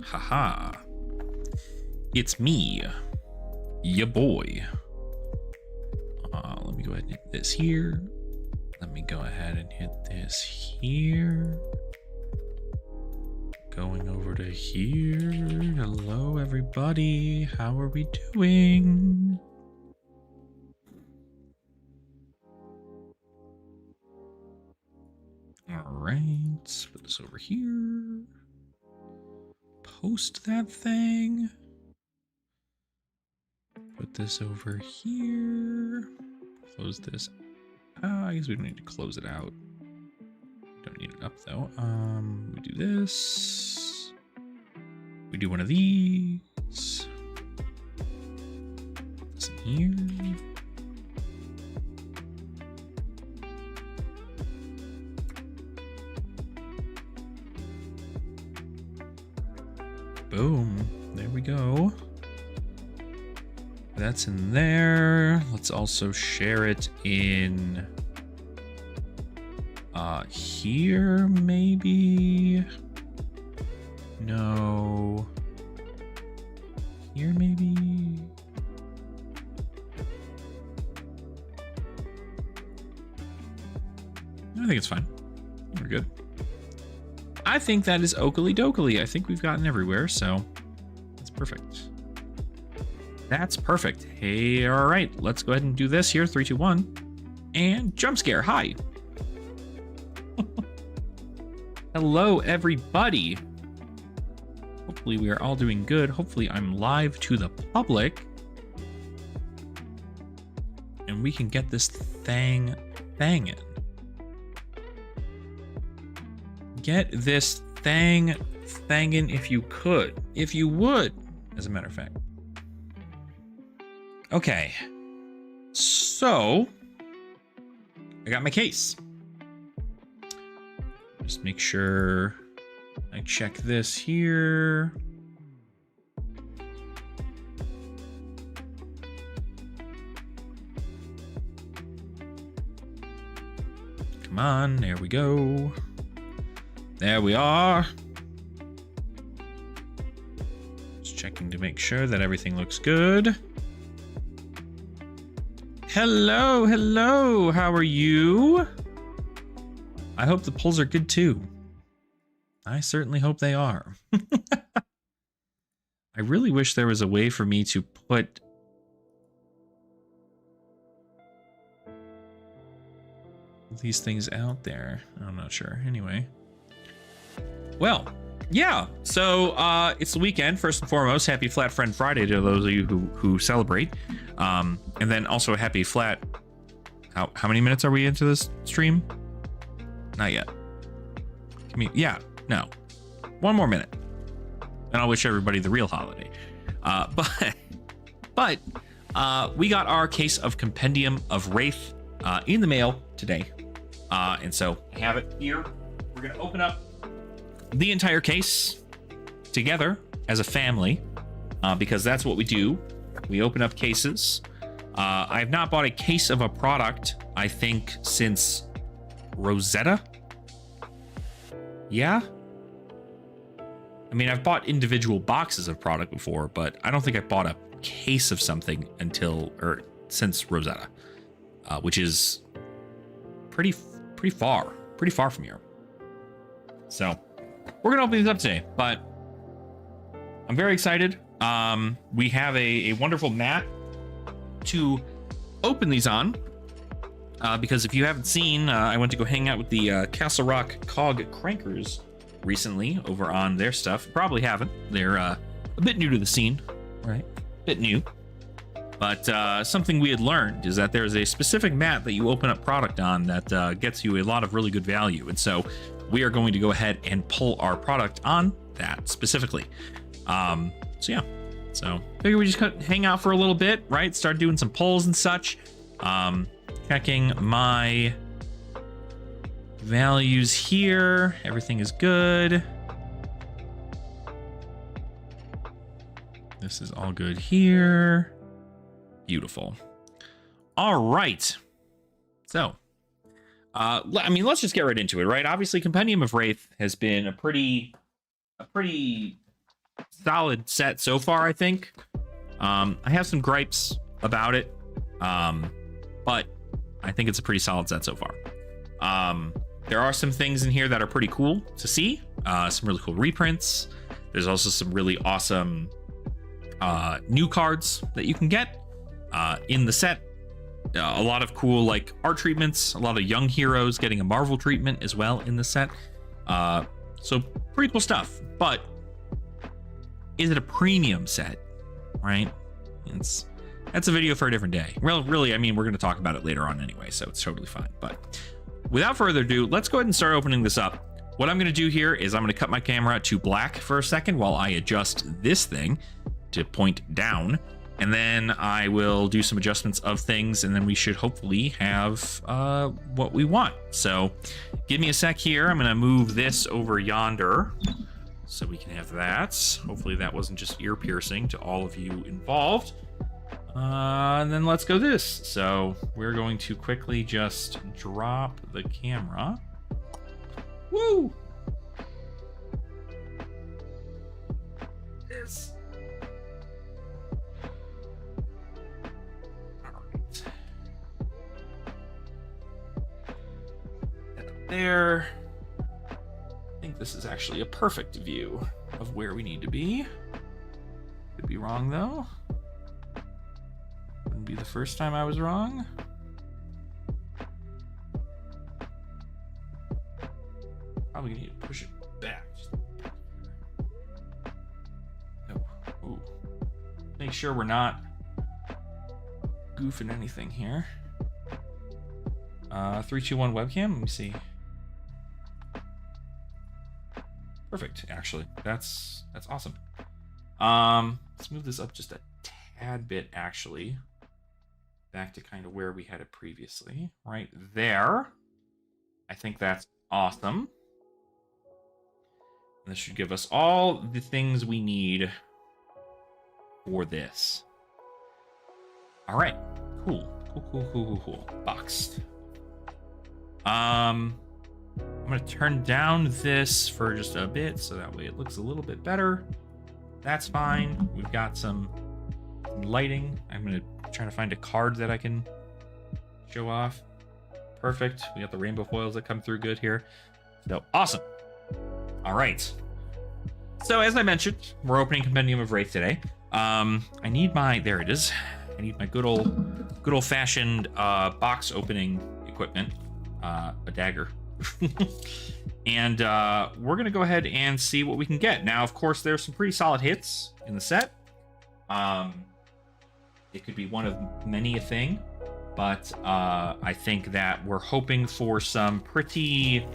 Haha. It's me, ya boy. Let me go ahead and hit this here. Let me go ahead and hit this here. Going over to here. Hello, everybody. How are we doing? All right, put this over here. Post that thing. Put this over here. Close this. I guess we don't need to close it out. Don't need it up though. We do this. We do one of these. This in here. Boom. There we go. That's in there. Let's also share it in here, maybe. No. Here, maybe. I think it's fine. We're good. I think that is oakley dokley. I think we've gotten everywhere, so that's perfect. That's perfect. Hey, all right, let's go ahead and do this here. 3, 2, 1, and jump scare. Hi. Hello, everybody. Hopefully we are all doing good. Hopefully I'm live to the public, and we can get this thing banging. Get this thing banging if you could. If you would, as a matter of fact. Okay, so I got my case. Just make sure I check this here. Come on, there we go. There we are. Just checking to make sure that everything looks good. Hello, hello, how are you? I hope the polls are good too. I certainly hope they are. I really wish there was a way for me to put these things out there. I'm not sure. Anyway. Well, yeah, so it's the weekend. First and foremost, happy Flat Friend Friday to those of you who celebrate. And then also a happy flat. How many minutes are we into this stream? Not yet. I mean, yeah, no. One more minute. And I'll wish everybody the real holiday. But we got our case of Compendium of Rathe in the mail today. And so I have it here. We're going to open up the entire case together as a family, because that's what we do. We open up cases. I have not bought a case of a product, I think, since Rosetta. Yeah. I mean, I've bought individual boxes of product before, but I don't think I bought a case of something since Rosetta, which is pretty far from here. So we're gonna open these up today, but I'm very excited. We have a wonderful mat to open these on, because if you haven't seen, I went to go hang out with the Castle Rock Cog Crankers recently over on their stuff. Probably haven't. They're a bit new to the scene, right? Bit new. But something we had learned is that there's a specific mat that you open up product on that gets you a lot of really good value. And so we are going to go ahead and pull our product on that specifically. So yeah, so figure we just hang out for a little bit, right? Start doing some pulls and such. Checking my values here. Everything is good. This is all good here. Beautiful. All right. So, I mean, let's just get right into it, right? Obviously, Compendium of Rathe has been a pretty a pretty solid set so far, I think. I have some gripes about it, but I think it's a pretty solid set so far. There are some things in here that are pretty cool to see. Some really cool reprints. There's also some really awesome new cards that you can get in the set. A lot of cool like art treatments, a lot of young heroes getting a Marvel treatment as well in the set. So pretty cool stuff. But is it a premium set? Right? That's a video for a different day. Well, really, I mean, we're going to talk about it later on anyway, so it's totally fine. But without further ado, let's go ahead and start opening this up. What I'm going to do here is I'm going to cut my camera to black for a second while I adjust this thing to point down. And then I will do some adjustments of things, and then we should hopefully have what we want. So give me a sec here. I'm going to move this over yonder so we can have that. Hopefully that wasn't just ear piercing to all of you involved. And then let's go this. So we're going to quickly just drop the camera. Woo! This. All right. There. I think this is actually a perfect view of where we need to be. Could be wrong though. Wouldn't be the first time I was wrong. Probably need to push it back. No. Ooh. Make sure we're not goofing anything here. 3, 2, 1 webcam. Let me see. Perfect. Actually, that's awesome. Let's move this up just a tad bit. Actually, back to kind of where we had it previously, right there. I think that's awesome. And this should give us all the things we need for this. All right, cool. Boxed. I'm gonna turn down this for just a bit so that way it looks a little bit better. That's fine. We've got some lighting. I'm gonna try to find a card that I can show off. Perfect. We got the rainbow foils that come through good here. So awesome. All right. So as I mentioned, we're opening Compendium of Rathe today. I need my, there it is. I need my good old fashioned box opening equipment. A dagger. And we're gonna go ahead and see what we can get. Now, of course, there's some pretty solid hits in the set. It could be one of many a thing, but I think that we're hoping for some pretty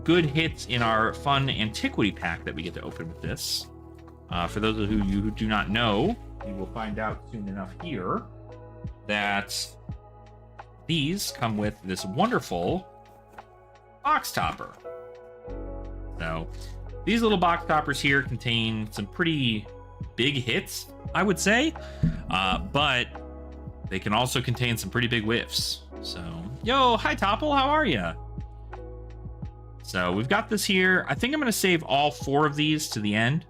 good hits in our fun antiquity pack that we get to open with this. For those of you who do not know, you will find out soon enough here that these come with this wonderful box topper. So these little box toppers here contain some pretty big hits, I would say, but they can also contain some pretty big whiffs. So, yo, hi Topple, how are you? So we've got this here. I think I'm going to save all 4 of these to the end,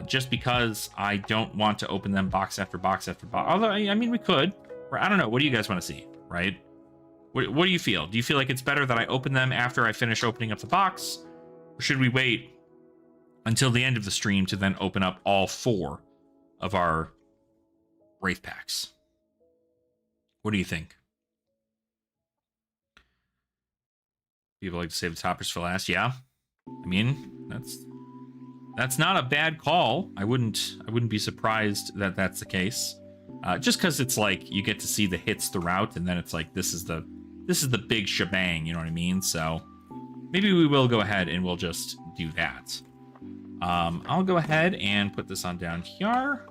just because I don't want to open them box after box after box. Although, I mean, we could. I don't know. What do you guys want to see, right? What do you feel? Do you feel like it's better that I open them after I finish opening up the box? Or should we wait until the end of the stream to then open up all 4 of our Rathe packs? What do you think? People like to save the toppers for last. Yeah. I mean, that's not a bad call. I wouldn't be surprised that that's the case. Just because it's like you get to see the hits throughout, and then it's like this is the big shebang, you know what I mean? So maybe we will go ahead and we'll just do that. I'll go ahead and put this on down here.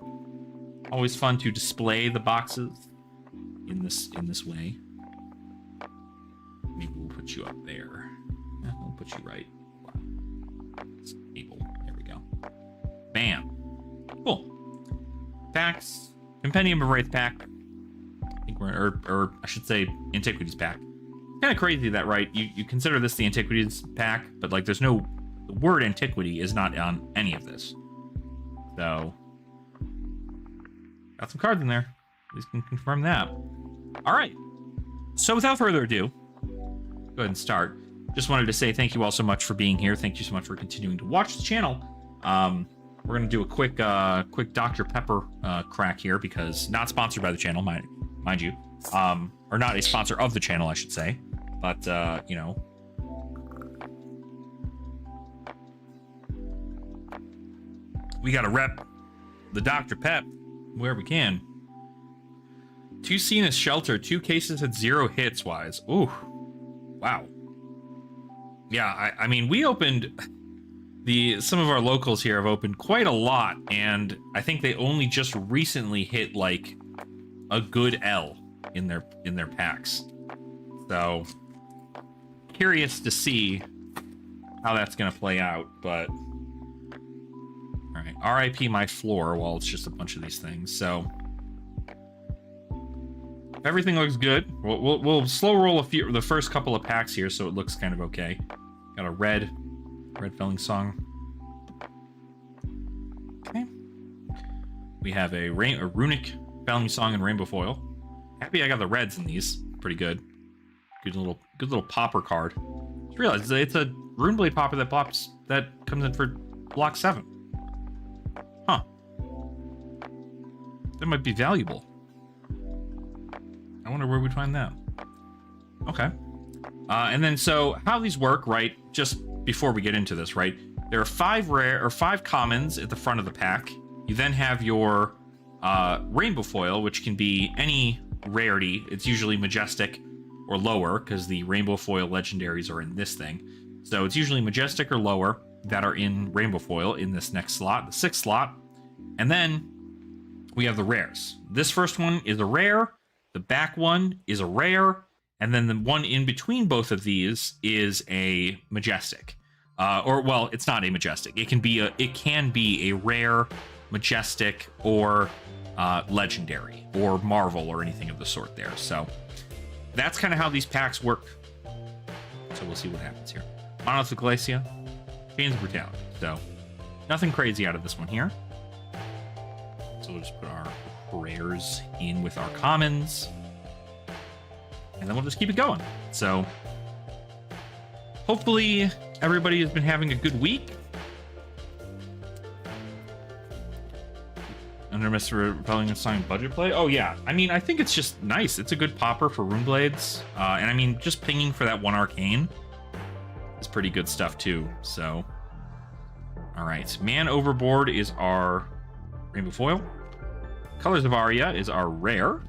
Always fun to display the boxes in this way. Maybe we'll put you up there. We'll put you right. Table. There we go. Bam. Cool. Packs. Compendium of Rathe pack. I think we're, or I should say, Antiquities pack. Kind of crazy that, right? You consider this the Antiquities pack, but like there's no the word antiquity is not on any of this. So, got some cards in there. Please can confirm that. All right. So without further ado, go ahead and start. Just wanted to say thank you all so much for being here. Thank you so much for continuing to watch the channel. We're gonna do a quick Dr. Pepper crack here, because not sponsored by the channel, mind you, or not a sponsor of the channel, I should say. But you know, we gotta rep the Dr. Pep where we can. 2 seen as shelter, 2 cases had 0 hits wise. Ooh, wow. Yeah, I mean, we opened some of our locals here have opened quite a lot, and I think they only just recently hit like a good L in their packs. So curious to see how that's gonna play out, but all right, RIP my floor. Well, it's just a bunch of these things. So if everything looks good, we'll slow roll the first couple of packs here, so it looks kind of okay. Got a red felling song. Okay. We have a runic felling song and rainbow foil. Happy I got the reds in these. Pretty good. Good little popper card. Just realized it's a Runeblade popper that comes in for block 7. Huh. That might be valuable. I wonder where we'd find that. Okay. And then, so how these work, right? Just before we get into this, right? There are 5 commons at the front of the pack. You then have your rainbow foil, which can be any rarity. It's usually majestic or lower, because the rainbow foil legendaries are in this thing. So it's usually majestic or lower that are in rainbow foil in this next slot, the 6th slot. And then we have the rares. This first one is a rare. The back one is a rare. And then the one in between both of these is a majestic, or well, it's not a majestic. It can be a rare, majestic, or legendary, or marvel, or anything of the sort there. So that's kind of how these packs work. So we'll see what happens here. Monolith of Glacia, Chains of Brutality. So nothing crazy out of this one here. So we'll just put our rares in with our commons. And then we'll just keep it going. So hopefully everybody has been having a good week. Under Mr. Repelling and Sign budget play. Oh yeah, I mean, I think it's just nice. It's a good popper for Runeblades. And I mean, just pinging for that 1 arcane is pretty good stuff too. So, all right, Man Overboard is our rainbow foil. Colors of Aria is our rare.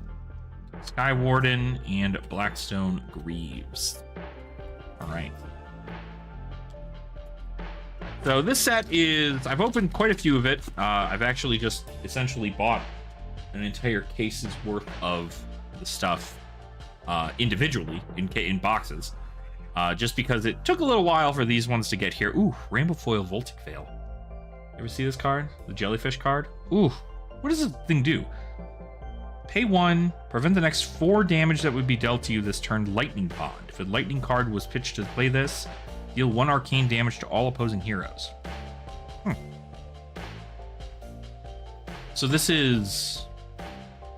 Sky Warden and Blackstone Greaves. All right. So this set is, I've opened quite a few of it. I've actually just essentially bought an entire case's worth of the stuff individually in boxes, just because it took a little while for these ones to get here. Ooh, Rainbow Foil Voltic Veil. Ever see this card? The jellyfish card? Ooh, what does this thing do? Pay 1, prevent the next 4 damage that would be dealt to you this turn, Lightning Bond. If a lightning card was pitched to play this, deal 1 arcane damage to all opposing heroes. So this is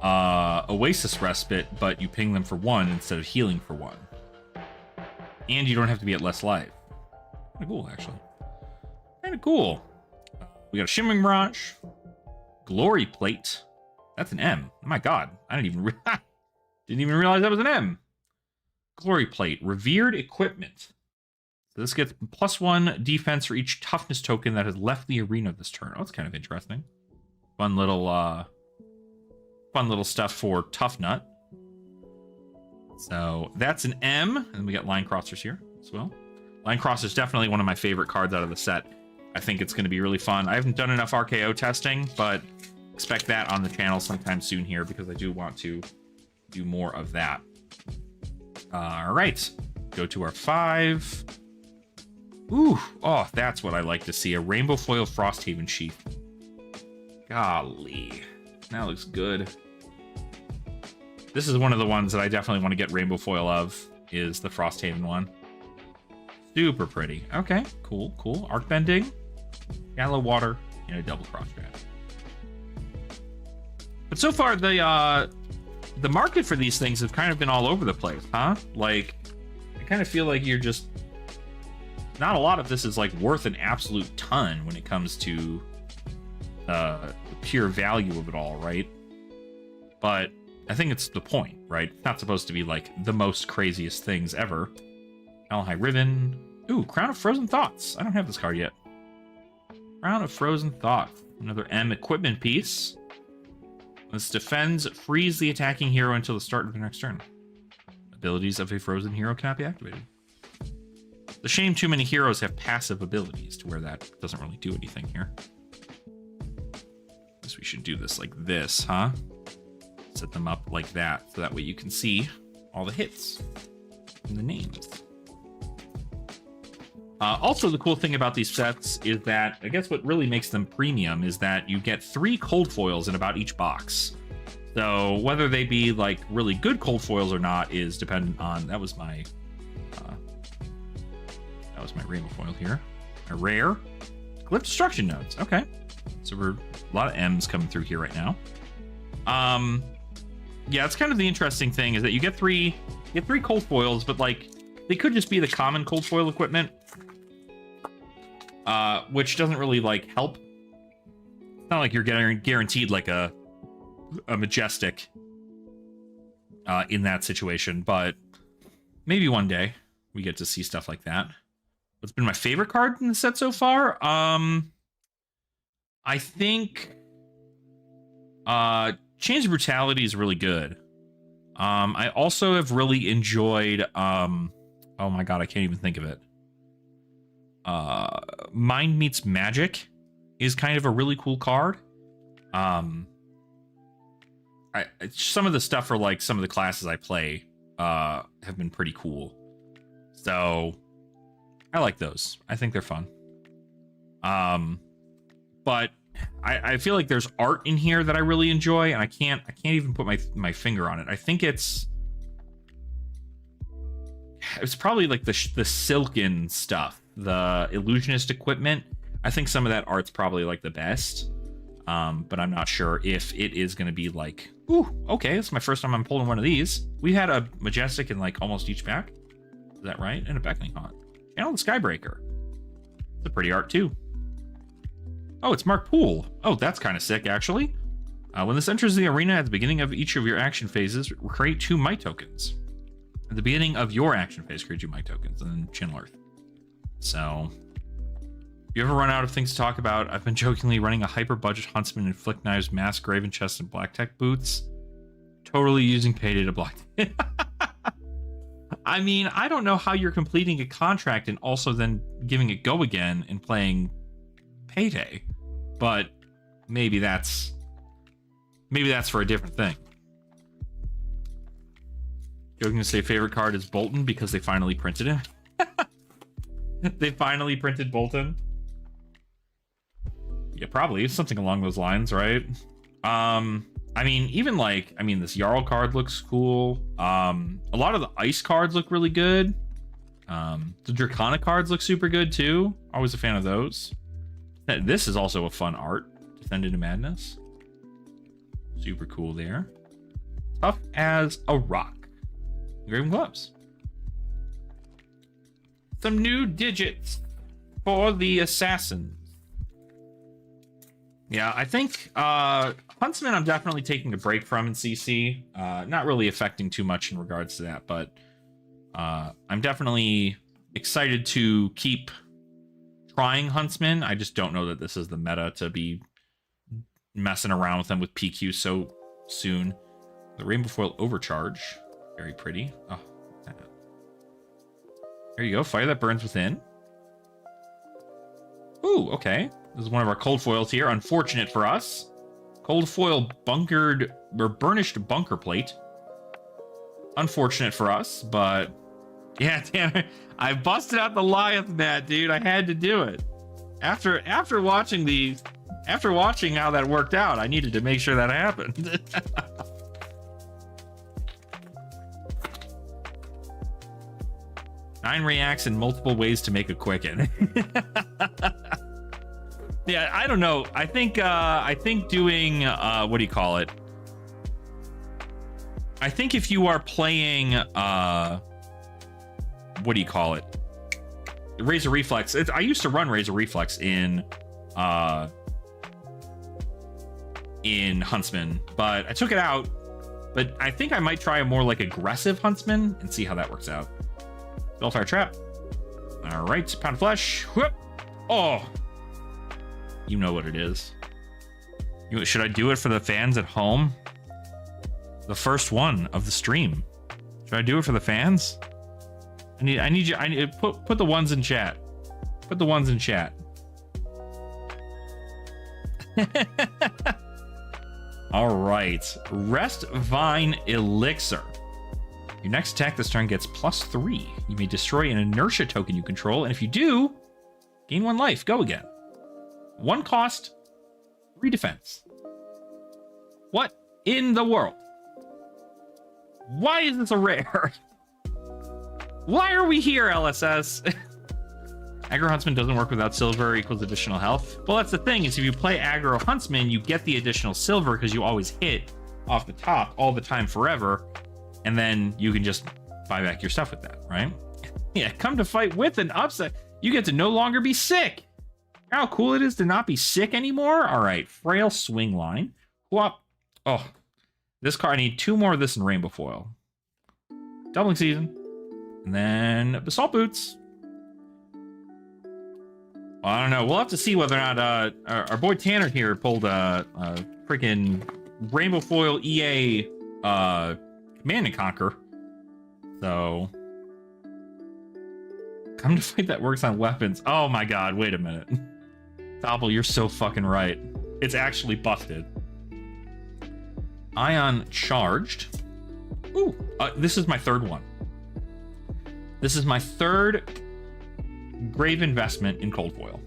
Oasis Respite, but you ping them for 1 instead of healing for 1. And you don't have to be at less life. Kind of cool, actually. Kind of cool. We got a Shimmering Mirage, Glory Plate. That's an M. Oh my god. I didn't even realize that was an M. Glory Plate. Revered Equipment. So this gets +1 defense for each toughness token that has left the arena this turn. Oh, that's kind of interesting. Fun little stuff for Tough Nut. So that's an M. And we got Line Crossers here as well. Line Crossers definitely one of my favorite cards out of the set. I think it's going to be really fun. I haven't done enough RKO testing, but expect that on the channel sometime soon here, because I do want to do more of that. All right, go to our 5. Ooh, oh, that's what I like to see. A Rainbow Foil Frosthaven Sheath. Golly, that looks good. This is one of the ones that I definitely want to get Rainbow Foil of, is the Frosthaven one. Super pretty. Okay, cool, cool. Arc bending, shallow water, and a double cross draft. But so far, the market for these things have kind of been all over the place, huh? Like, I kind of feel like you're just... Not a lot of this is, like, worth an absolute ton when it comes to the pure value of it all, right? But I think it's the point, right? It's not supposed to be, like, the most craziest things ever. High Ribbon. Ooh, Crown of Frozen Thoughts. I don't have this card yet. Crown of Frozen Thoughts. Another M equipment piece. This defends, freeze the attacking hero until the start of the next turn. Abilities of a frozen hero cannot be activated. It's a shame too many heroes have passive abilities to where that doesn't really do anything here. Guess we should do this like this, huh? Set them up like that, so that way you can see all the hits and the names. Also, the cool thing about these sets is that, I guess what really makes them premium is that you get 3 cold foils in about each box. So whether they be like really good cold foils or not is dependent on, that was my rainbow foil here. A rare Glyph Destruction Nodes. Okay. So we're a lot of M's coming through here right now. Yeah, it's kind of the interesting thing is that you get three cold foils, but like they could just be the common cold foil equipment. Which doesn't really like help. It's not like you're getting guaranteed like a majestic in that situation, but maybe one day we get to see stuff like that. What's been my favorite card in the set so far? I think Chains of Brutality is really good. I also have really enjoyed oh my god, I can't even think of it. Mind Meets Magic is kind of a really cool card. Some of the stuff for like some of the classes I play have been pretty cool. So I like those. I think they're fun. But I feel like there's art in here that I really enjoy, and I can't even put my finger on it. I think it's probably like the silken stuff, the illusionist equipment. I think some of that art's probably like the best, but I'm not sure if it is going to be like, ooh, okay, this is my first time I'm pulling one of these. We had a majestic in like almost each pack. Is that right? And a Beckoning Haunt. Channel the Skybreaker. It's a pretty art too. Oh, it's Mark Poole. Oh, that's kind of sick, actually. When this enters the arena at the beginning of each of your action phases, create 2 might tokens. At the beginning of your action phase, create 2 might tokens, and then Channel Earth. So, if you ever run out of things to talk about, I've been jokingly running a hyper-budget Huntsman and Flick Knives, Mask, Raven Chest, and Black Tech boots. Totally using Payday to block. I mean, I don't know how you're completing a contract and also then giving it go again and playing Payday, but maybe that's for a different thing. Joking to say favorite card is Bolton because they finally printed him. They finally printed Bolton. Yeah, probably something along those lines, right? I mean, even like, this Jarl card looks cool. A lot of the ice cards look really good. The Draconic cards look super good too. Always a fan of those. This is also a fun art. Descend into Madness. Super cool there. Tough as a rock. Engraven Gloves. Some new digits for the Assassins. Yeah, I think Huntsman I'm definitely taking a break from in CC. Not really affecting too much in regards to that, but I'm definitely excited to keep trying Huntsman. I just don't know that this is the meta to be messing around with them with PQ so soon. The Rainbow Foil Overcharge. Very pretty. Oh, there you go. Fire that burns within. Ooh, okay. This is one of our cold foils here. Unfortunate for us. Cold foil bunkered or burnished bunker plate. Unfortunate for us, but yeah, damn it. I busted out the Goliath mat, dude. I had to do it. After watching how that worked out, I needed to make sure that happened. 9 reacts in multiple ways to make a quicken. Yeah, I don't know. I think doing what do you call it? I think if you are playing what do you call it? Razor Reflex. I used to run Razor Reflex in Huntsman, but I took it out. But I think I might try a more like aggressive Huntsman and see how that works out. Bellfire Trap. All right, Pound of Flesh. Whoop. Oh. You know what it is. Should I do it for the fans at home? The first one of the stream. Should I do it for the fans? I need you. Put the ones in chat. Put the ones in chat. All right. Rest Vine Elixir. Your next attack this turn gets +3. You may destroy an inertia token you control, and if you do, gain 1 life. Go again. 1 cost, 3 defense. What in the world? Why is this a rare? Why are we here, LSS? Aggro Huntsman doesn't work without silver equals additional health. Well, that's the thing, is if you play Aggro Huntsman, you get the additional silver because you always hit off the top all the time forever. And then you can just buy back your stuff with that, right? Yeah, come to fight with an upset. You get to no longer be sick. How cool it is to not be sick anymore. All right, Frail Swing Line. Whoop. Oh, this card, I need 2 more of this in Rainbow Foil. Doubling Season. And then Basalt Boots. Well, I don't know. We'll have to see whether or not our boy Tanner here pulled a freaking Rainbow Foil EA Command and Conquer. So, come to fight that works on weapons. Oh my god, wait a minute. Doppel, you're so fucking right. It's actually busted. Ion Charged. Ooh, this is my 3rd one. This is my 3rd grave investment in Cold Foil.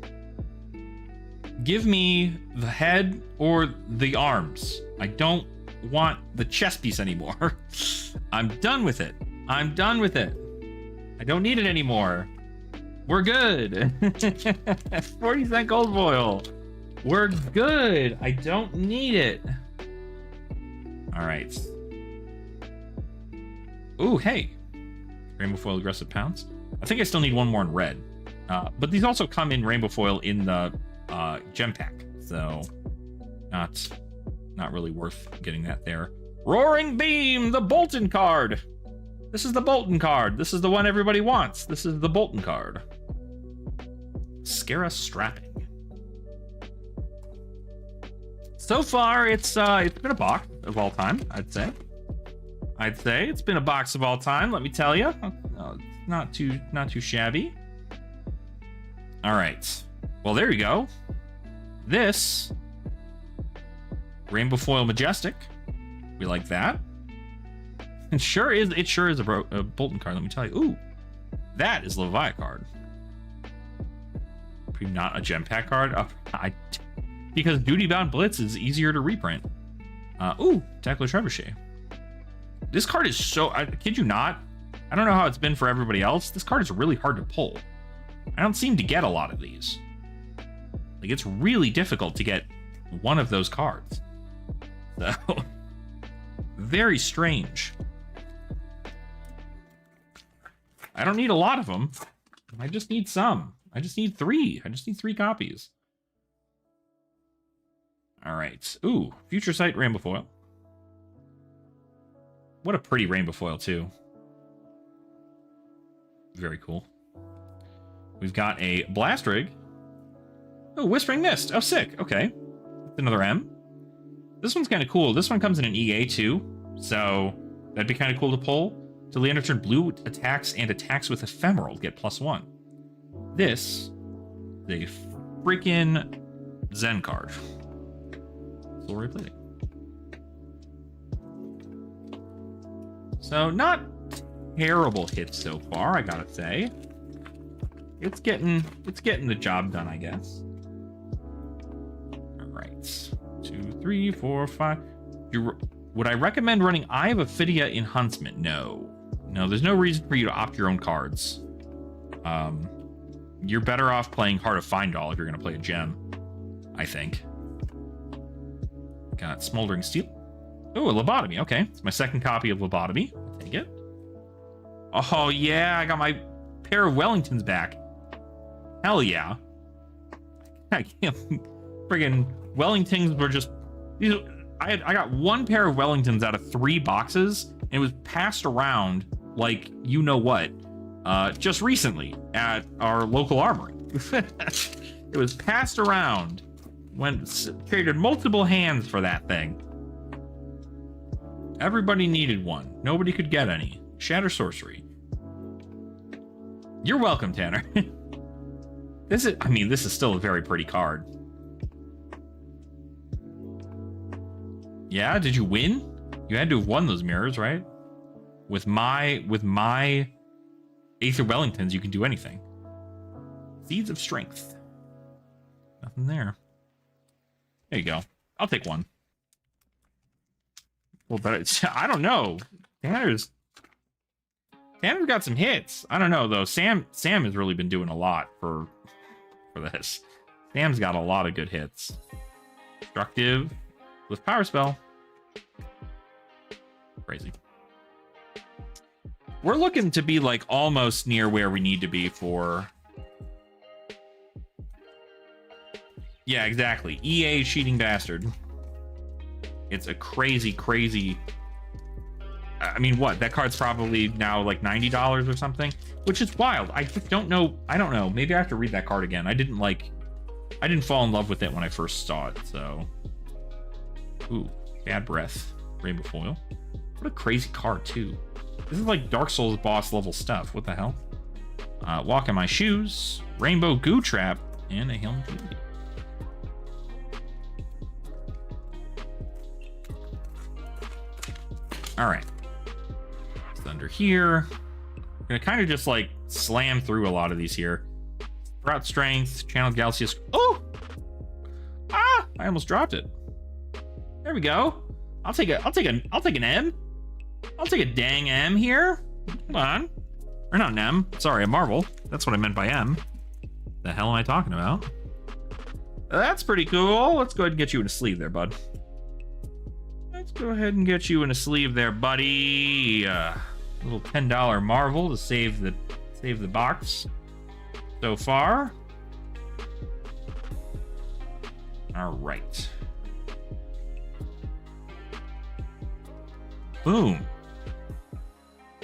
Give me the head or the arms. I don't want the chest piece anymore. I'm done with it. I'm done with it. I don't need it anymore. We're good. 40-cent Cold Foil. We're good. I don't need it. All right. Ooh, hey. Rainbow Foil Aggressive Pounce. I think I still need 1 more in red. But these also come in Rainbow Foil in the gem pack. So not really worth getting that there. Roaring Beam, the Bolton card. This is the Bolton card. This is the one everybody wants. This is the Bolton card. Scara Strapping. So far, it's been a box of all time, I'd say. It's been a box of all time, let me tell you. Not too shabby. All right. Well, there you go. This Rainbow Foil Majestic. We like that. It sure is a Bolton card, let me tell you. Ooh, that is Levi card. Not a gem pack card. Because Duty Bound Blitz is easier to reprint. Ooh, Tackler Trebuchet. This card is so, I kid you not. I don't know how it's been for everybody else. This card is really hard to pull. I don't seem to get a lot of these. Like, it's really difficult to get one of those cards. So, very strange. I don't need a lot of them. I just need some. I just need 3. I just need 3 copies. All right. Ooh, Future Sight Rainbow Foil. What a pretty Rainbow Foil, too. Very cool. We've got a Blast Rig. Oh, Whispering Mist. Oh, sick. Okay. Another M. This one's kind of cool. This one comes in an EA, too. So, that'd be kind of cool to pull. Till the end of turn, blue attacks and attacks with Ephemeral get +1. This is a freaking Zen card. Soul Ray Plating. So, not terrible hits so far, I gotta say. It's getting the job done, I guess. All right. 2, 3, 4, 5. Would I recommend running Eye of Ophidia in Huntsman? No. No, there's no reason for you to opt your own cards. You're better off playing Heart of Findall if you're going to play a gem, I think. Got Smoldering Steel. Oh, a Lobotomy. Okay, it's my second copy of Lobotomy. I'll take it. Oh, yeah, I got my pair of Wellingtons back. Hell yeah. I can't... Friggin' Wellingtons were just... I got one pair of Wellingtons out of 3 boxes, and it was passed around like you know what, just recently at our local armory. It was passed around, traded multiple hands for that thing. Everybody needed one. Nobody could get any. Shatter Sorcery. You're welcome, Tanner. This is still a very pretty card. Yeah, did you win? You had to have won those mirrors, right? With my Aether Wellingtons, you can do anything. Seeds of Strength. Nothing there. There you go. I'll take one. Well, but I don't know. Tanner's got some hits. I don't know though. Sam has really been doing a lot for this. Sam's got a lot of good hits. Destructive with Power Spell. Crazy. We're looking to be like almost near where we need to be for... Yeah, exactly. EA cheating bastard. It's a crazy, crazy... I mean, what? That card's probably now like $90 or something, which is wild. I just don't know. I don't know. Maybe I have to read that card again. I didn't fall in love with it when I first saw it, so... Ooh, Bad Breath. Rainbow Foil. What a crazy card, too. This is like Dark Souls boss level stuff. What the hell? Walk in My Shoes. Rainbow Goo Trap. And a Helm Beauty. Alright. It's under here. I'm gonna kind of just like slam through a lot of these here. Sprout Strength. Channeled Galcius. Oh! Ah! I almost dropped it. There we go. I'll take an M. I'll take a dang M here. Hold on. Or not an M. Sorry, a Marvel. That's what I meant by M. The hell am I talking about? That's pretty cool. Let's go ahead and get you in a sleeve there, bud. Let's go ahead and get you in a sleeve there, buddy. Little $10 Marvel to save the box so far. All right. Boom.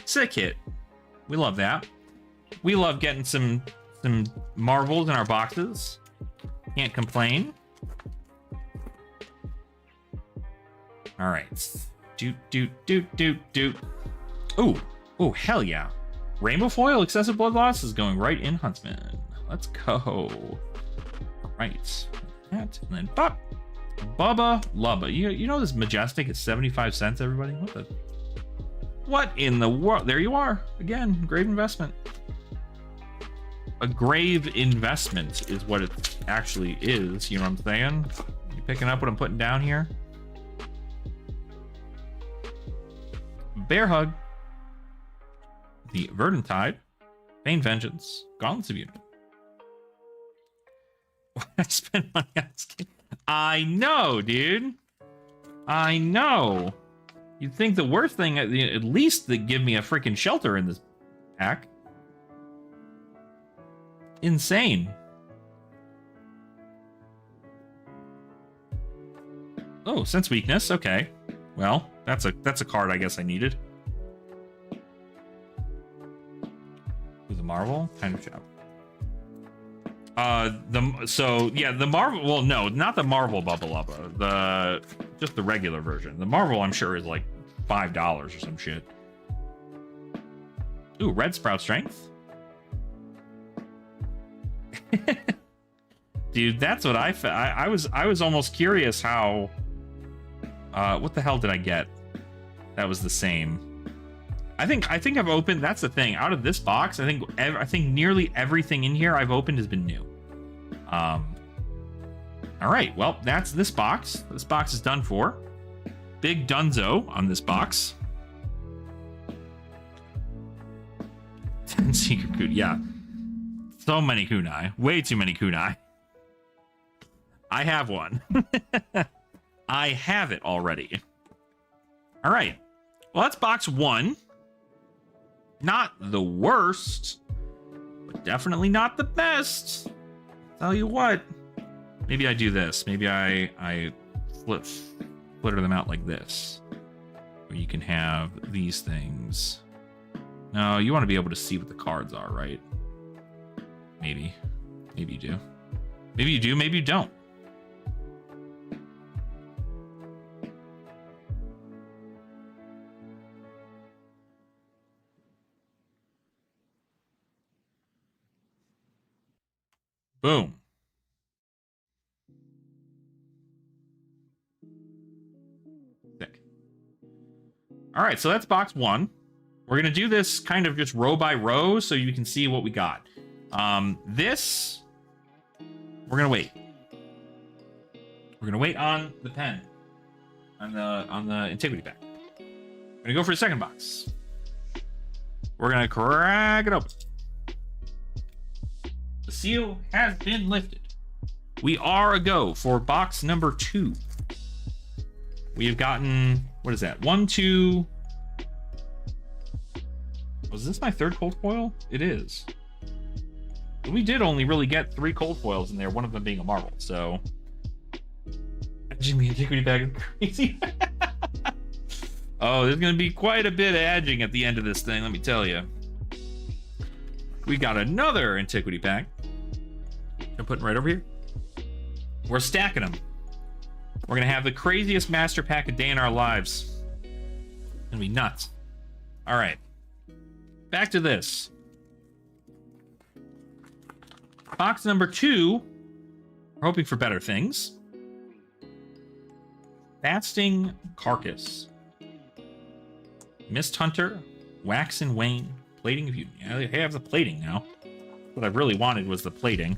Sick hit. We love that. We love getting some Marvels in our boxes. Can't complain. All right. Doot. Ooh, hell yeah. Rainbow Foil Excessive Blood Loss is going right in Huntsman. Let's go. All right. That, and then pop. Bubba Lubba. You know this Majestic is 75 cents, everybody? What in the world? There you are. Again, grave investment. A grave investment is what it actually is. You know what I'm saying? You picking up what I'm putting down here? Bear Hug. The Verdantide. Bane Vengeance. Gauntlets of Unity. I spent money on skin. I know, dude. I know. You'd think the worst thing, at least they give me a freaking shelter in this pack. Insane. Oh, Sense Weakness. Okay. Well, that's a card I guess I needed. With a Marvel kind of job. The Marvel, well, no, not the Marvel Bubba Lubba, just the regular version. The Marvel, I'm sure, is like $5 or some shit. Ooh, Red Sprout Strength. Dude, that's what I was almost curious how. What the hell did I get? That was the same. I think I've opened. That's the thing. Out of this box, I think nearly everything in here I've opened has been new. All right. Well, that's this box. This box is done for. Big Dunzo on this box. 10 Secret Code. Yeah. So many kunai. Way too many kunai. I have one. I have it already. All right. Well, that's box 1. Not the worst, but definitely not the best. Tell you what. Maybe I do this. Maybe I flitter them out like this. Where you can have these things. No, you want to be able to see what the cards are, right? Maybe. Maybe you do. Maybe you do, maybe you don't. Boom. Sick. All right, so that's box 1. We're going to do this kind of just row by row so you can see what we got. This, we're going to wait. We're going to wait on the pen, on the Antiquity pack. We're going to go for the second box. We're going to crack it open. The seal has been lifted. We are a go for box number 2. We have gotten, what is that? 1, 2. Was this my third cold foil? It is. We did only really get 3 cold foils in there, one of them being a marble, so. Edging the Antiquity bag is crazy. Oh, there's going to be quite a bit of edging at the end of this thing, let me tell you. We got another Antiquity pack. I'm putting right over here. We're stacking them. We're going to have the craziest master pack a day in our lives. It's going to be nuts. All right. Back to this. Box number 2. We're hoping for better things. Fasting Carcass. Mist Hunter. Wax and Wane. Plating of you. Yeah, they have the plating now. What I really wanted was the plating.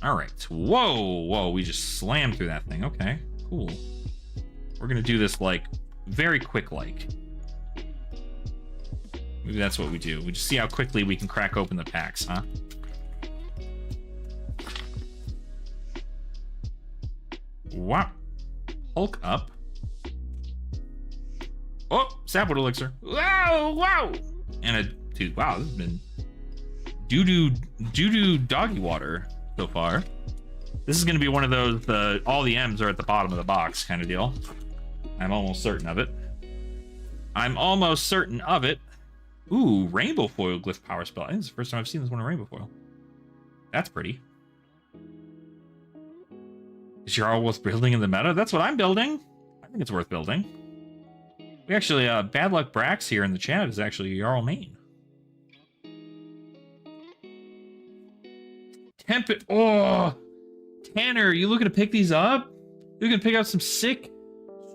All right. Whoa, whoa. We just slammed through that thing. Okay, cool. We're going to do this, like, very quick-like. Maybe that's what we do. We just see how quickly we can crack open the packs, huh? Wow. Hulk up. Oh, Sapwood Elixir. Wow, wow. And a, dude, wow, this has been doo-doo doggy water so far. This is going to be one of those, all the M's are at the bottom of the box kind of deal. I'm almost certain of it. I'm almost certain of it. Ooh, Rainbow Foil Glyph Power Spell. I think it's the first time I've seen this one in Rainbow Foil. That's pretty. Is Jarl worth building in the meta? That's what I'm building. I think it's worth building. We actually, Bad Luck Brax here in the chat is actually Jarl main. Tempest. Oh, Tanner, you looking to pick these up? You can pick up some sick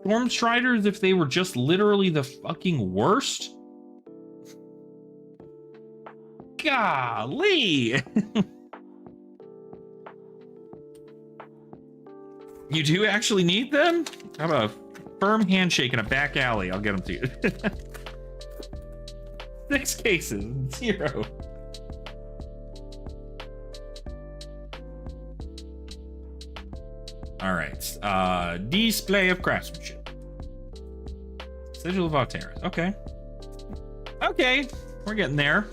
Storm Striders if they were just literally the fucking worst? Golly! You do actually need them? How about a firm handshake in a back alley? I'll get them to you. 6 cases, 0. All right. Display of craftsmanship. Sigil of Alteris. Okay. Okay, we're getting there.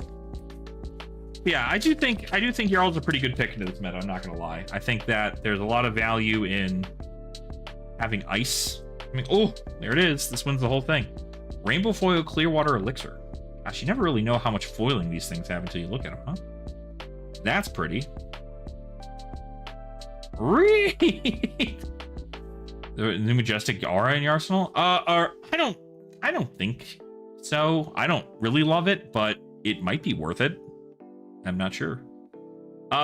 Yeah, I do think Jarl's a pretty good pick into this meta. I'm not gonna lie. I think that there's a lot of value in having ice. I mean, oh, there it is. This wins the whole thing. Rainbow Foil Clearwater Elixir. Gosh, you never really know how much foiling these things have until you look at them, huh? That's pretty. Read the new Majestic Aura in your arsenal. I don't think so. I don't really love it, but it might be worth it. I'm not sure.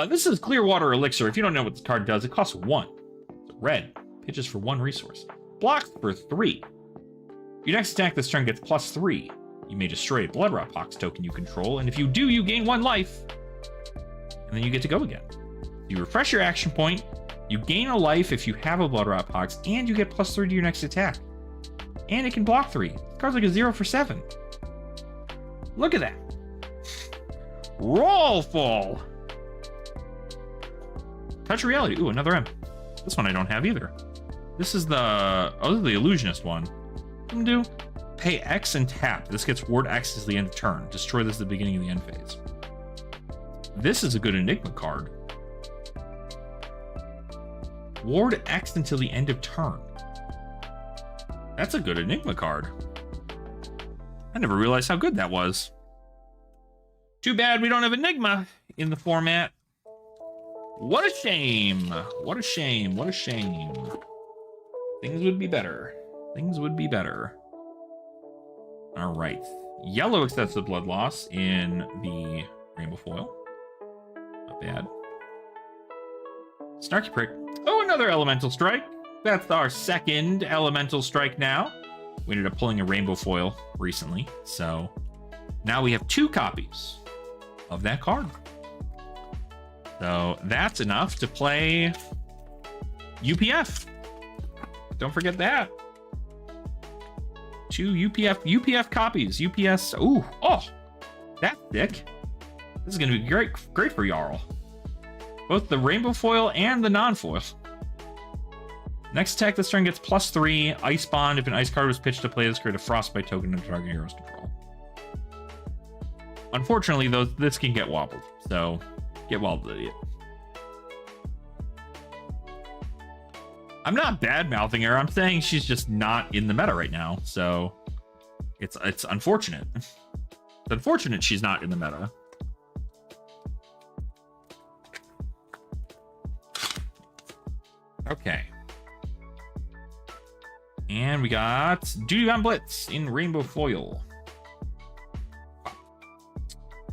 This is Clearwater Elixir. If you don't know what this card does, it costs 1. It's red. Pitches for 1 resource. Blocks for 3. Your next attack this turn gets +3. You may destroy a Blood Rot Pox token you control, and if you do, you gain 1 life. And then you get to go again. You refresh your action point. You gain a life if you have a Blood Rot Pox, and you get +3 to your next attack. And it can block 3. The card's like a 0 for 7. Look at that. Roll fall. Touch reality. Ooh, another M. This one I don't have either. This is the this is the illusionist one. What do? Pay X and tap. This gets ward X as the end of turn. Destroy this at the beginning of the end phase. This is a good Enigma card. Ward X until the end of turn. That's a good Enigma card. I never realized how good that was. Too bad we don't have Enigma in the format. What a shame. What a shame. What a shame. Things would be better. Things would be better. All right. Yellow excessive blood loss in the rainbow foil. Not bad. Snarky prick. Oh, another elemental strike. That's our second elemental strike now. We ended up pulling a rainbow foil recently, so now we have 2 copies of that card. So that's enough to play UPF. Don't forget that. 2 UPF copies. UPS. Ooh, oh, that's thick. This is gonna be great for Jarl. Both the rainbow foil and the non-foil. Next attack this turn gets +3 ice bond if an ice card was pitched to play this, create a frostbite token under target hero's control. Unfortunately, though, this can get wobbled, so get wobbled, idiot. I'm not bad-mouthing her. I'm saying she's just not in the meta right now, so it's unfortunate. It's unfortunate she's not in the meta. Okay. And we got Duty on Blitz in rainbow foil.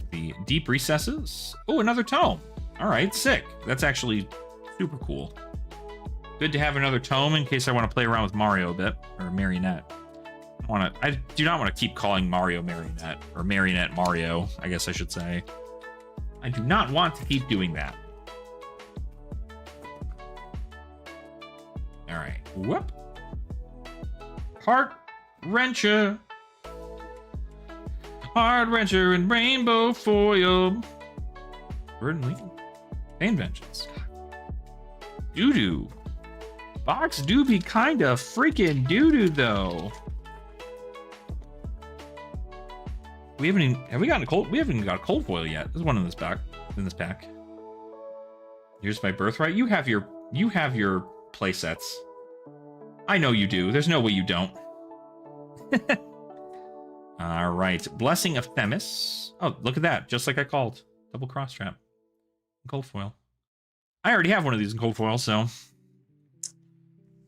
The Deep Recesses. Oh, another tome. All right, sick. That's actually super cool. Good to have another tome in case I want to play around with Mario a bit, or Marionette. I do not want to keep calling Mario Marionette, or Marionette Mario, I guess I should say. I do not want to keep doing that. All right, whoop. Heart Wrencher. Heart Wrencher in rainbow foil. Certainly. Pain Vengeance. Doo-doo. Box do be kind of freaking doo-doo, though. We haven't even, have we gotten a cold? We haven't even got a cold foil yet. There's one in this pack. Here's my birthright. You have your play sets. I know you do. There's no way you don't. All right. Blessing of Themis. Oh, look at that. Just like I called. Double cross trap. Cold foil. I already have one of these in cold foil, so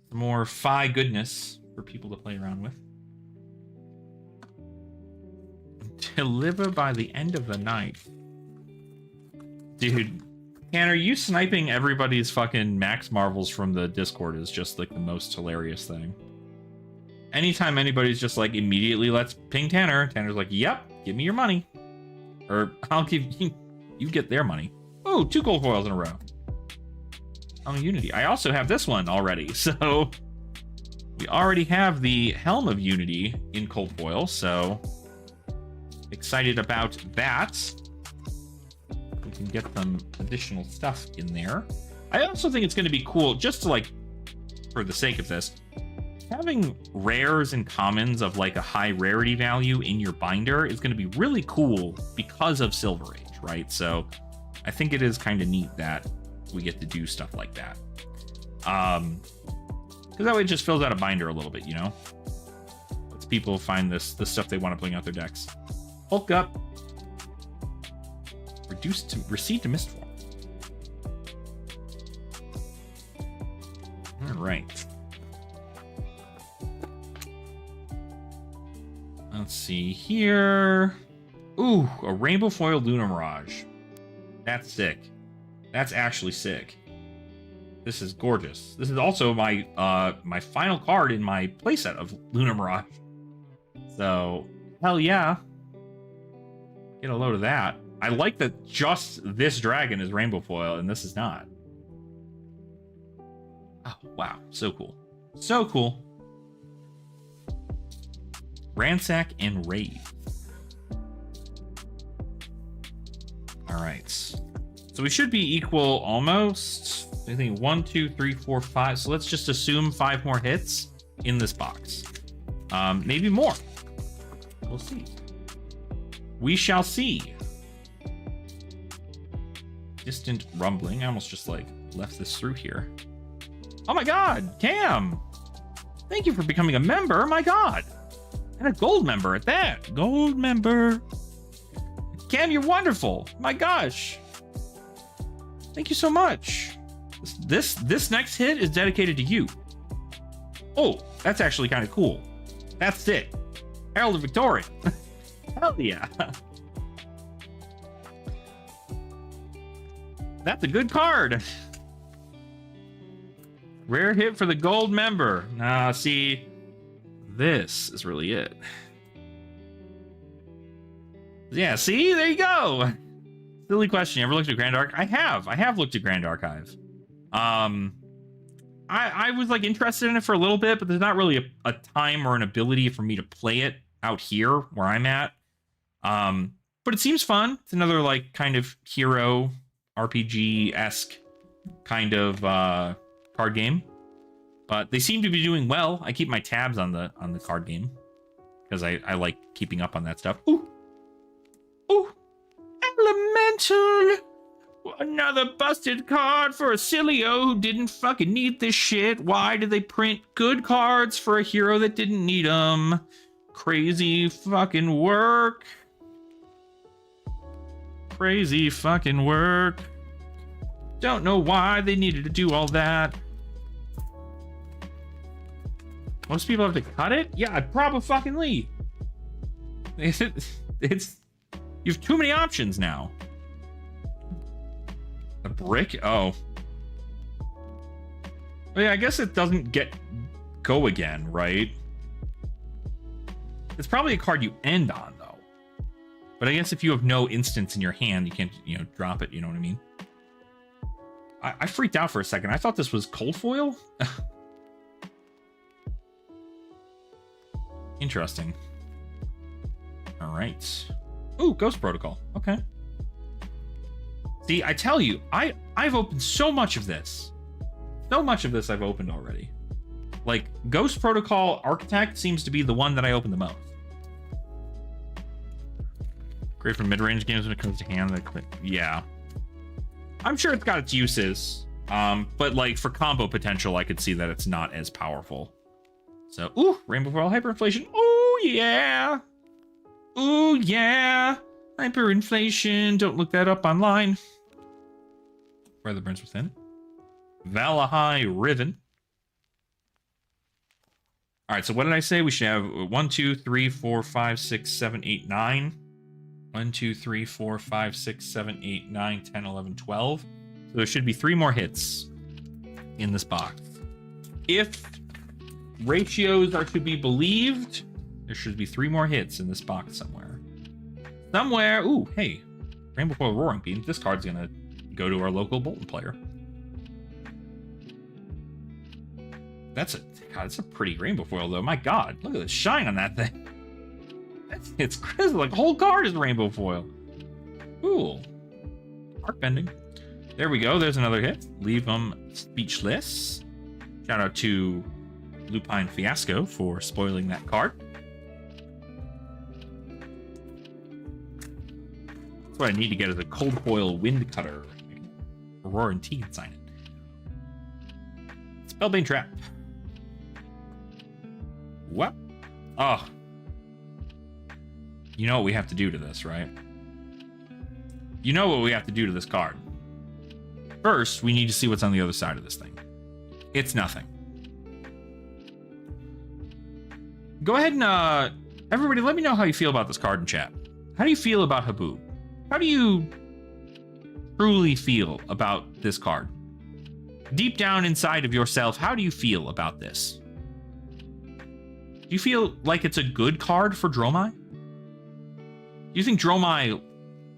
some more Phi goodness for people to play around with. Deliver by the end of the night. Dude, Tanner, you sniping everybody's fucking Max Marvels from the Discord is just like the most hilarious thing. Anytime anybody's just like immediately let's ping Tanner, Tanner's like, yep, give me your money. Or I'll give you get their money. Oh, 2 gold foils in a row. On Unity. I also have this one already, so we already have the Helm of Unity in cold foil, so excited about that. We can get some additional stuff in there. I also think it's going to be cool, just to like, for the sake of this, having rares and commons of like a high rarity value in your binder is going to be really cool because of Silver Age, right? So I think it is kind of neat that we get to do stuff like that. Because that way it just fills out a binder a little bit, you know? Lets people find the stuff they want to bring out their decks. Hulk up. Reduced to recede to mist form. All right. Let's see here. Ooh, a rainbow foil Lunar Mirage. That's sick. That's actually sick. This is gorgeous. This is also my my final card in my playset of Lunar Mirage. So, hell yeah. Get a load of that. I like that just this dragon is rainbow foil and this is not. Oh, wow. So cool. So cool. Ransack and Rathe. All right. So we should be equal almost. I think 1, 2, 3, 4, 5. So let's just assume 5 more hits in this box. Maybe more. We'll see. We shall see. Distant rumbling. I almost just like left this through here. Oh my God, Cam! Thank you for becoming a member. My God, and a gold member at that. Gold member. Cam, you're wonderful. My gosh. Thank you so much. This next hit is dedicated to you. Oh, that's actually kind of cool. That's it. Herald of Victoria. Hell yeah. That's a good card. Rare hit for the gold member. Nah, see, this is really it. Yeah, see, there you go. Silly question. You ever looked at Grand Arc? I have looked at Grand Archive. I was like interested in it for a little bit, but there's not really a time or an ability for me to play it out here where I'm at. But it seems fun. It's another like kind of hero RPG-esque kind of card game. But they seem to be doing well. I keep my tabs on the card game because I like keeping up on that stuff. Ooh. Ooh. Elemental. Another busted card for a Cilio who didn't fucking need this shit. Why did they print good cards for a hero that didn't need them? Crazy fucking work. Crazy fucking work. Don't know why they needed to do all that. Most people have to cut it? Yeah, probably. It's you have too many options now. A brick? Oh. Well, yeah, I guess it doesn't go again, right? It's probably a card you end on, though. But I guess if you have no instance in your hand, you can't, drop it, you know what I mean? I freaked out for a second. I thought this was cold foil. Interesting. All right. Ooh, Ghost Protocol. Okay. See, I tell you, I've opened so much of this. So much of this I've opened already. Like, Ghost Protocol Architect seems to be the one that I open the most. Great for mid-range games when it comes to hand. Yeah. I'm sure it's got its uses. But, like, for combo potential, I could see that it's not as powerful. So, ooh, Rainbow Foil Hyperinflation. Ooh, yeah. Ooh, yeah. Hyperinflation. Don't look that up online. Where the burns within. Valahai Riven. All right, so what did I say? We should have 1, 2, 3, 4, 5, 6, 7, 8, 9. 1, 2, 3, 4, 5, 6, 7, 8, 9, 10, 11, 12. So there should be 3 more hits in this box. If ratios are to be believed, there should be 3 more hits in this box somewhere. Somewhere. Ooh, hey. Rainbow Foil Roaring Beam. This card's going to go to our local Bolton player. That's a pretty Rainbow Foil, though. My God. Look at the shine on that thing. It's crazy. Like, the whole card is Rainbow Foil. Cool. Arc bending. There we go. There's another hit. Leave them speechless. Shout out to Lupine Fiasco for spoiling that card. That's what I need to get is a cold foil wind cutter. Aurora and T can sign it. Spellbane Trap. What? Oh. You know what we have to do to this, right? You know what we have to do to this card. First, we need to see what's on the other side of this thing. It's nothing. Go ahead and, everybody, let me know how you feel about this card in chat. How do you feel about Haboob? How do you truly feel about this card? Deep down inside of yourself, how do you feel about this? Do you feel like it's a good card for Dromai? Do you think Dromai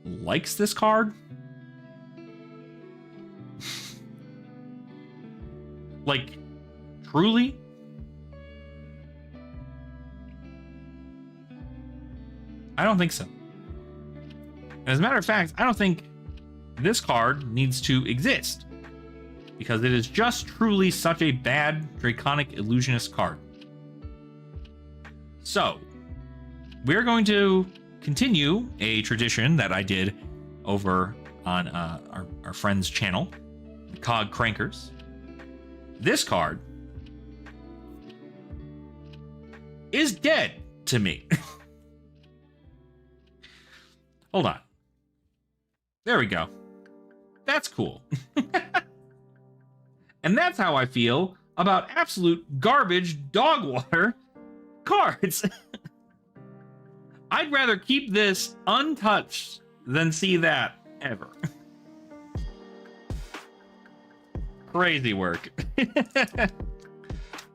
likes this card? Like, truly? I don't think so. As a matter of fact, I don't think this card needs to exist, because it is just truly such a bad Draconic Illusionist card. So, we're going to continue a tradition that I did over on our friend's channel, the Cog Crankers. This card is dead to me. Hold on. There we go. That's cool. And that's how I feel about absolute garbage dog water cards. I'd rather keep this untouched than see that ever. Crazy work.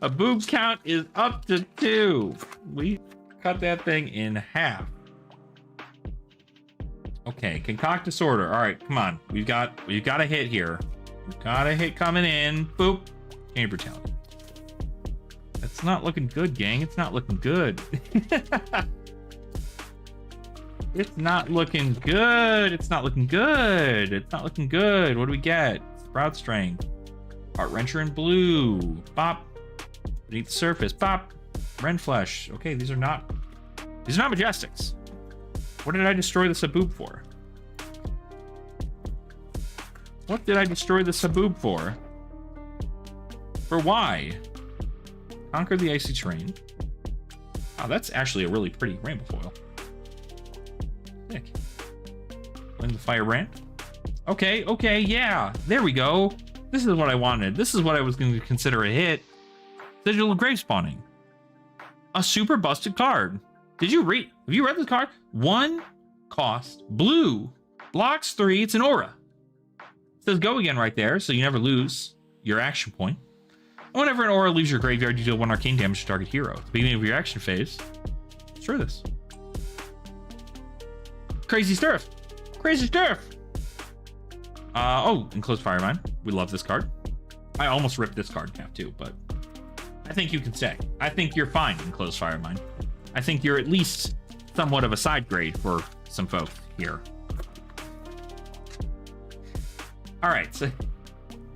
A boobs count is up to 2. We cut that thing in half. Okay, concoct disorder. All right, come on. We've got a hit here. We've got a hit coming in. Boop. Chain brutality. That's not looking good, gang. It's not looking good. It's not looking good. It's not looking good. It's not looking good. What do we get? Sprout Strength. Heart Wrencher in blue. Bop. Beneath the surface. Bop. Ren Flesh. Okay, these are not Majestics. What did I destroy the Saboob for? What did I destroy the Saboob for? For why? Conquer the icy terrain. Oh, that's actually a really pretty rainbow foil. Sick. Win the fire brand. Okay, yeah. There we go. This is what I wanted. This is what I was going to consider a hit. Sigil of Grave Spawning. A super busted card. Have you read this card? 1 cost, blue, blocks 3, it's an aura. It says go again right there, so you never lose your action point. Whenever an aura leaves your graveyard, you deal 1 arcane damage to target hero. At the beginning of your action phase, destroy this. Crazy Sturf. Crazy Sturf. Oh, Enclosed Firemind. We love this card. I almost ripped this card in half too, but I think you can stay. I think you're fine, Enclosed Firemind. I think you're at least somewhat of a side grade for some folks here. All right, so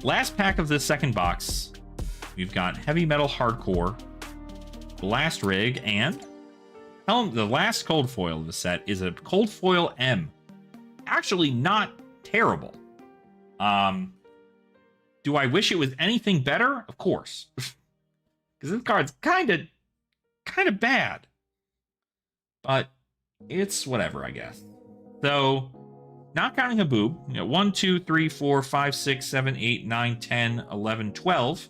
last pack of this second box, we've got Heavy Metal Hardcore, Blast Rig, and the last cold foil of the set is a Cold Foil M. Actually, not terrible. Do I wish it was anything better? Of course, because this card's kind of bad. But it's whatever, I guess. So, not counting Haboob, you know, 1, 2, 3, 4, 5, 6, 7, 8, 9, 10, 11, 12.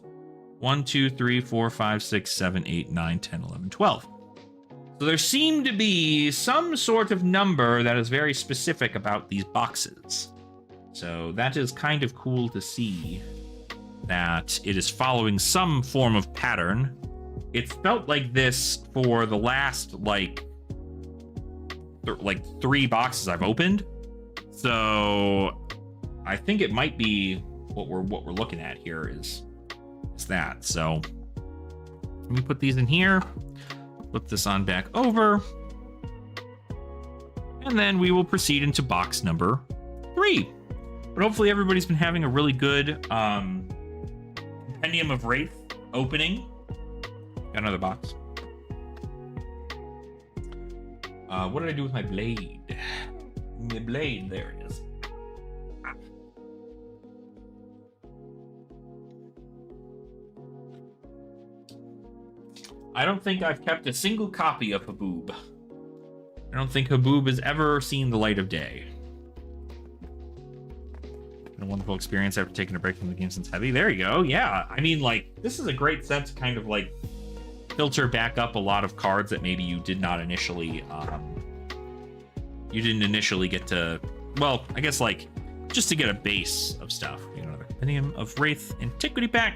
1, 2, 3, 4, 5, 6, 7, 8, 9, 10, 11, 12. So there seemed to be some sort of number that is very specific about these boxes. So that is kind of cool to see that it is following some form of pattern. It's felt like this for the last, like 3 boxes I've opened. So I think it might be what we're looking at here is that. So let me put these in here, flip this on back over, and then we will proceed into box number 3. But hopefully everybody's been having a really good Compendium of Rathe opening. Got another box. What did I do with my blade? My blade, there it is. I don't think I've kept a single copy of Haboob. I don't think Haboob has ever seen the light of day. Been a wonderful experience after taking a break from the game since Heavy. There you go. Yeah, I mean, like, this is a great set to kind of like filter back up a lot of cards that maybe you did not initially you didn't initially get to, well, I guess like just to get a base of stuff. You know, another Compendium of Rathe Antiquity pack.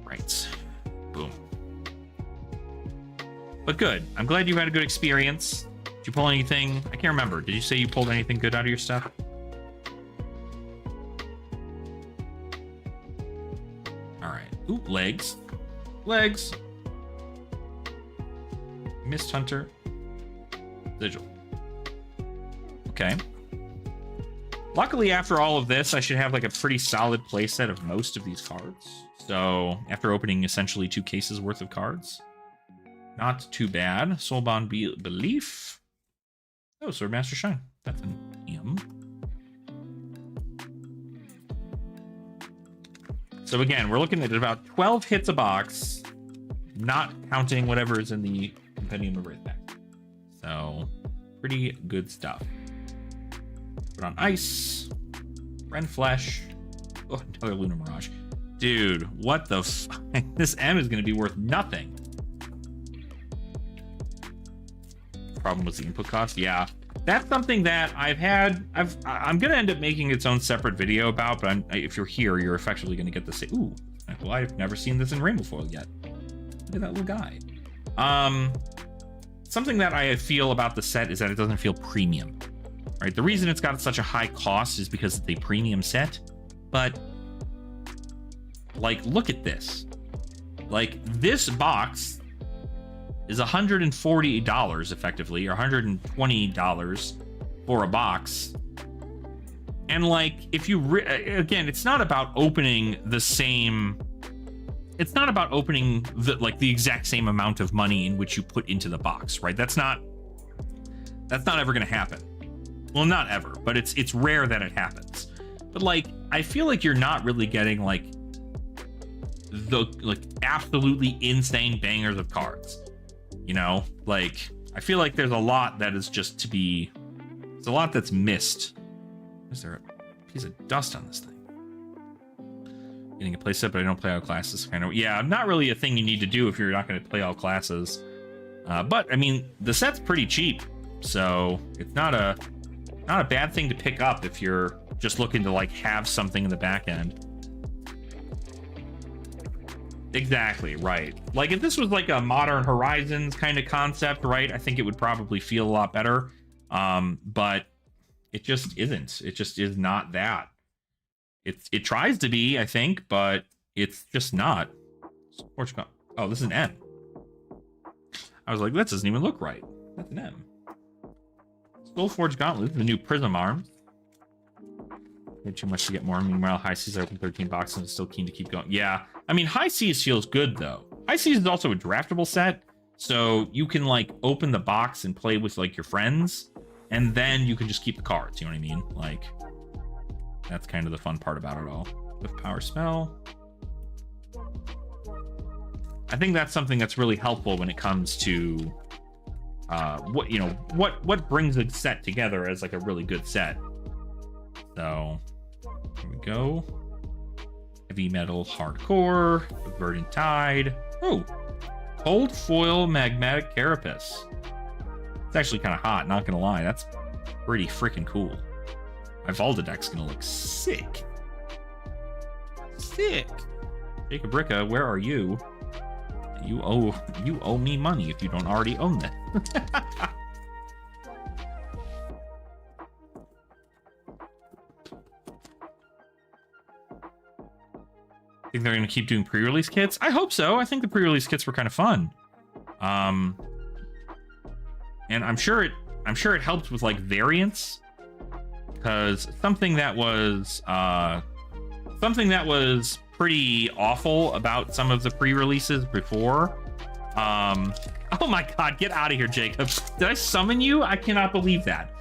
Right. Boom. But good. I'm glad you had a good experience. Did you pull anything? I can't remember. Did you say you pulled anything good out of your stuff? All right. Ooh, legs. Legs. Mist Hunter, Sigil. Okay. Luckily, after all of this, I should have like a pretty solid playset of most of these cards. So after opening essentially 2 cases worth of cards, not too bad. Soulbound Belief. Oh, Swordmaster Shine. That's an M. So again, we're looking at about 12 hits a box, not counting whatever is in the Compendium of Rathe pack. So pretty good stuff. Put on Ice, Ren Flesh. Oh, another Lunar Mirage. Dude, what the fuck? This M is going to be worth nothing. Problem was the input cost. Yeah, that's something that I'm going to end up making its own separate video about, but if you're here, you're effectively going to get to say, ooh, well, I've never seen this in Rainbow Foil yet. Look at that little guy. Something that I feel about the set is that it doesn't feel premium. Right, the reason it's got such a high cost is because it's a premium set, but like, look at this. Like, this box is $140 effectively, or $120 for a box. And like, if you again, it's not about opening the same. It's not about opening the exact same amount of money in which you put into the box, right? That's not ever going to happen. Well, not ever, but it's rare that it happens. But like, I feel like you're not really getting like the absolutely insane bangers of cards. You know, like, I feel like there's a lot that is just to be. There's a lot that's missed. Is there a piece of dust on this thing? Getting a playset, but I don't play all classes. Kind of, yeah, not really a thing you need to do if you're not going to play all classes. But I mean, the set's pretty cheap, so it's not a bad thing to pick up if you're just looking to like have something in the back end. Exactly, right. Like, if this was like a Modern Horizons kind of concept, right, I think it would probably feel a lot better. But it just isn't. It just is not that. It tries to be, I think, but it's just not. Oh, this is an M. I was like, that doesn't even look right. That's an M. Skullforged Gauntlet, the new Prism Arms. Way too much to get more. Meanwhile, High Seas open 13 boxes and is still keen to keep going. Yeah, I mean, High Seas feels good, though. High Seas is also a draftable set, so you can, like, open the box and play with, like, your friends, and then you can just keep the cards, you know what I mean? Like, that's kind of the fun part about it all. With Power Spell. I think that's something that's really helpful when it comes to what brings a set together as like a really good set. So here we go. Heavy Metal Hardcore, Verdant Tide. Oh, Cold Foil Magmatic Carapace. It's actually kind of hot, not gonna lie. That's pretty freaking cool. My Valda deck's gonna look sick. Sick. Jacob Ricca, where are you? You owe me money if you don't already own that. Think they're gonna keep doing pre-release kits? I hope so. I think the pre-release kits were kind of fun. And I'm sure it helped with like variants, because something that was pretty awful about some of the pre-releases before. Oh my god, get out of here, Jacob. Did I summon you? I cannot believe that.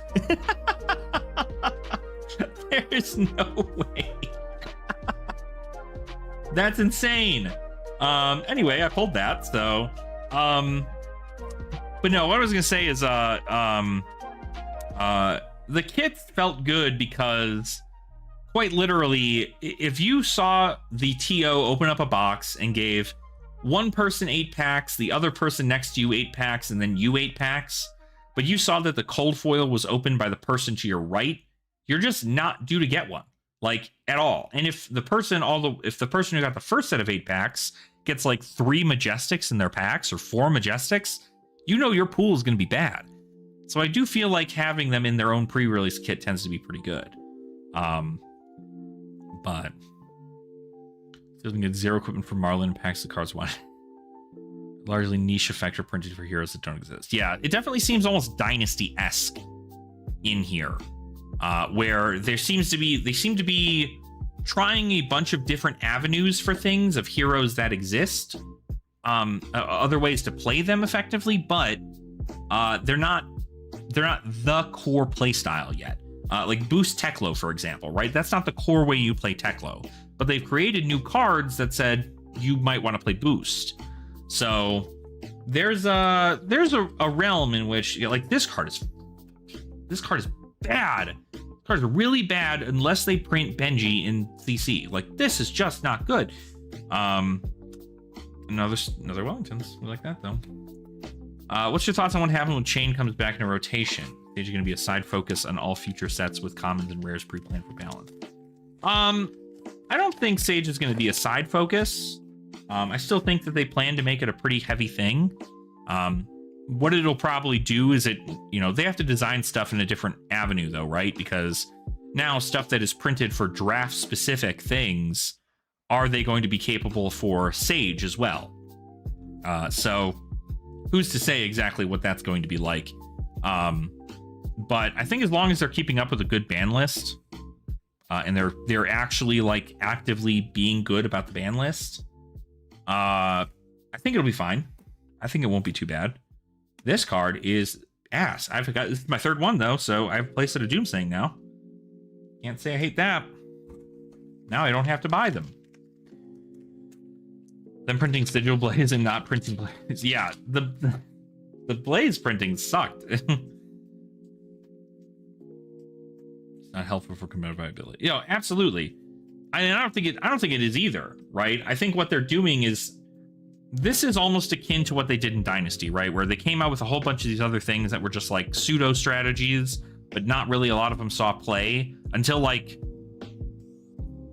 There's no way. That's insane. Anyway, I pulled that, so but no, what I was gonna say is the kits felt good because quite literally, if you saw the TO open up a box and gave one person 8 packs, the other person next to you 8 packs, and then you 8 packs, but you saw that the cold foil was opened by the person to your right, you're just not due to get one, like, at all. And if the person who got the first set of 8 packs gets like 3 Majestics in their packs or 4 Majestics, you know your pool is going to be bad. So I do feel like having them in their own pre-release kit tends to be pretty good. But doesn't get 0 equipment from Marlin and packs the cards one. largely niche effector printed for heroes that don't exist. Yeah, it definitely seems almost Dynasty-esque in here, where they seem to be trying a bunch of different avenues for things of heroes that exist, other ways to play them effectively, but they're not the core playstyle yet. Like Boost Teklo, for example, right? That's not the core way you play Teklo, but they've created new cards that said you might want to play Boost. So there's a realm in which, you know, like this card is bad. This card is really bad unless they print Benji in CC. Like, this is just not good. Another Wellingtons. We like that though. What's your thoughts on what happens when Chain comes back in a rotation? Is going to be a side focus on all future sets with commons and rares pre-planned for balance? I don't think Sage is going to be a side focus. I still think that they plan to make it a pretty heavy thing. What it'll probably do is they have to design stuff in a different avenue though, right? Because now stuff that is printed for draft specific things, are they going to be capable for Sage as well? So who's to say exactly what that's going to be like? But I think as long as they're keeping up with a good ban list, and they're actually like actively being good about the ban list, I think it'll be fine. I think it won't be too bad. This card is ass. I forgot this is my third one though, so I've placed it a Doomsaying now. Can't say I hate that. Now I don't have to buy them. Them printing Sigil Blaze and not printing Blaze. Yeah, the Blaze printing sucked. It's not helpful for combative viability. You know, absolutely. I don't think it is either, right? I think what they're doing is, this is almost akin to what they did in Dynasty, right? Where they came out with a whole bunch of these other things that were just like pseudo strategies, but not really a lot of them saw play until like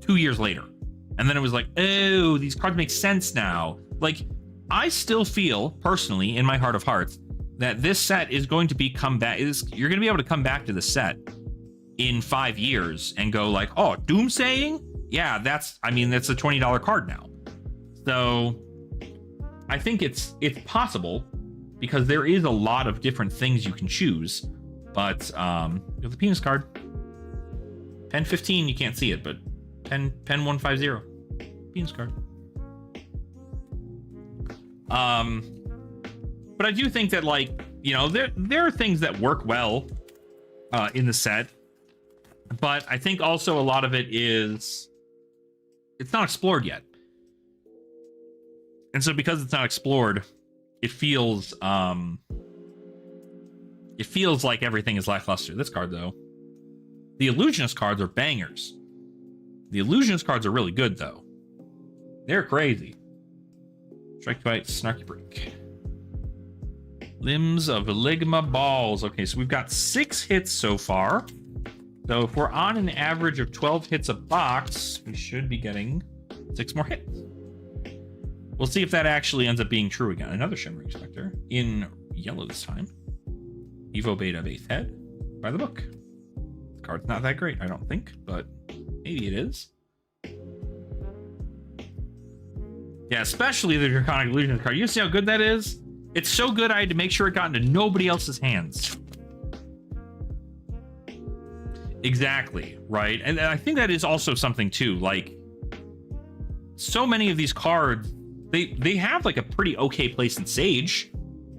2 years later. And then it was like, oh, these cards make sense now. Like, I still feel personally in my heart of hearts that this set is going to be you're going to be able to come back to the set in 5 years and go like, oh, Doomsaying? Yeah, that's a $20 card now. So I think it's possible because there is a lot of different things you can choose. But the penis card, Pen 15, you can't see it, but Pen 150, penis card. But I do think that, like, you know, there are things that work well in the set, but I think also a lot of it is it's not explored yet. And so because it's not explored, it feels like everything is lackluster. This card, though, the Illusionist cards are bangers. The Illusionist cards are really good, though. They're crazy. Strike Bite, Snarky Break. Limbs of Ligma Balls. Okay, so we've got 6 hits so far. So if we're on an average of 12 hits a box, we should be getting 6 more hits. We'll see if that actually ends up being true again. Another Shimmering Spectre in yellow this time. Evo Beta of 8th Head by the book. The card's not that great, I don't think, but maybe it is. Yeah, especially the Draconic Illusion card. You see how good that is? It's so good I had to make sure it got into nobody else's hands. Exactly, right? And I think that is also something too, like, so many of these cards, they have like a pretty okay place in Sage,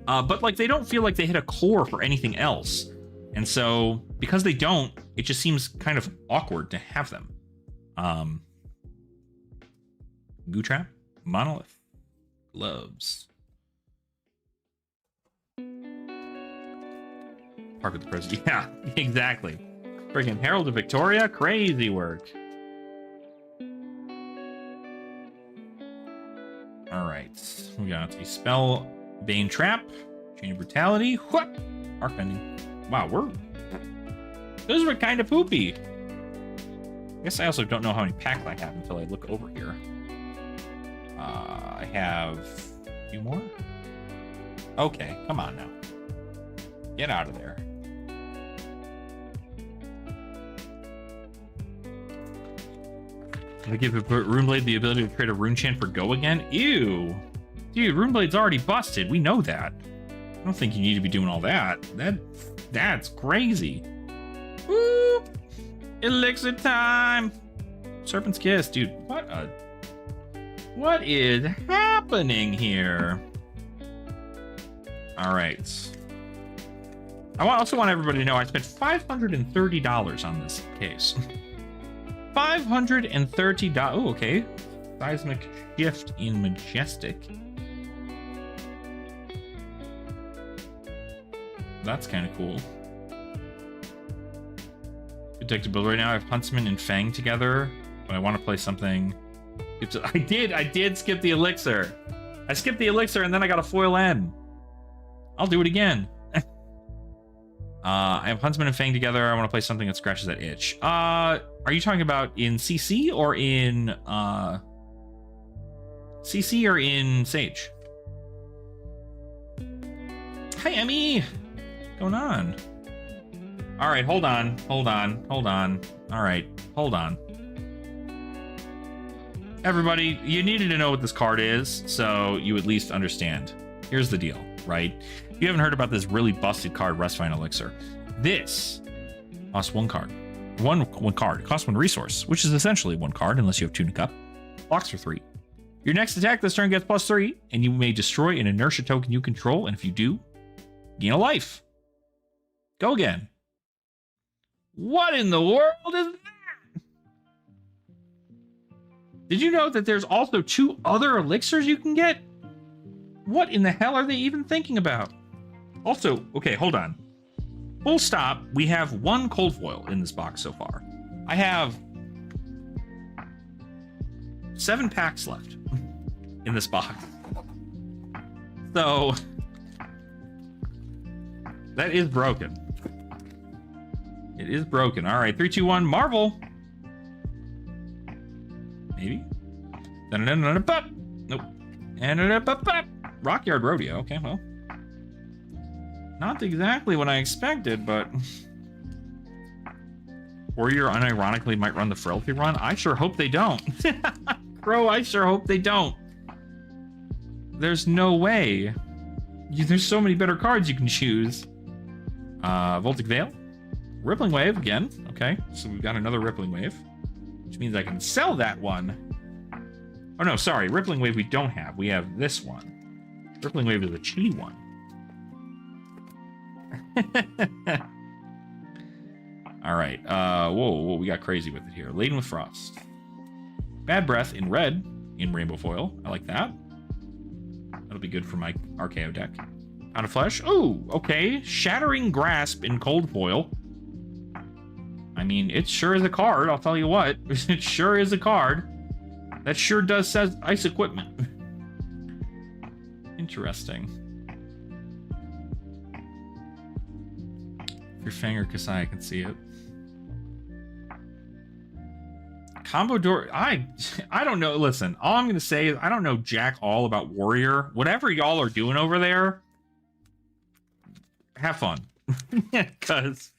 but like they don't feel like they hit a core for anything else. And so because they don't, it just seems kind of awkward to have them. Goo Trap, Monolith, Gloves. Park with the President. Yeah, exactly. Freaking Herald of Victoria, crazy work. All right, we got a Spell Bane Trap, Chain of Brutality, what? Arc Bending. Wow, those were kind of poopy. I guess I also don't know how many packs I have until I look over here. I have a few more. Okay, come on now. Get out of there. I give Runeblade the ability to create a rune chant for Go again? Ew. Dude, Runeblade's already busted. We know that. I don't think you need to be doing all that. That's crazy. Woo! Elixir time! Serpent's Kiss, dude. What is happening here? All right. I also want everybody to know I spent $530 on this case. $530. Oh, okay. Seismic Shift in Majestic. That's kind of cool. Detective Build right now. I have Huntsman and Fang together, but I want to play something. I did skip the Elixir. I skipped the Elixir and then I got a foil M. I'll do it again. I have Huntsman and Fang together. I want to play something that scratches that itch. Are you talking about in CC or in CC or in Sage? Hi, Emmy. What's going on? All right, hold on. All right, hold on. Everybody, you needed to know what this card is, so you at least understand. Here's the deal, right? You haven't heard about this really busted card, Resfine Elixir. This costs one card. One card. It costs one resource, which is essentially one card, unless you have Tunic Up. Blocks for 3. Your next attack this turn gets +3, and you may destroy an inertia token you control, and if you do, gain a life. Go again. What in the world is that? Did you know that there's also 2 other elixirs you can get? What in the hell are they even thinking about? Also, okay, hold on. Full stop, we have 1 cold foil in this box so far. I have 7 packs left in this box. So, that is broken. It is broken. All right, 3, 2, 1, Marvel. Maybe. Nope. Rockyard Rodeo. Okay, well. Not exactly what I expected, but... Warrior unironically might run the Frailty run. I sure hope they don't. Bro, I sure hope they don't. There's no way. There's so many better cards you can choose. Voltic Veil. Rippling Wave again. Okay, so we've got another Rippling Wave, which means I can sell that one. Oh no, sorry, Rippling Wave we don't have. We have this one. Rippling Wave is a cheaty one. All right. Whoa, we got crazy with it here. Laden with Frost. Bad Breath in red in Rainbow Foil. I like that. That'll be good for my RKO deck. Pound of Flesh. Oh, okay. Shattering Grasp in cold foil. I mean, it sure is a card, I'll tell you what. It sure is a card. That sure does says ice equipment. Interesting. If your Fang or Kasai, I can see it. Combo door. I don't know. Listen, all I'm going to say is I don't know jack all about Warrior. Whatever y'all are doing over there, have fun. Because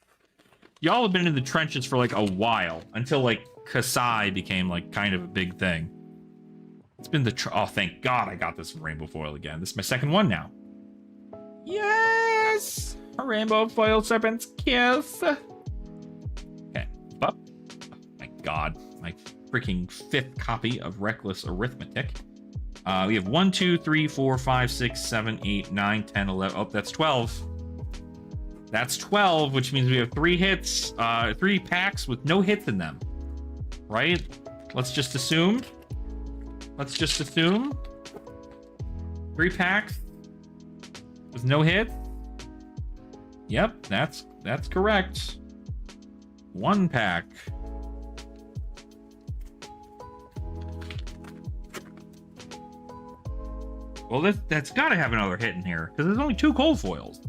y'all have been in the trenches for like a while until like Kasai became like kind of a big thing. It's been the oh, thank God I got this in Rainbow Foil again. This is my second one now. Yes, a Rainbow Foil Serpent's Kiss. Okay, but oh my God, my freaking 5th copy of Reckless Arithmetic. We have 1, 2, 3, 4, 5, 6, 7, 8, 9, 10, 11. Oh, that's 12. That's 12, which means we have 3 hits, 3 packs with no hits in them. Right? Let's just assume. 3 packs with no hit. Yep, that's correct. 1 pack. Well, that's got to have another hit in here because there's only 2 cold foils.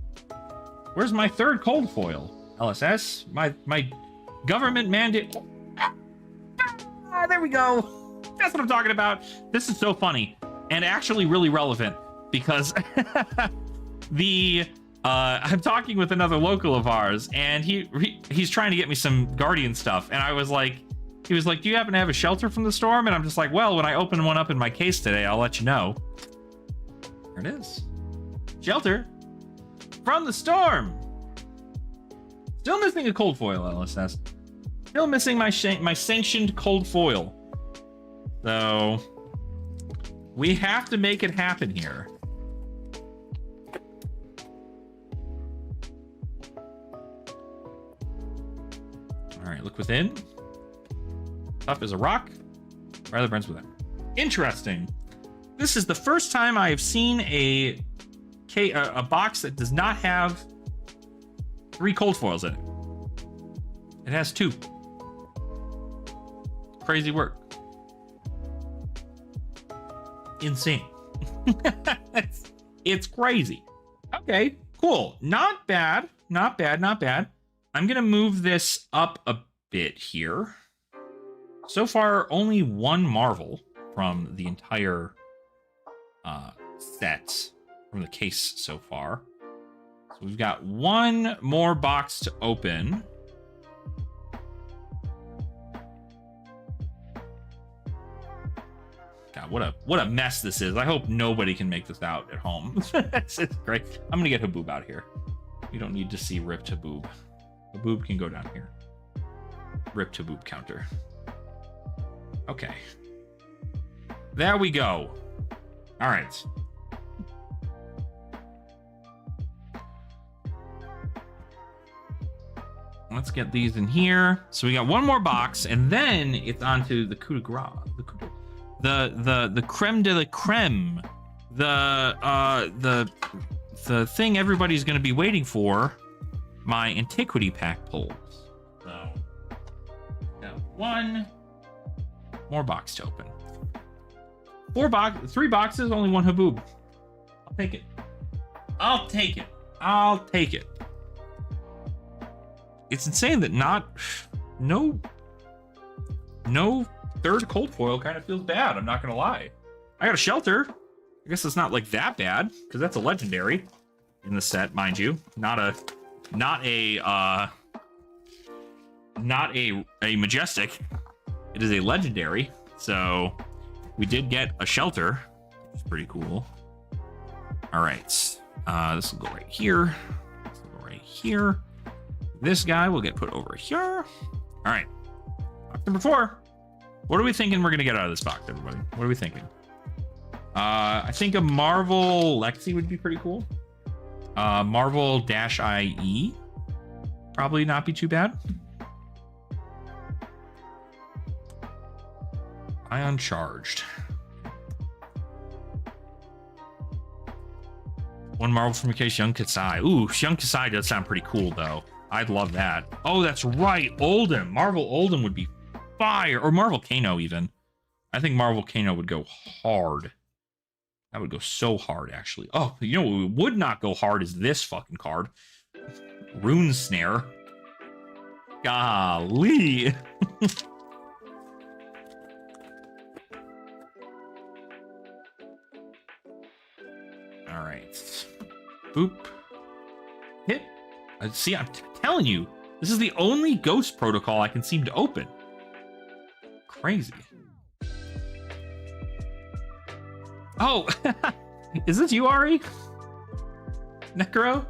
Where's my 3rd cold foil? LSS? My government mandate. Ah, there we go. That's what I'm talking about. This is so funny and actually really relevant because I'm talking with another local of ours and he's trying to get me some Guardian stuff. And I was like, he was like, do you happen to have a shelter from the storm? And I'm just like, well, when I open one up in my case today, I'll let you know. There it is. Shelter from the storm. Still missing a cold foil, LSS. Still missing my sanctioned cold foil. So we have to make it happen here. All right, look within. Tough as a rock. Rather burns within. Interesting. This is the first time I have seen a box that does not have 3 cold foils in it. It has 2. Crazy work. Insane. It's crazy. Okay, cool. Not bad. Not bad. Not bad. I'm going to move this up a bit here. So far, only 1 Marvel from the entire set, from the case so far. So we've got 1 more box to open. God, what a mess this is. I hope nobody can make this out at home. It's great. I'm gonna get Haboob out here. You don't need to see ripped Haboob. Haboob can go down here. Ripped Haboob counter. Okay. There we go. All right. Let's get these in here. So we got 1 more box, and then it's on to the coup de grace. The creme de la creme. The thing everybody's gonna be waiting for. My antiquity pack pulls. So got 1 more box to open. 3 boxes, only 1 Haboob. I'll take it. I'll take it. I'll take it. It's insane that no 3rd cold foil kind of feels bad. I'm not gonna lie. I got a shelter. I guess it's not like that bad because that's a legendary in the set, mind you. Not a majestic. It is a legendary. So we did get a shelter, which is pretty cool. All right, this will go right here. This will go right here. This guy will get put over here. All right, box number 4. What are we thinking we're gonna get out of this box, everybody? What are we thinking? I think a Marvel Lexi would be pretty cool. Marvel-IE probably not be too bad. Ion charged. 1 Marvel from your case, Young Kasai. Ooh, Young Kasai does sound pretty cool though. I'd love that. Oh, that's right. Oldhim. Marvel Oldhim would be fire. Or Marvel Kano even. I think Marvel Kano would go hard. That would go so hard, actually. Oh, you know what would not go hard is this fucking card. Rune Snare. Golly. All right. Boop. Hit. See, I'm telling you, this is the only Ghost Protocol I can seem to open. Crazy. Oh, is this you, Ari? Necro?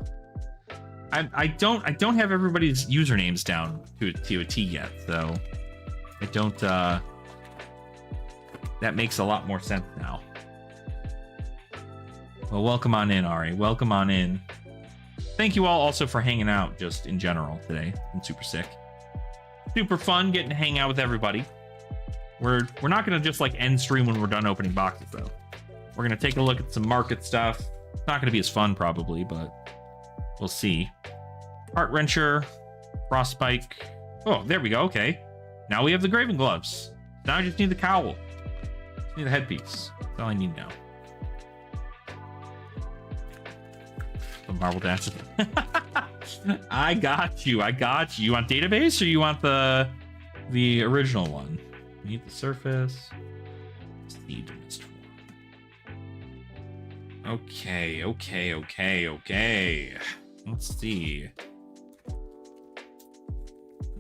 I don't have everybody's usernames down to a T yet, so I don't. That makes a lot more sense now. Well, welcome on in, Ari. Welcome on in. Thank you all also for hanging out just in general today. I'm super sick. Super fun getting to hang out with everybody. We're not gonna just like end stream when we're done opening boxes though. We're gonna take a look at some market stuff. It's not gonna be as fun probably, but we'll see. Heart Wrencher, Frostspike. Oh, there we go. Okay. Now we have the Graven Gloves. Now I just need the cowl. Just need the headpiece. That's all I need now. The Marvel Dash. I got you. I got you. You want database or you want the original one? You need the surface. Seed mist form. Okay. Let's see.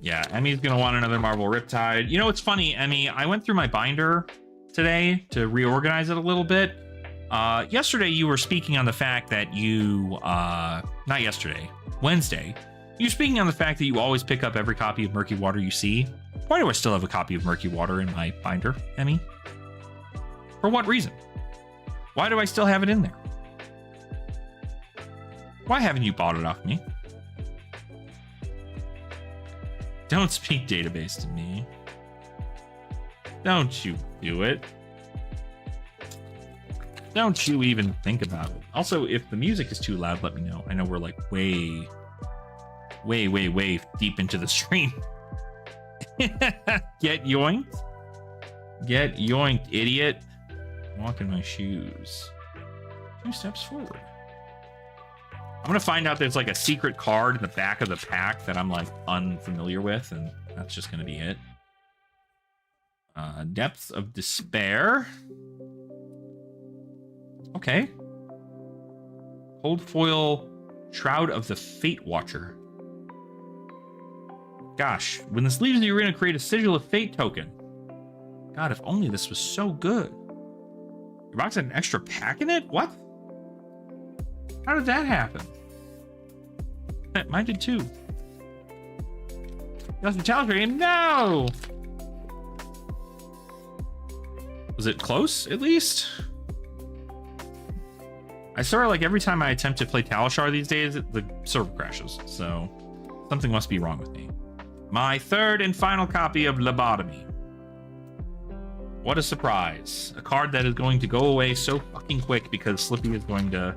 Yeah, Emmy's gonna want another Marvel Riptide. You know what's funny, Emmy? I went through my binder today to reorganize it a little bit. Yesterday you were speaking on the fact that you, not yesterday, Wednesday, you're speaking on the fact that you always pick up every copy of Murky Water you see. Why do I still have a copy of Murky Water in my binder, Emmy? For what reason? Why do I still have it in there? Why haven't you bought it off me? Don't speak database to me. Don't you do it. Don't you even think about it. Also, if the music is too loud, let me know. I know we're like way deep into the stream. Get yoinked. Get yoinked, idiot. Walk in my shoes. 2 steps forward. I'm gonna find out there's like a secret card in the back of the pack that I'm like unfamiliar with, and that's just gonna be it. Depths of Despair. Okay. Cold foil Shroud of the Fate Watcher. Gosh, when this leaves you, we're gonna create a Sigil of Fate token. God, if only this was so good. Your box had an extra pack in it? What? How did that happen? Mine did too. That's the challenge game. No! Was it close, at least? I swear, like, every time I attempt to play Talishar these days, the server crashes. So, something must be wrong with me. My third and final copy of Lobotomy. What a surprise. A card that is going to go away so fucking quick because Slippy is going to...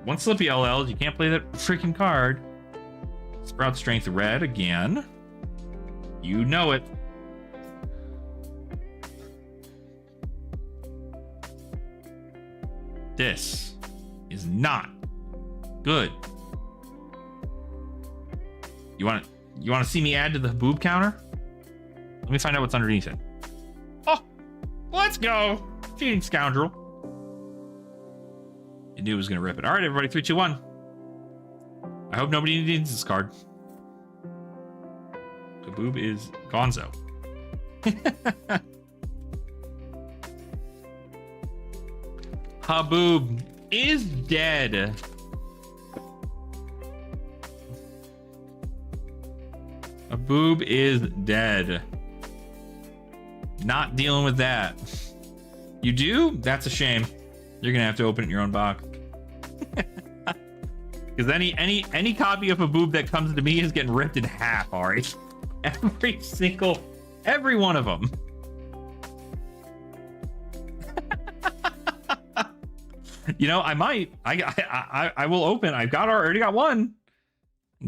Once Slippy LLs, you can't play that freaking card. Sprout Strength Red again. You know it. This is not good. You want to see me add to the boob counter? Let me find out what's underneath it. Oh, let's go. Cheating scoundrel. You knew it was going to rip it. All right, everybody, 3, 2, 1. I hope nobody needs this card. The boob is gonzo. Haboob is dead. Haboob is dead. Not dealing with that. You do? That's a shame. You're gonna have to open it in your own box. Because any copy of Haboob that comes to me is getting ripped in half, Ari. Every one of them. You know, I might. I will open. Already got one.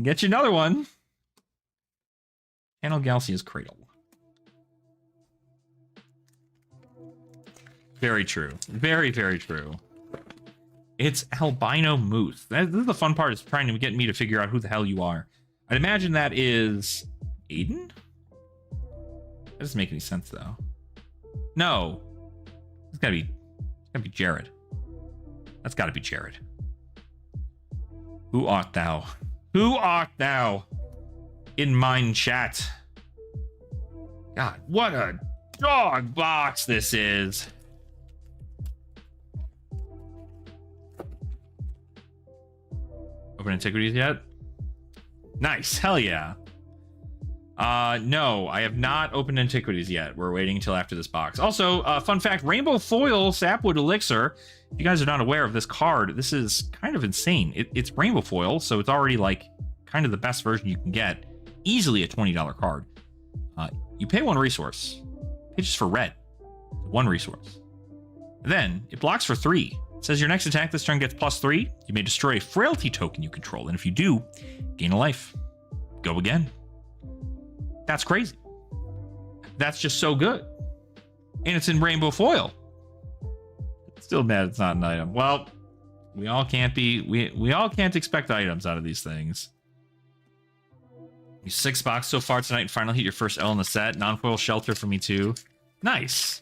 Get you another one. Channel Galcia's Cradle. Very true. Very, very true. It's albino moose. This is the fun part, is trying to get me to figure out who the hell you are. I'd imagine that is Aiden? That doesn't make any sense though. No. It's gotta be Jared. That's gotta be Jared. Who art thou? Who art thou? In mine chat. God, what a dog box this is. Open Antiquities yet? Nice, hell yeah. No, I have not opened Antiquities yet. We're waiting until after this box. Also, fun fact, Rainbow Foil Sapwood Elixir. If you guys are not aware of this card, this is kind of insane. It's Rainbow Foil, so it's already like kind of the best version you can get. Easily a $20 card. You pay 1 resource. Pay just for red. 1 resource. Then, it blocks for 3. It says your next attack this turn gets +3. You may destroy a frailty token you control, and if you do, gain a life. Go again. That's crazy. That's just so good. And it's in Rainbow Foil. Still mad it's not an item. Well, we all can't expect items out of these things. You 6 box so far tonight and finally hit your first L in the set. Non-foil shelter for me too. Nice.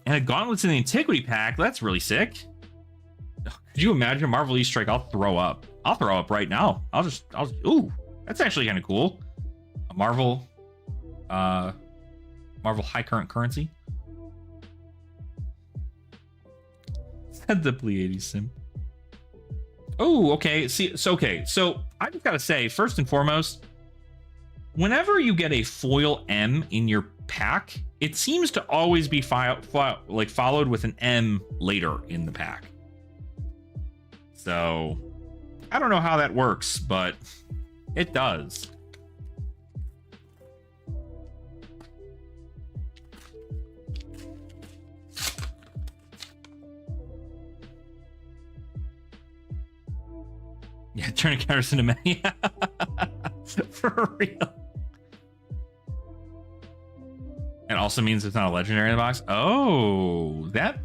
And a Gauntlets in the Antiquity pack. That's really sick. Could you imagine a Marvel Easter egg? I'll throw up. I'll throw up right now. Ooh, that's actually kind of cool. A Marvel high current currency. Said the Pleiades sim. Oh, okay. See, so okay. So I just gotta say, first and foremost, whenever you get a foil M in your pack, it seems to always be followed with an M later in the pack. So I don't know how that works, but it does. Yeah, turn counters into many. For real. It also means it's not a legendary in the box. Oh, that...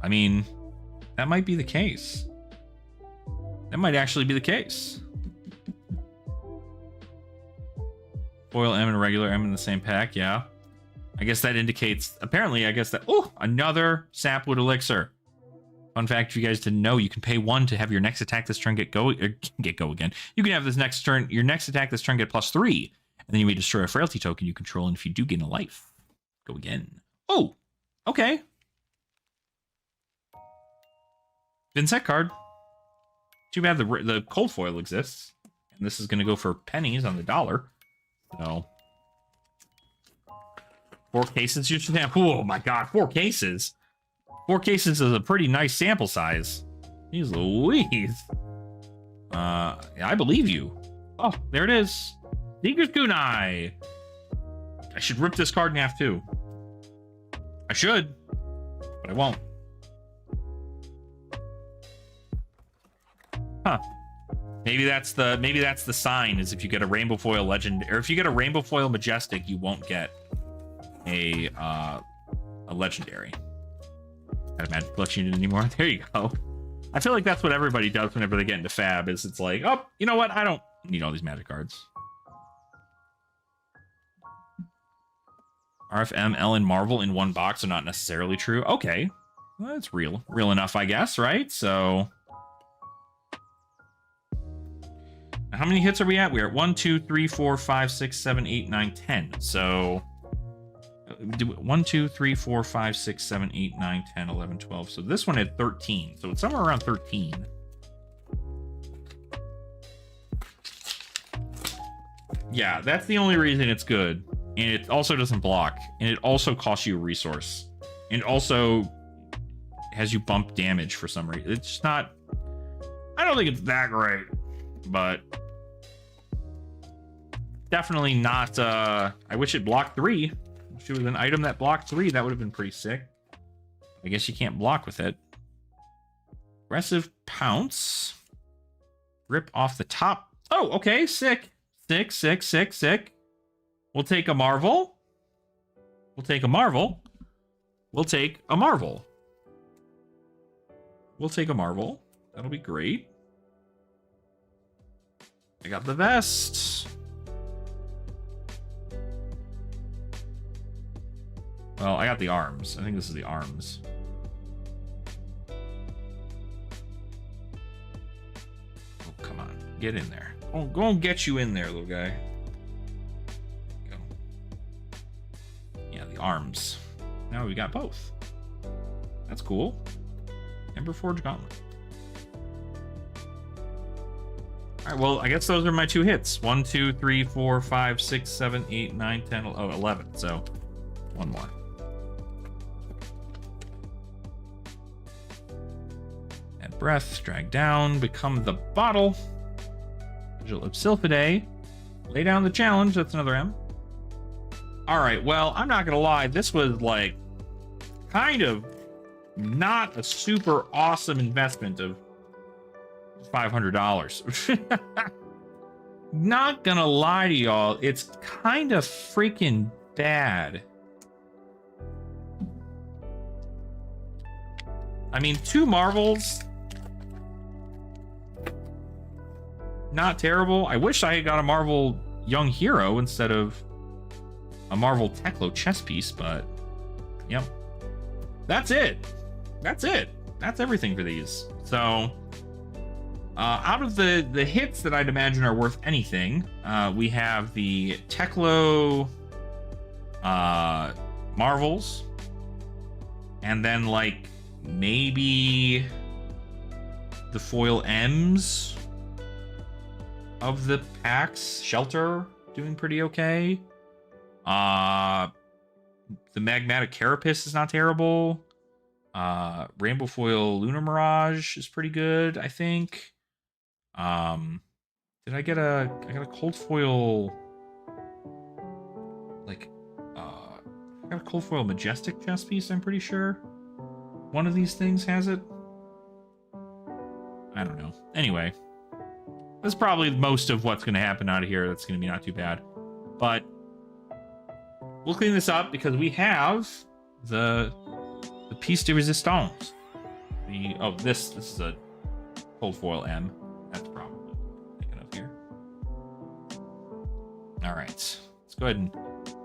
I mean, that might be the case. That might actually be the case. Foil M and regular M in the same pack, yeah. I guess that indicates... Apparently, I guess that... Oh, another Sapwood Elixir. Fun fact, if you guys didn't know, you can pay 1 to have your next attack this turn get go again. You can have this next turn, your next attack this turn get +3, and then you may destroy a frailty token you control, and if you do gain a life, go again. Oh, okay. Vinsect card. Too bad the cold foil exists, and this is going to go for pennies on the dollar. So 4 cases you should have. Oh my god, 4 cases. 4 cases is a pretty nice sample size. Jeez Louise. I believe you. Oh, there it is. Seeker's Kunai. I should rip this card in half too. I should, but I won't. Huh. Maybe that's the sign, is if you get a rainbow foil legend, or if you get a rainbow foil majestic, you won't get a legendary. Got a magic collection anymore? There you go. I feel like that's what everybody does whenever they get into Fab, is it's like, oh, you know what? I don't need all these magic cards. RFM, L, and Marvel in one box are not necessarily true. Okay. Well, that's real enough, I guess, right? So how many hits are we at? We're at 1, 2, 3, 4, 5, 6, 7, 8, 9, 10. So 1, 2, 3, 4, 5, 6, 7, 8, 9, 10, 11, 12. So this one had 13. So it's somewhere around 13. Yeah, that's the only reason it's good. And it also doesn't block. And it also costs you a resource. And also has you bump damage for some reason. It's not... I don't think it's that great. But definitely not... I wish it blocked 3. If it was an item that blocked 3, that would have been pretty sick. I guess you can't block with it. Aggressive Pounce. Rip off the top. Oh, okay, sick. Sick. We'll take a Marvel. We'll take a Marvel. We'll take a Marvel. We'll take a Marvel. That'll be great. I got the vest. Well, I got the arms. I think this is the arms. Oh, come on. Get in there. Oh, go and get you in there, little guy. Go. Yeah, the arms. Now we got both. That's cool. Emberforge Gauntlet. All right, well, I guess those are my 2 hits. 1, 2, 3, 4, 5, 6, 7, 8, 9, 10, 11. So, one more. Add breath, drag down, become the bottle. Vigil of Sylphidae. Lay down the challenge. That's another M. All right, well, I'm not going to lie. This was, like, kind of not a super awesome investment of $500. Not gonna lie to y'all, it's kind of freaking bad. I mean, 2 Marvels, not terrible. I wish I had got a Marvel Young Hero instead of a Marvel Teklo chess piece, but yep. That's it. That's everything for these. So out of the hits that I'd imagine are worth anything, we have the Teklo Marvels, and then like maybe the foil M's of the packs. Shelter doing pretty okay. The Magmatic Carapace is not terrible. Rainbow Foil Lunar Mirage is pretty good, I think. Did I got a cold foil, like, I got a cold foil Majestic chess piece, I'm pretty sure. One of these things has it. I don't know. Anyway, that's probably most of what's going to happen out of here. That's going to be not too bad. But we'll clean this up because we have the piece de resistance. This is a cold foil M. That's probably what I'm thinking of here. All right, let's go ahead and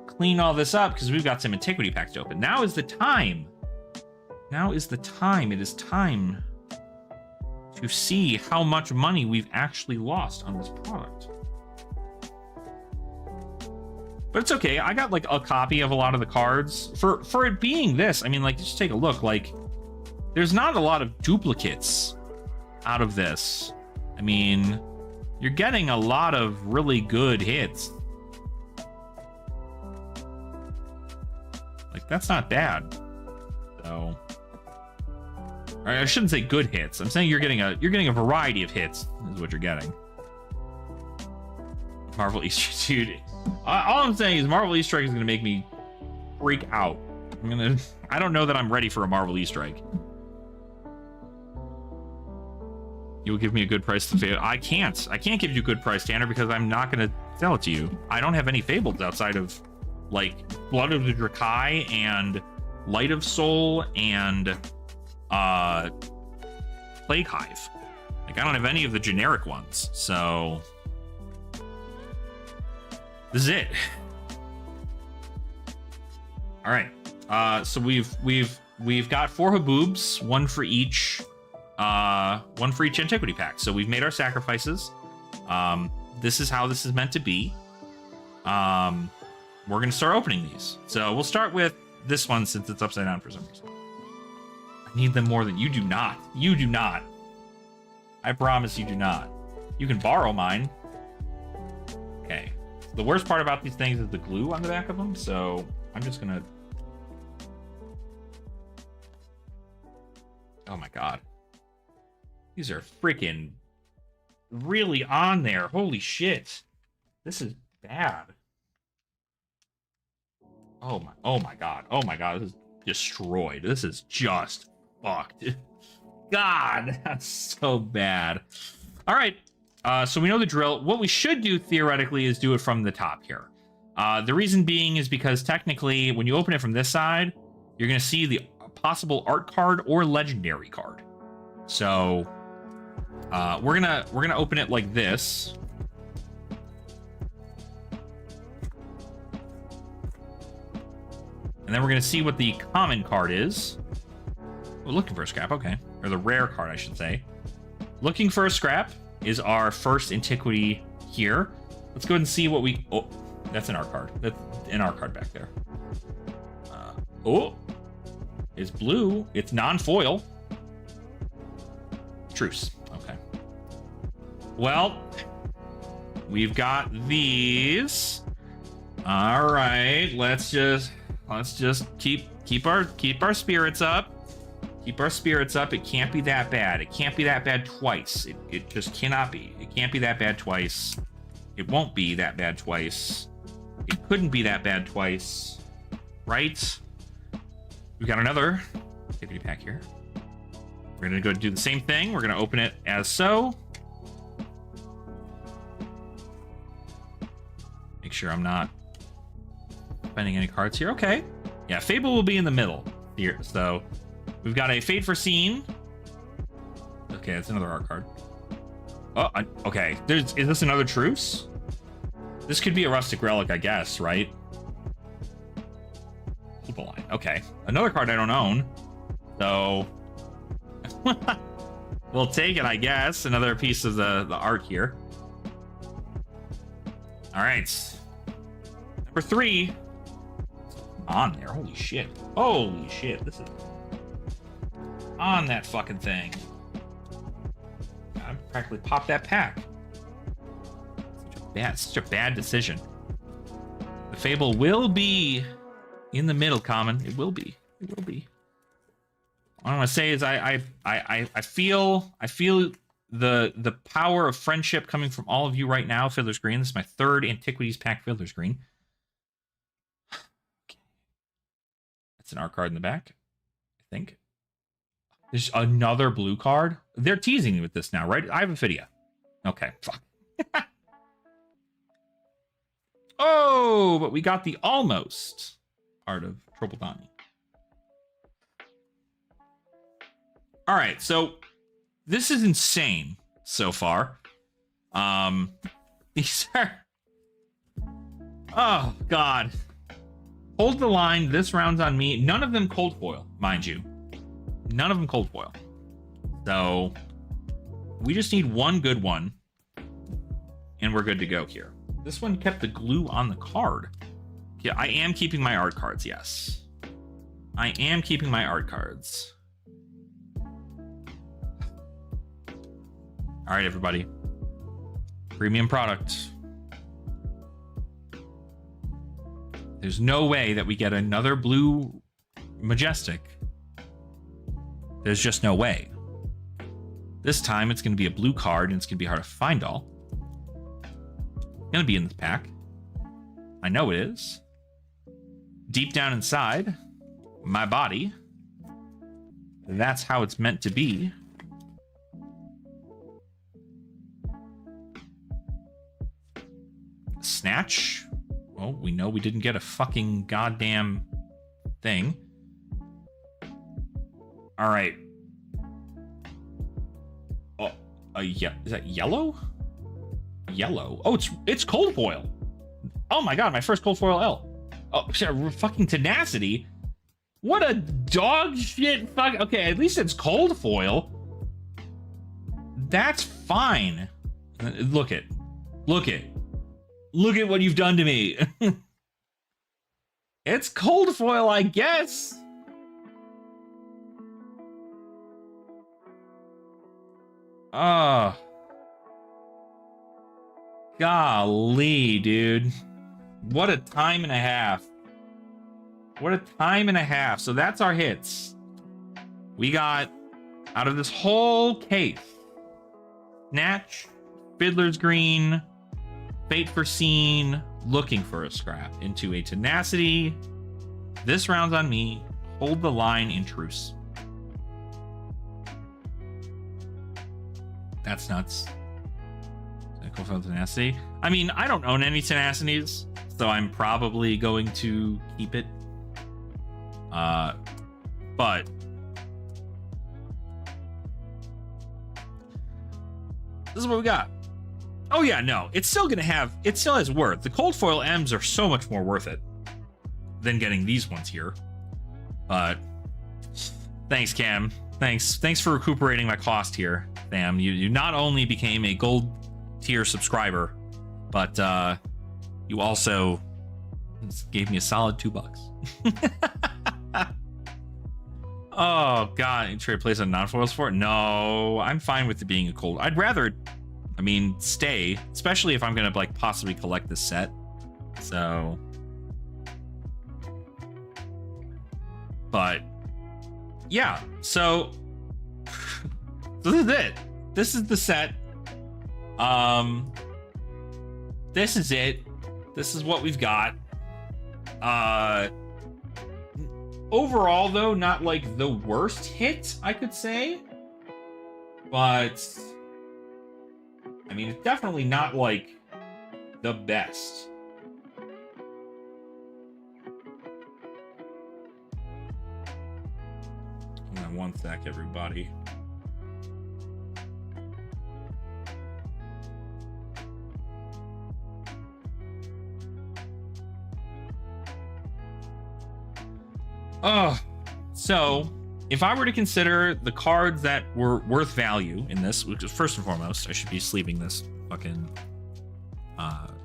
clean all this up because we've got some antiquity packs to open. Now is the time. Now is the time. It is time to see how much money we've actually lost on this product. But it's okay. I got like a copy of a lot of the cards. For it being this, I mean, like, just take a look. Like, there's not a lot of duplicates out of this. I mean, you're getting a lot of really good hits. Like, that's not bad. So, I shouldn't say good hits. I'm saying you're getting a variety of hits is what you're getting. Marvel Easter, dude. All I'm saying is Marvel Easter egg is gonna make me freak out. I don't know that I'm ready for a Marvel Easter egg. You'll give me a good price to Fable. I can't give you a good price, Tanner, because I'm not gonna sell it to you. I don't have any Fables outside of like Blood of the Drakai and Light of Soul and Plague Hive. Like, I don't have any of the generic ones, so this is it. All right. So we've got 4 Haboobs, one for each antiquity pack. So we've made our sacrifices. This is how this is meant to be. We're gonna start opening these. So we'll start with this one since it's upside down for some reason. I need them more than you do not. You do not. I promise you do not. You can borrow mine. Okay. The worst part about these things is the glue on the back of them, so I'm just gonna... Oh my god. These are freaking really on there. Holy shit. This is bad. Oh my god. Oh my god. This is destroyed. This is just fucked. God, that's so bad. All right. So we know the drill. What we should do theoretically is do it from the top here. The reason being is because technically when you open it from this side, you're going to see the possible art card or legendary card. So we're gonna open it like this. And then we're going to see what the common card is. We're looking for a scrap, okay. Or the rare card, I should say. Looking for a scrap is our first antiquity here. Let's go ahead and see what we... Oh, that's an art card. That's an art card back there. Oh, it's blue. It's non-foil. Truce. Okay. Well, we've got these. All right, let's just keep our spirits up. Keep our spirits up. It can't be that bad. It can't be that bad twice. It just cannot be. It can't be that bad twice. It won't be that bad twice. It couldn't be that bad twice. Right? We've got another activity pack here. We're going to go do the same thing. We're going to open it as so. Make sure I'm not finding any cards here. Okay. Yeah, Fable will be in the middle here. So we've got a Fade Foreseen. Okay, that's another art card. Oh, okay. Is this another Truce? This could be a Rustic Relic, I guess, right? Keep a line. Okay. Another card I don't own. So we'll take it, I guess. Another piece of the art here. All right. Number 3. On there. Holy shit. Holy shit. This is on that fucking thing. I practically popped that pack. Such a bad decision. The Fable will be in the middle, Common. It will be. It will be. What I want to say is I feel the power of friendship coming from all of you right now. Fiddler's Green. This is my third Antiquities pack Fiddler's Green. Okay. That's an art card in the back, I think. There's another blue card. They're teasing me with this now, right? I have a video. Okay, fuck. Oh, but we got the almost art of Trobaldani. All right, so this is insane so far. These are... Oh, God. Hold the line. This round's on me. None of them cold foil, mind you. None of them cold foil. So we just need one good one, and we're good to go here. This one kept the glue on the card. Yeah, I am keeping my art cards, yes. I am keeping my art cards. All right, everybody. Premium product. There's no way that we get another blue Majestic. There's just no way. This time it's going to be a blue card, and it's going to be hard to find all. It's going to be in this pack. I know it is. Deep down inside my body, that's how it's meant to be. Snatch. Well, we know we didn't get a fucking goddamn thing. All right. Oh, yeah. Is that yellow? Yellow. Oh, it's cold foil. Oh my god, my first cold foil L. Oh, fucking tenacity. What a dog shit. Fuck. Okay, at least it's cold foil. That's fine. Look at what you've done to me. It's cold foil, I guess. Golly, dude. What a time and a half. What a time and a half. So that's our hits. We got, out of this whole case, Snatch, Fiddler's Green, Fate Foreseen, Looking for a Scrap, into a Tenacity. This round's on me. Hold the line in truce. That's nuts. Cold foil Tenacity. I mean, I don't own any Tenacities, so I'm probably going to keep it. But this is what we got. Oh yeah, no, it still has worth. The cold foil M's are so much more worth it than getting these ones here. But thanks, Cam. Thanks for recuperating my cost here, fam. You not only became a gold tier subscriber, but you also gave me a solid $2. Oh god, you trade place on non-foils for it? No, I'm fine with it being a cold. I'd rather, I mean, stay, especially if I'm gonna like possibly collect this set. So, but yeah, so this is it. This is the set. This is it. This is what we've got. Overall, though, not like the worst hit, I could say. But I mean, it's definitely not like the best. Hold on one sec, everybody. So if I were to consider the cards that were worth value in this, which is first and foremost, I should be sleeving this fucking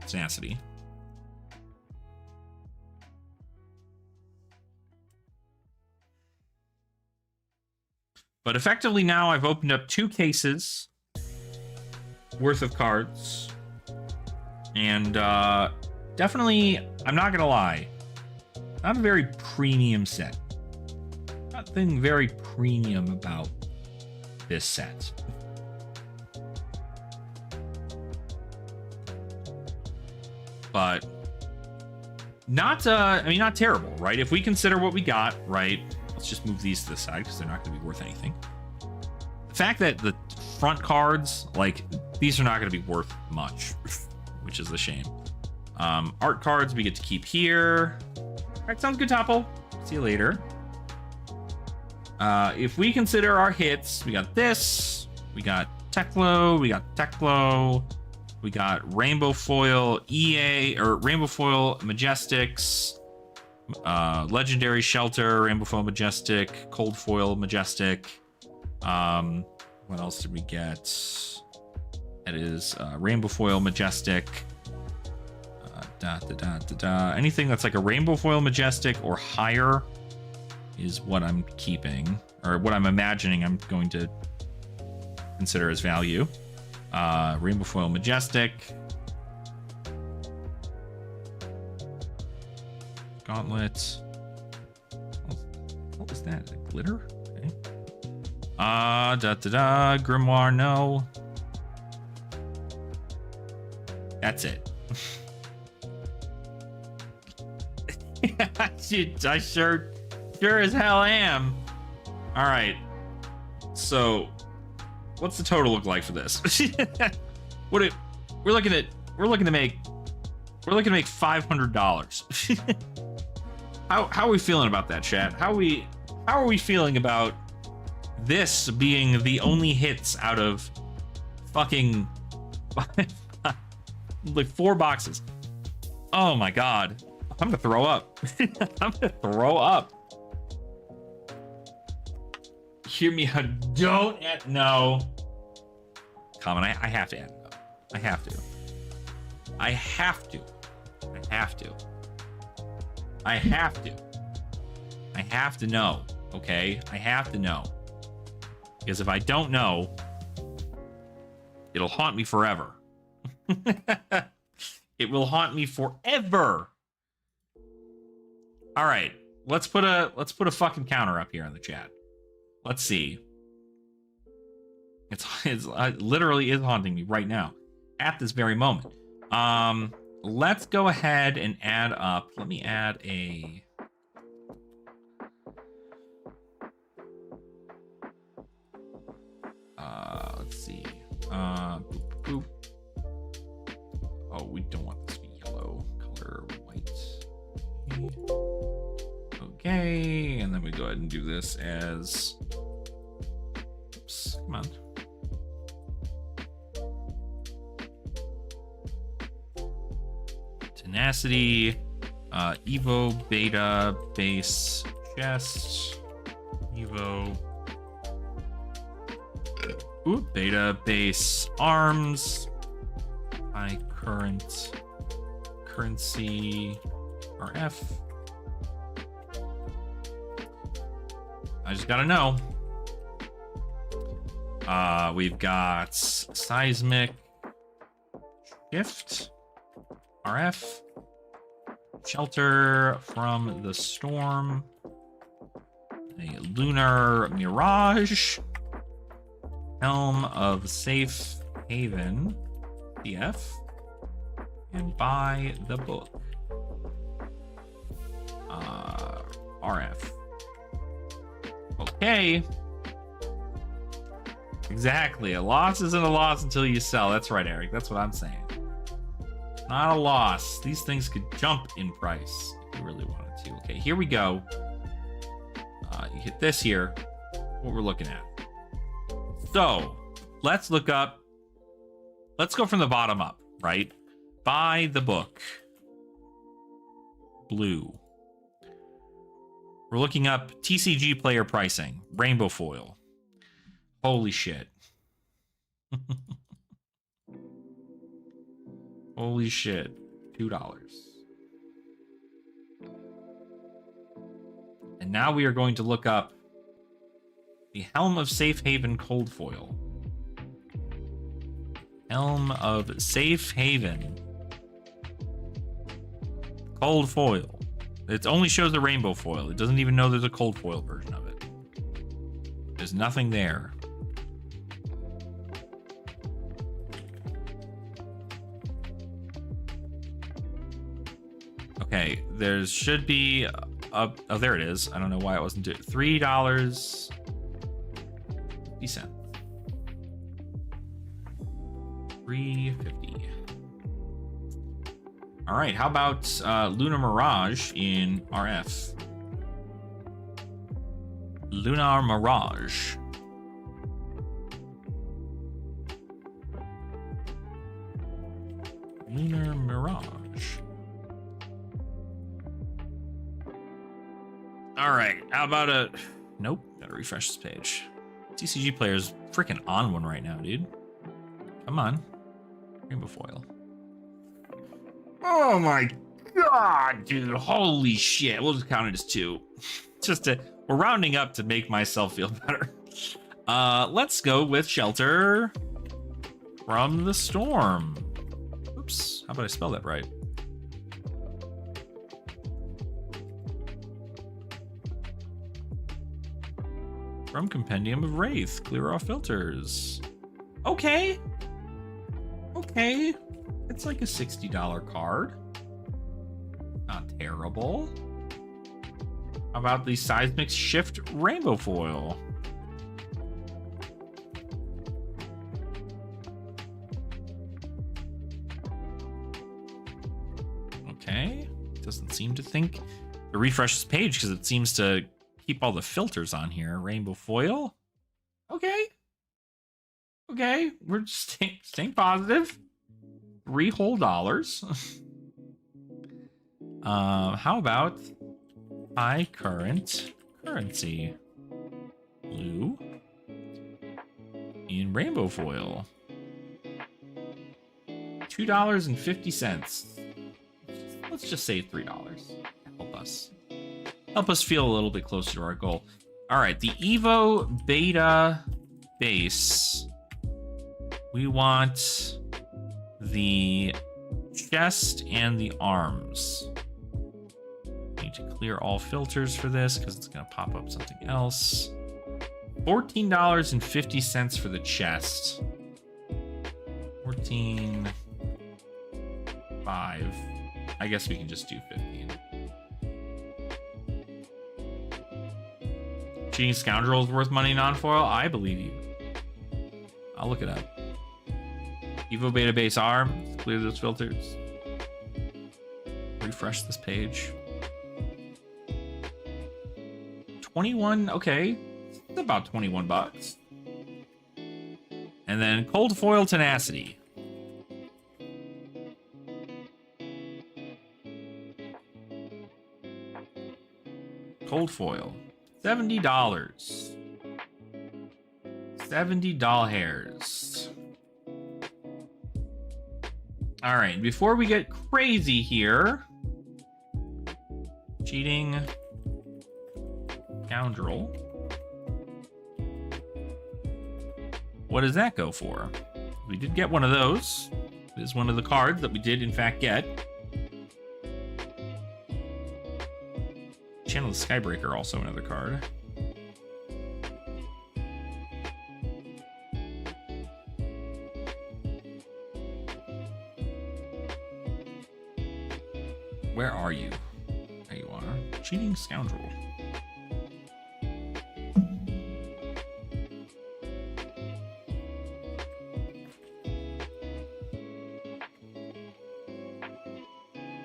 Tenacity. But effectively now I've opened up 2 cases worth of cards. And definitely, I'm not gonna lie, not a very premium set. Nothing very premium about this set. But not, I mean, not terrible, right? If we consider what we got, right? Let's just move these to the side because they're not going to be worth anything. The fact that the front cards, like, these are not going to be worth much, which is a shame. Art cards we get to keep here. All right, sounds good, Topo. See you later. If we consider our hits, we got this, we got Teklo, we got Rainbow Foil EA, or Rainbow Foil Majestics, Legendary Shelter, Rainbow Foil Majestic, Cold Foil Majestic. What else did we get? That is Rainbow Foil Majestic. Anything that's like a Rainbow Foil Majestic or higher is what I'm keeping, or what I'm imagining I'm going to consider as value. Rainbow Foil Majestic. Gauntlet. What was that? Glitter? Okay. Grimoire, no. That's it. I sure as hell am. All right. So, what's the total look like for this? We're looking to make $500. How are we feeling about that, chat? How are we feeling about this being the only hits out of fucking like 4 boxes? Oh my god. I'm gonna throw up. I'm gonna throw up. Hear me out. Don't add. No. Come on, I have to add it up. I have to. I have to. I have to. I have to. I have to know. Okay? I have to know. Because if I don't know, it'll haunt me forever. It will haunt me forever. All right. Let's put a fucking counter up here in the chat. Let's see. It literally is haunting me right now, at this very moment. Let's go ahead and add up. Let me add a. Let's see. Boop, boop. Oh, we don't want this to be yellow. Color white. Okay, and then we go ahead and do this as. Oops, come on. Tenacity, Evo, Beta, Base, Chest, Evo, Beta, Base, Arms, High Current, Currency, RF. I just gotta know. We've got Seismic, Shift, RF, Shelter from the Storm, a Lunar Mirage, Helm of Safe Haven, DF, and Buy the Book, RF. Okay. Exactly. A loss isn't a loss until you sell. That's right, Eric. That's what I'm saying. Not a loss. These things could jump in price if you really wanted to. Okay, here we go. You hit this here. What we're looking at. So, let's look up. Let's go from the bottom up, right? Buy the book. Blue. We're looking up TCG player pricing. Rainbow foil. Holy shit. Holy shit. $2. And now we are going to look up The Helm of Safe Haven Cold Foil. Helm of Safe Haven. Cold foil. It only shows the rainbow foil. It doesn't even know there's a cold foil version of it. There's nothing there. Okay, there should be oh, there it is. I don't know why it wasn't doing $3.50. $3.50. All right, how about Lunar Mirage in RF? Lunar Mirage. Lunar Mirage. All right, how about a... Nope, gotta refresh this page. TCG player's freaking on one right now, dude. Come on. Rainbow foil. Oh my god, dude. Holy shit. We'll just count it as 2. We're rounding up to make myself feel better. Let's go with Shelter from the Storm. Oops, how about I spell that right? From Compendium of Rathe. Clear off filters. Okay. Okay. It's like a $60 card. Not terrible. How about the Seismic Shift Rainbow Foil? Okay. Doesn't seem to think to refresh this page because it seems to keep all the filters on here. Rainbow Foil. Okay. Okay. We're just staying positive. $3 whole. How about high current currency? Blue in rainbow foil. $2.50. Let's just say $3. Help us feel a little bit closer to our goal. All right, the Evo Beta base. We want the chest and the arms. Need to clear all filters for this because it's going to pop up something else. $14.50 for the chest. 14.5. I guess we can just do 15. Cheating Scoundrel is worth money non-foil? I believe you. I'll look it up. Evo Beta Base Arm. Clear those filters. Refresh this page. 21. Okay. It's about 21 bucks. And then Cold Foil Tenacity. Cold Foil. $70. $70 hairs. All right, before we get crazy here, cheating scoundrel. What does that go for? We did get one of those. It is one of the cards that we did in fact get. Channel of the Skybreaker, also another card. Where are you? There you are. Cheating Scoundrel.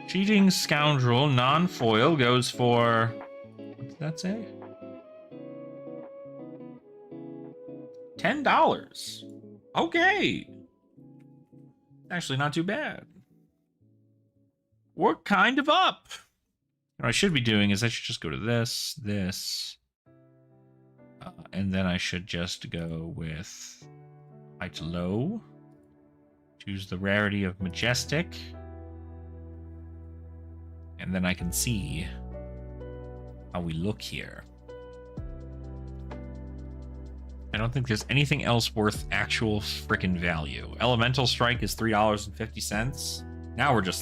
Cheating Scoundrel non-foil goes for... What did that say? $10. Okay. Actually, not too bad. We're kind of up. What I should be doing is I should just go to this, and then I should just go with high to low. Choose the rarity of Majestic. And then I can see how we look here. don't think there's anything else worth actual freaking value. Elemental Strike is $3.50. Now we're just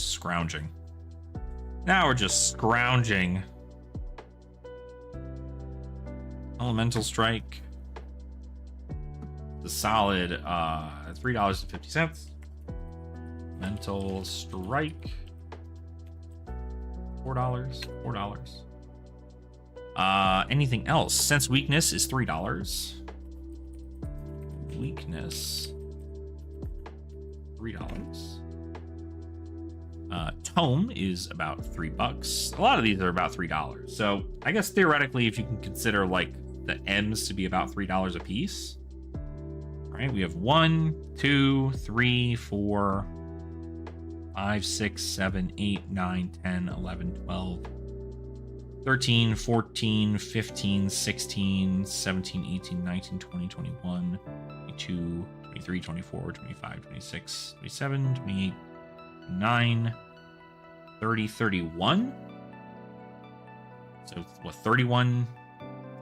scrounging. Now we're just scrounging. Elemental Strike. The solid $3.50. Elemental Strike. $4. Anything else? Sense Weakness is $3. Weakness. $3. Tome is about $3. A lot of these are about $3. So I guess theoretically, if you can consider like the M's to be about $3 a piece. All right, we have 1, 2, 3, 4, 5, 6, 7, 8, 9, 10, 11, 12, 13, 14, 15, 16, 17, 18, 19, 20, 21, 22, 23, 24, 25, 26, 27, 28, 29, 30, 31. So what, 31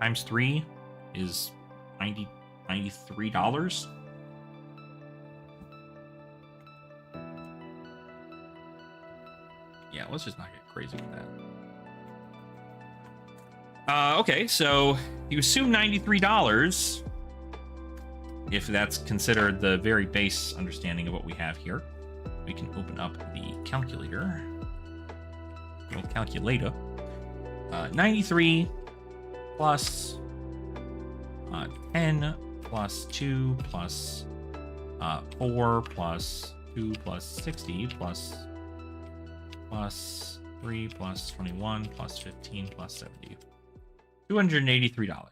times 3 is $93. Yeah, let's just not get crazy with that. Okay, so you assume $93, if that's considered the very base understanding of what we have here. We can open up the calculator. Little calculator. 93 plus 10 plus 2 plus 4 plus 2 plus 60 plus 3 plus 21 plus 15 plus 70. $283.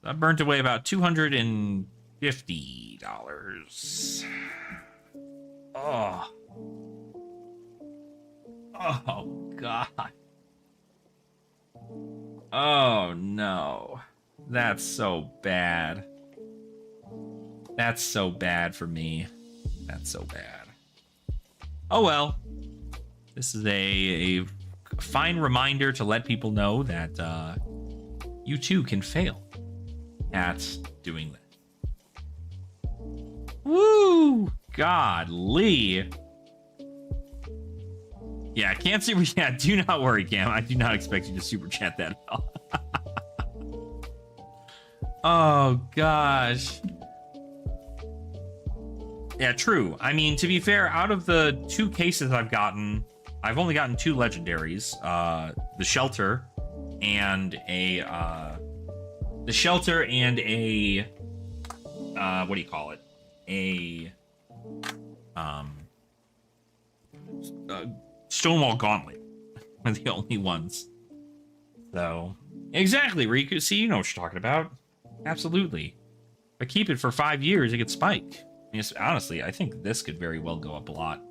That burnt away about $250. Oh. Oh, God. Oh, no. That's so bad. That's so bad for me. That's so bad. Oh, well. This is a fine reminder to let people know that you too can fail at doing that. Woo! Godly. Yeah, can't see. Yeah, do not worry, Cam. I do not expect you to super chat that at all. Oh, gosh. Yeah, true. I mean, to be fair, out of the 2 cases I've gotten, I've only gotten 2 legendaries. The Shelter and a what do you call it? Stonewall Gauntlet are the only ones. So, exactly, Riku. See, you know what you're talking about. Absolutely. If I keep it for 5 years, it could spike. I mean, honestly, I think this could very well go up a lot.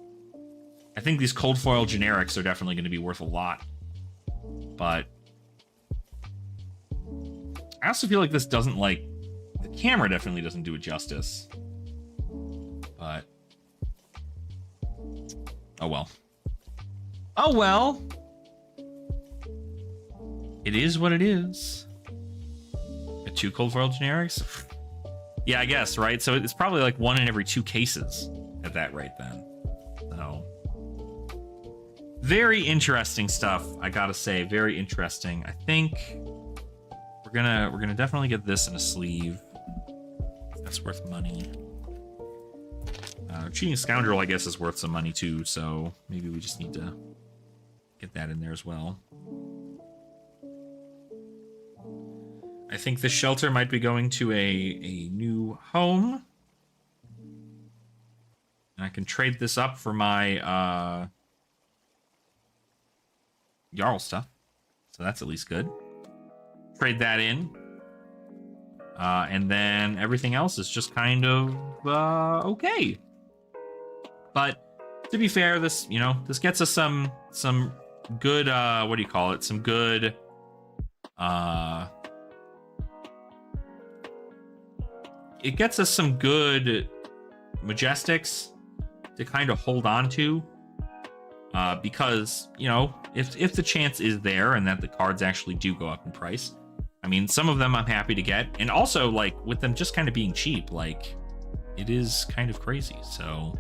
I think these cold foil generics are definitely going to be worth a lot. But I also feel like this doesn't, like, the camera definitely doesn't do it justice. But oh well. Oh well. It is what it is. Got 2 cold foil generics? Yeah, I guess, right? So it's probably like 1 in every 2 cases at that rate then. So very interesting stuff, I gotta say. Very interesting. I think we're gonna definitely get this in a sleeve. That's worth money. Cheating Scoundrel, I guess, is worth some money too, so maybe we just need to get that in there as well. I think the Shelter might be going to a new home. And I can trade this up for my Jarl stuff. So that's at least good. Trade that in. And then everything else is just kind of okay. But to be fair, this, you know, this gets us some good what do you call it? Some good it gets us some good Majestics to kind of hold on to. Because, you know, if the chance is there and that the cards actually do go up in price, I mean, some of them I'm happy to get, and also like with them just kind of being cheap, like it is kind of crazy. So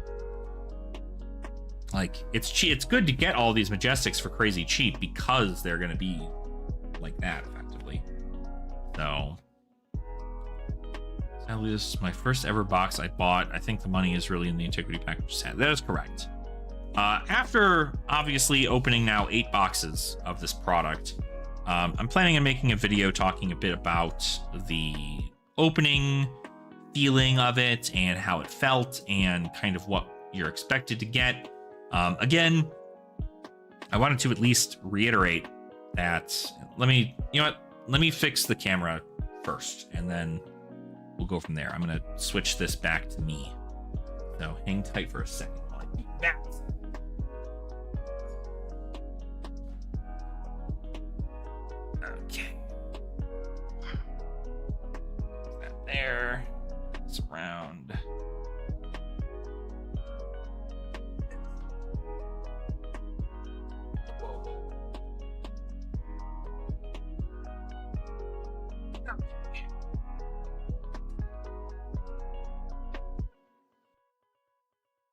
like it's cheap. It's good to get all these Majestics for crazy cheap because they're going to be like that effectively. So sadly, this is my first ever box I bought. I think the money is really in the Antiquity package set. That is correct. After obviously opening now 8 boxes of this product, I'm planning on making a video talking a bit about the opening feeling of it and how it felt and kind of what you're expected to get. Again, I wanted to at least reiterate that let me fix the camera first and then we'll go from there. I'm going to switch this back to me. So hang tight for a second while I do that. Okay. That there. It's around.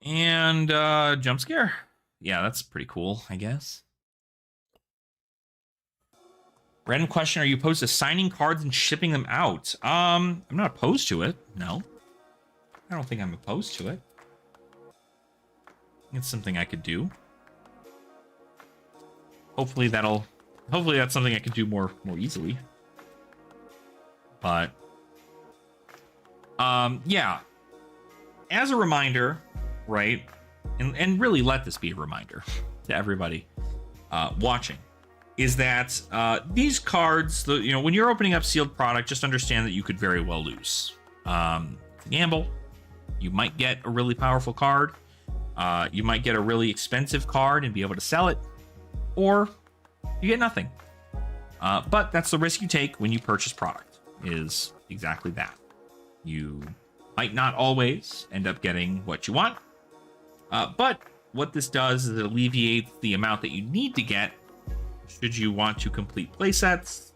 And jump scare. Yeah, that's pretty cool, I guess. Random question, are you opposed to signing cards and shipping them out? I'm not opposed to it. No. I don't think I'm opposed to it. It's something I could do. Hopefully that's something I could do more easily. But yeah. As a reminder, right? And really let this be a reminder to everybody watching, is that these cards, when you're opening up sealed product, just understand that you could very well lose. It's a gamble. You might get a really powerful card. You might get a really expensive card and be able to sell it, or you get nothing. But that's the risk you take when you purchase product, is exactly that. You might not always end up getting what you want. But what this does is it alleviates the amount that you need to get should you want to complete playsets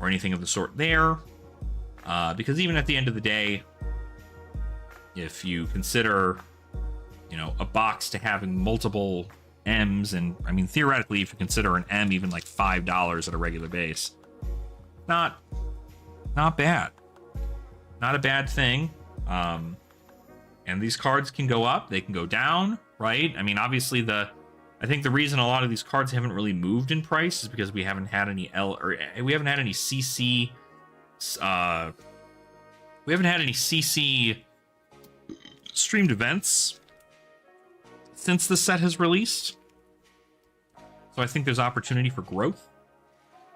or anything of the sort there. Because even at the end of the day, if you consider, a box to having multiple M's, and I mean, theoretically, if you consider an M even like $5 at a regular base, not bad. Not a bad thing. And these cards can go up, they can go down, right? I mean, obviously I think the reason a lot of these cards haven't really moved in price is because we haven't had any CC streamed events since the set has released. So I think there's opportunity for growth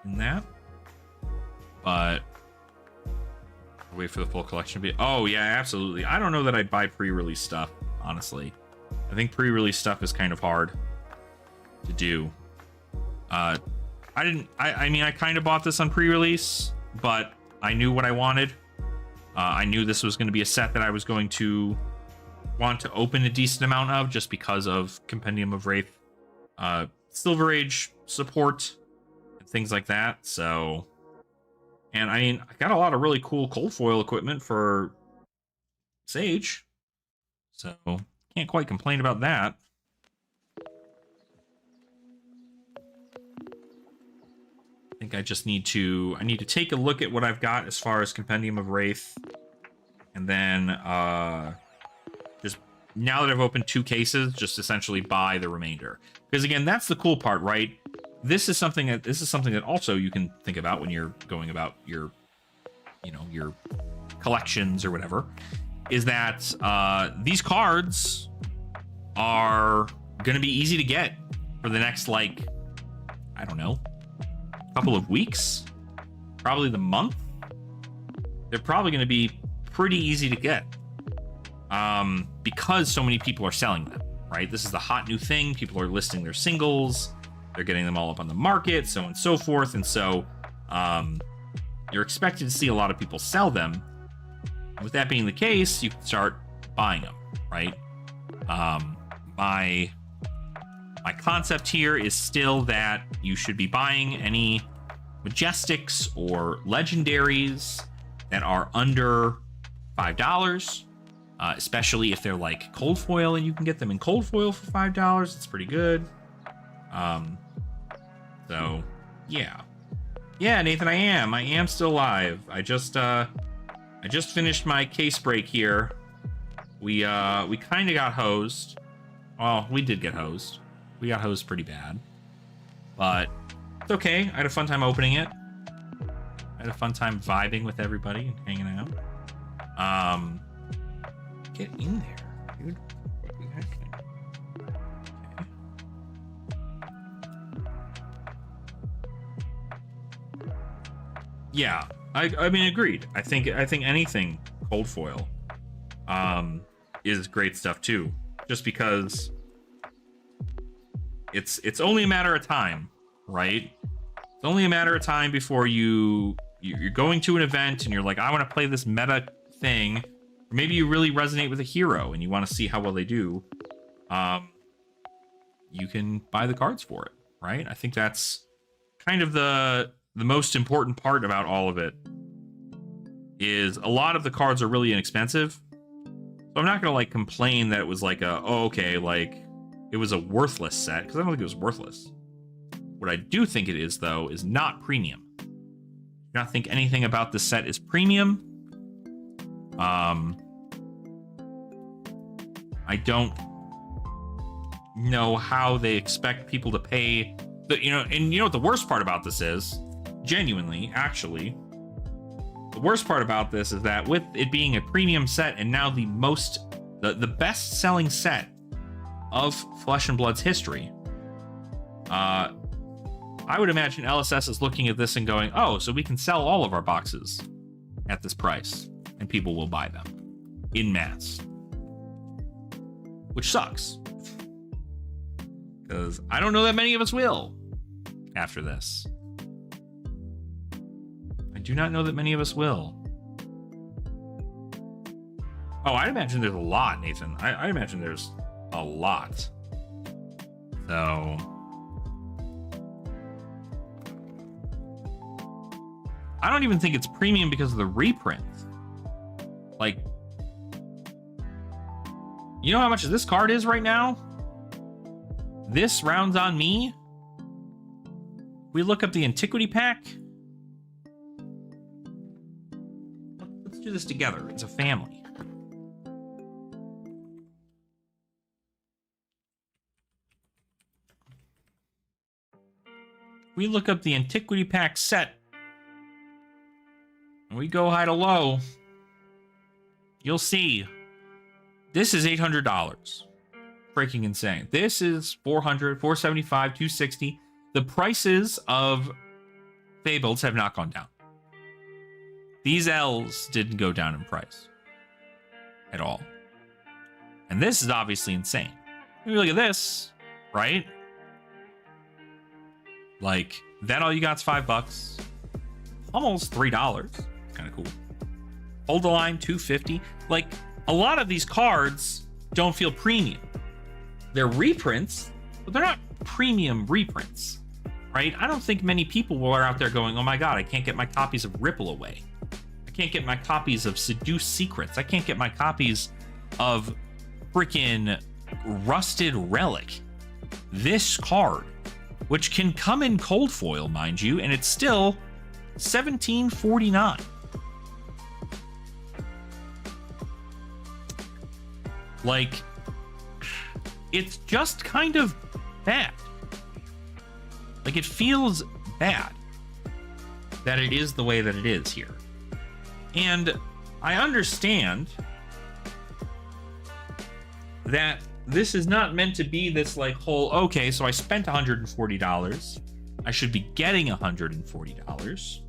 in that. But wait for the full collection to be. Oh yeah, absolutely. I don't know that I'd buy pre-release stuff, honestly. I think pre-release stuff is kind of hard to do. I mean, I kind of bought this on pre-release, but I knew what I wanted. I knew this was going to be a set that I was going to want to open a decent amount of, just because of Compendium of Rathe, Silver Age support, and things like that. So. And I mean, I got a lot of really cool cold foil equipment for Sage, so can't quite complain about that. I think I just need to take a look at what I've got as far as Compendium of Rathe, and then just now that I've opened 2 cases, just essentially buy the remainder. Because again, that's the cool part, right? This is something that also you can think about when you're going about your collections or whatever, is that these cards are going to be easy to get for the next, like, I don't know, couple of weeks, probably the month. They're probably going to be pretty easy to get because so many people are selling them, right? This is the hot new thing. People are listing their singles. They're getting them all up on the market, so on and so forth. And so you're expected to see a lot of people sell them. With that being the case, you can start buying them, right? My concept here is still that you should be buying any Majestics or Legendaries that are under $5, especially if they're like cold foil and you can get them in cold foil for $5. It's pretty good. So yeah. Yeah, Nathan, I am still alive. I just finished my case break here. We kind of got hosed. Well, we did get hosed. We got hosed pretty bad. But it's okay. I had a fun time opening it. I had a fun time vibing with everybody and hanging out. Get in there, dude. What the heck? Okay. Yeah, I mean, agreed. I think anything cold foil is great stuff too. Just because it's only a matter of time, right? It's only a matter of time before you're going to an event and you're like, I want to play this meta thing. Or maybe you really resonate with a hero and you want to see how well they do. You can buy the cards for it, right? I think that's kind of the most important part about all of it. Is a lot of the cards are really inexpensive. So I'm not gonna like complain that it was like it was a worthless set, because I don't think it was worthless. What I do think it is, though, is not premium. I do not think anything about this set is premium. I don't know how they expect people to pay. And you know what the worst part about this is? Genuinely, actually. The worst part about this is that with it being a premium set and now the best-selling set of Flesh and Blood's history, I would imagine LSS is looking at this and going, oh, so we can sell all of our boxes at this price, and people will buy them in mass. Which sucks. Because I don't know that many of us will after this. I do not know that many of us will. Oh, I'd imagine there's a lot, Nathan. I imagine there's a lot. So I don't even think it's premium because of the reprints. Like, you know how much this card is right now? This rounds on me. We look up the antiquity pack. Let's do this together. It's a family. We look up the antiquity pack set. And we go high to low. You'll see. This is $800. Freaking insane. This is $400, $475, $260. The prices of Fables have not gone down. These L's didn't go down in price at all. And this is obviously insane. Maybe look at this, right? Like, then all you got's $5. Almost $3. Kind of cool. Hold the line, $250. Like, a lot of these cards don't feel premium. They're reprints, but they're not premium reprints, right? I don't think many people are out there going, oh my god, I can't get my copies of Ripple Away. I can't get my copies of Seduce Secrets. I can't get my copies of freaking Rusted Relic. This card, which can come in cold foil, mind you, and it's still $17.49. Like, it's just kind of bad. Like, it feels bad that it is the way that it is here. And I understand that this is not meant to be this, like, whole, okay, so I spent $140. I should be getting $140.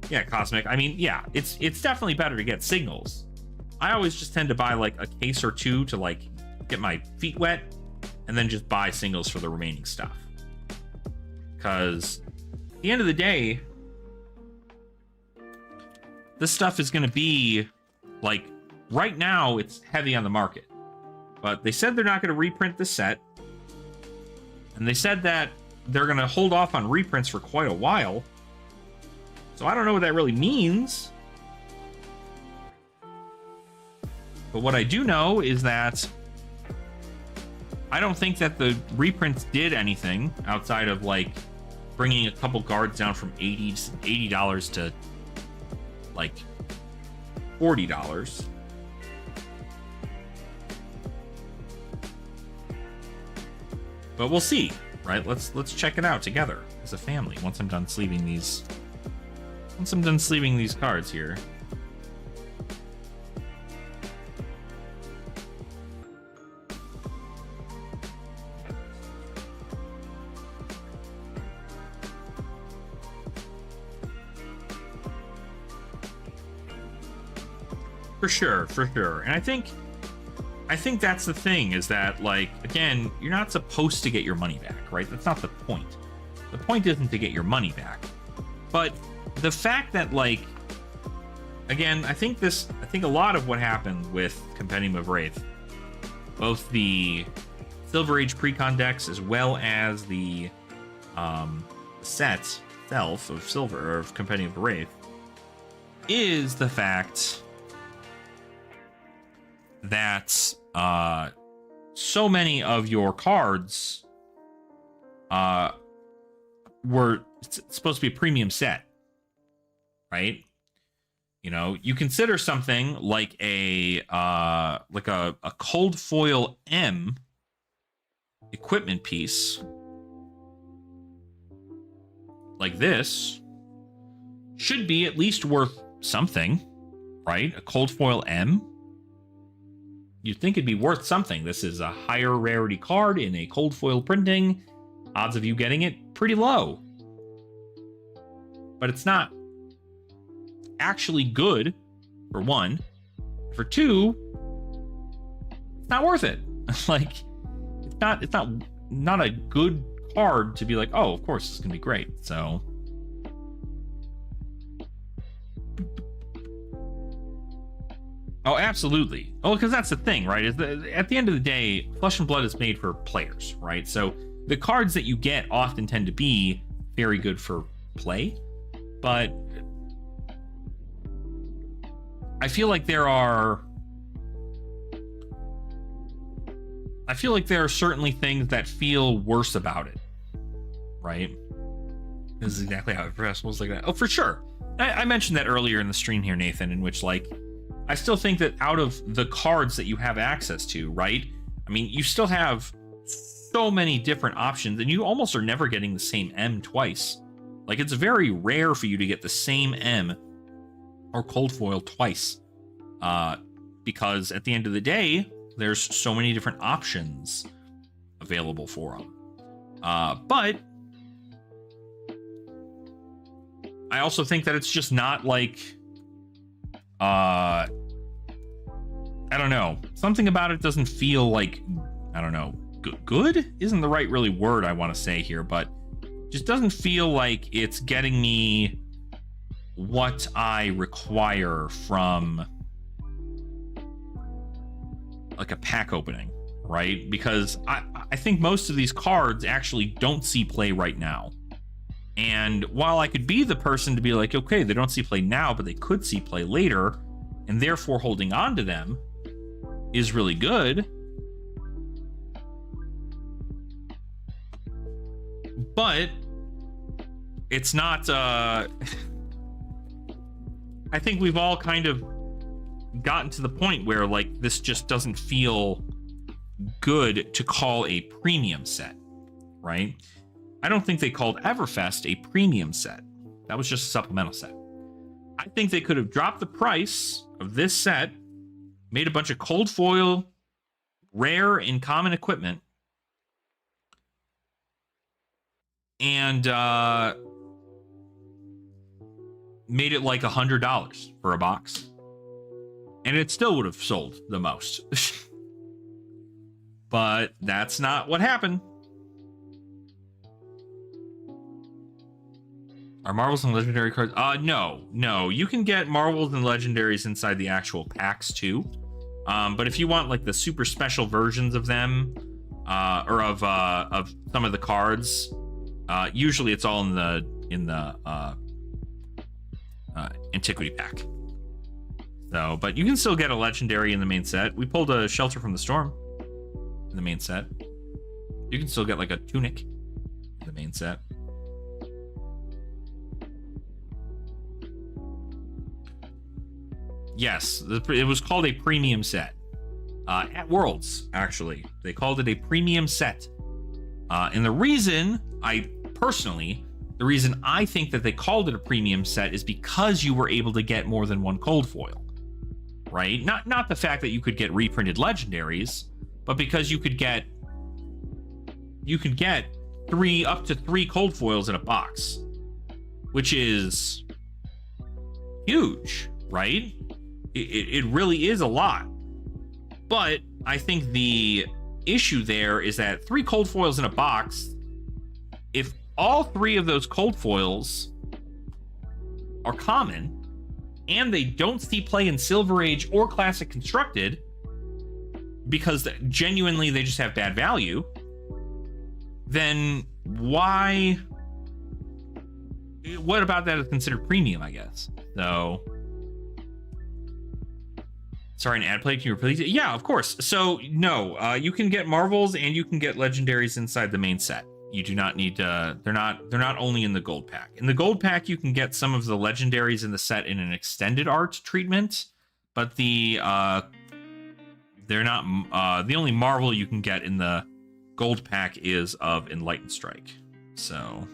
Yeah, Cosmic. I mean, yeah, it's definitely better to get singles. I always just tend to buy, like, a case or two to, like, get my feet wet, and then just buy singles for the remaining stuff. Because at the end of the day, this stuff is going to be, like, right now it's heavy on the market. But they said they're not going to reprint the set. And they said that they're going to hold off on reprints for quite a while. So I don't know what that really means. But what I do know is that I don't think that the reprints did anything outside of like bringing a couple cards down from $80 to like $40. But we'll see, right? Let's check it out together as a family once I'm done sleeving these. Once I'm done sleeving these cards here. For sure. And I think that's the thing, is that, like, again, you're not supposed to get your money back, right? That's not the point. The point isn't to get your money back. But the fact that, like, again, I think a lot of what happened with Compendium of Rathe, both the Silver Age Precon decks as well as the set itself of Silver, or of Compendium of Rathe, is the fact that so many of your cards were supposed to be a premium set, right? You know, you consider something like a cold foil M equipment piece like this should be at least worth something, right? A cold foil M. You'd think it'd be worth something. This is a higher rarity card in a cold foil printing. Odds of you getting it pretty low. But it's not actually good, for one. For two, it's not worth it. Like, it's not a good card to be like, oh, of course, it's gonna be great. So oh, absolutely. Oh, because that's the thing, right? Is that at the end of the day, Flesh and Blood is made for players, right? So the cards that you get often tend to be very good for play, but I feel like there are certainly things that feel worse about it, right? This is exactly how it was like that. Oh, for sure. I mentioned that earlier in the stream here, Nathan, in which, like, I still think that out of the cards that you have access to, right? I mean, you still have so many different options, and you almost are never getting the same M twice. Like, it's very rare for you to get the same M or cold foil twice. Because at the end of the day, there's so many different options available for them. But I also think that it's just not like, I don't know. Something about it doesn't feel like, I don't know, good isn't the right really word I want to say here, but just doesn't feel like it's getting me what I require from like a pack opening, right? Because I think most of these cards actually don't see play right now. And while I could be the person to be like, okay, they don't see play now, but they could see play later, and therefore holding on to them is really good. But it's not, I think we've all kind of gotten to the point where, like, this just doesn't feel good to call a premium set, right? I don't think they called Everfest a premium set. That was just a supplemental set. I think they could have dropped the price of this set, made a bunch of cold foil, rare and common equipment, and made it like $100 for a box. And it still would have sold the most. But that's not what happened. Are Marvels and Legendary cards? No. You can get Marvels and Legendaries inside the actual packs too. But if you want like the super special versions of them, or of some of the cards, usually it's all in the Antiquity pack. So, but you can still get a legendary in the main set. We pulled a Shelter from the Storm in the main set. You can still get like a Tunic in the main set. Yes, it was called a premium set. At Worlds, actually. They called it a premium set. And the reason I think that they called it a premium set is because you were able to get more than one cold foil. Right? Not the fact that you could get reprinted legendaries, but because you could get up to three cold foils in a box, which is huge, right? It really is a lot. But I think the issue there is that 3 cold foils in a box, if all 3 of those cold foils are common and they don't see play in Silver Age or Classic Constructed because genuinely they just have bad value, then why? What about that is considered premium, I guess? So, sorry, an ad play. Can you repeat it? Yeah, of course. So, no, you can get Marvels and you can get legendaries inside the main set. You do not need to. They're not only in the gold pack. In the gold pack, you can get some of the legendaries in the set in an extended art treatment, but they're not. The only Marvel you can get in the gold pack is of Enlightened Strike. So.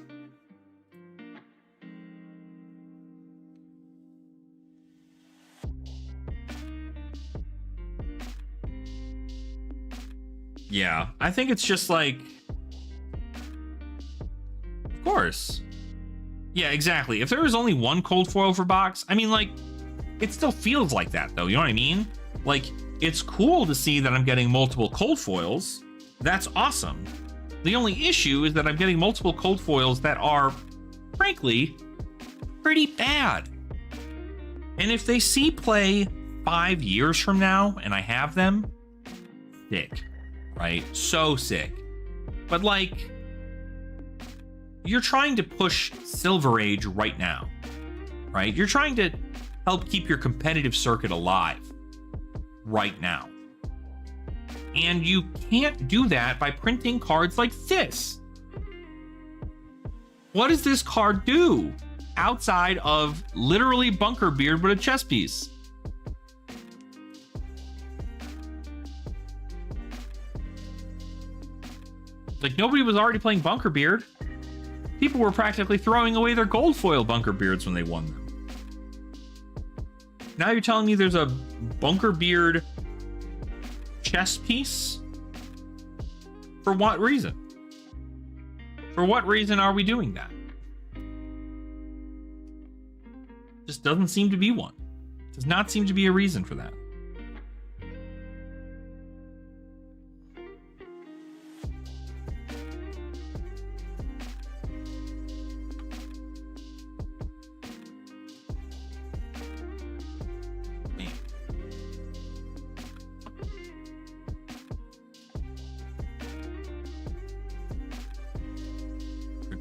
Yeah, I think it's just like, of course. Yeah, exactly. If there was only one cold foil per box, I mean, like, it still feels like that, though. You know what I mean? Like, it's cool to see that I'm getting multiple cold foils. That's awesome. The only issue is that I'm getting multiple cold foils that are, frankly, pretty bad. And if they see play 5 years from now and I have them, sick. Right? So sick. But like, you're trying to push Silver Age right now, right? You're trying to help keep your competitive circuit alive right now. And you can't do that by printing cards like this. What does this card do outside of literally Bunker Beard with a chess piece? Like, nobody was already playing Bunker Beard. People were practically throwing away their gold foil Bunker Beards when they won them. Now you're telling me there's a Bunker Beard chess piece? For what reason? For what reason are we doing that? Just doesn't seem to be one. Does not seem to be a reason for that.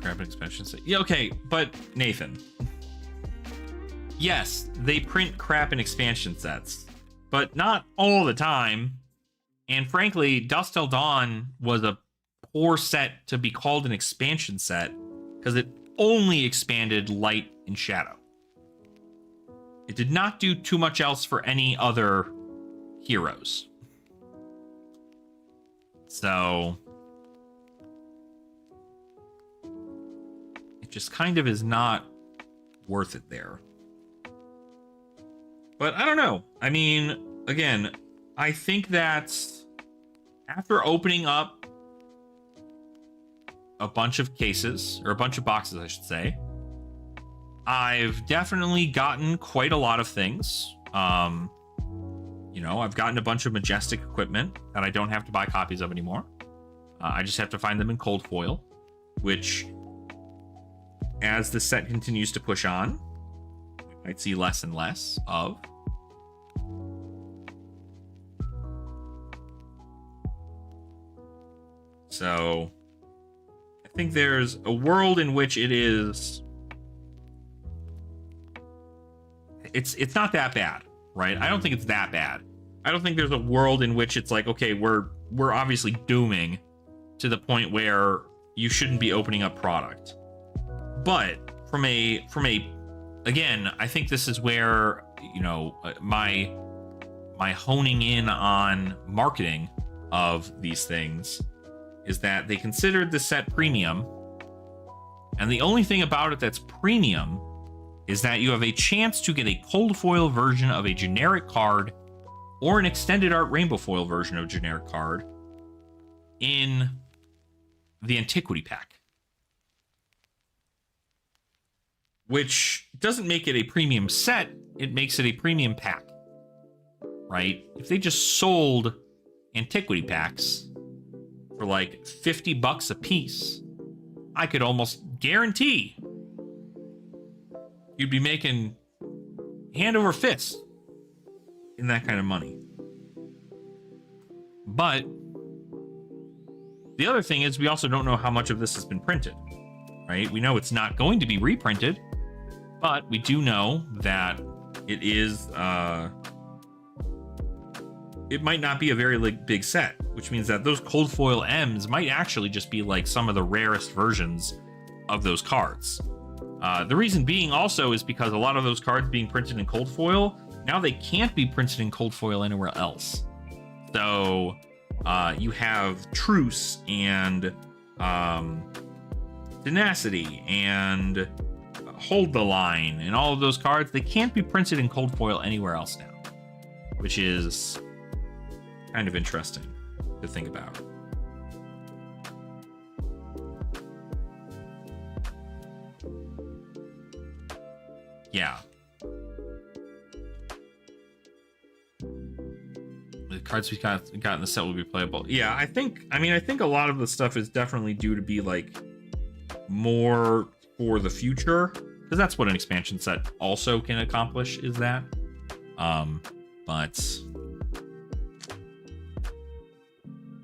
Grab an expansion set. Yeah, okay, but Nathan. Yes, they print crap in expansion sets, but not all the time. And frankly, Dusk Till Dawn was a poor set to be called an expansion set because it only expanded light and shadow. It did not do too much else for any other heroes. So it just kind of is not worth it there. But I don't know. I mean, again, I think that after opening up a bunch of cases, or a bunch of boxes, I should say, I've definitely gotten quite a lot of things. You know, I've gotten a bunch of Majestic equipment that I don't have to buy copies of anymore. I just have to find them in cold foil, which, as the set continues to push on, we might see less and less of. So I think there's a world in which it is it's not that bad, right? I don't think it's that bad. I don't think there's a world in which it's like, okay, we're obviously dooming to the point where you shouldn't be opening up product. But from a again, I think this is where, you know, my honing in on marketing of these things is that they considered the set premium, and the only thing about it that's premium is that you have a chance to get a cold foil version of a generic card or an extended art rainbow foil version of a generic card in the Antiquity Pack. Which doesn't make it a premium set, it makes it a premium pack. Right? If they just sold Antiquity Packs for like $50 a piece, I could almost guarantee you'd be making hand over fist in that kind of money. But the other thing is we also don't know how much of this has been printed, right? We know it's not going to be reprinted, but we do know that it is, it might not be a very big set, which means that those cold foil M's might actually just be like some of the rarest versions of those cards. The reason being also is because a lot of those cards being printed in cold foil, now they can't be printed in cold foil anywhere else. So you have Truce and Tenacity and Hold the Line and all of those cards, they can't be printed in cold foil anywhere else now, which is kind of interesting to think about. Yeah. The cards we got in the set will be playable. Yeah, I think a lot of the stuff is definitely due to be like more for the future, because that's what an expansion set also can accomplish, is that. But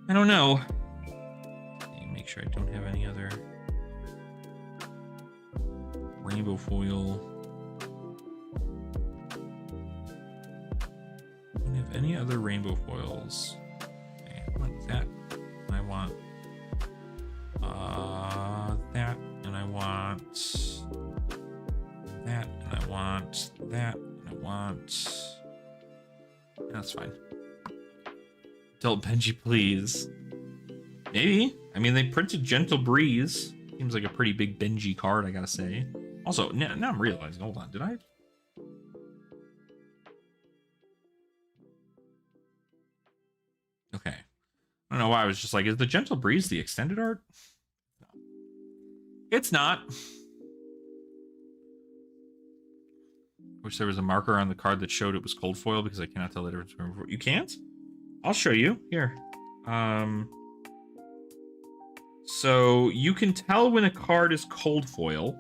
I don't know. Make sure I don't have any other rainbow foil. Don't have any other rainbow foils. Okay, I want that. I want that, and I want that, and I want that, and I want. That's fine. Adult Benji, please. Maybe. I mean, they printed Gentle Breeze. Seems like a pretty big Benji card, I gotta say. Also, now I'm realizing, hold on, did I? Okay. I don't know why I was just like, is the Gentle Breeze the extended art? No. It's not. Wish there was a marker on the card that showed it was cold foil because I cannot tell the difference. You can't? I'll show you. Here. So you can tell when a card is cold foil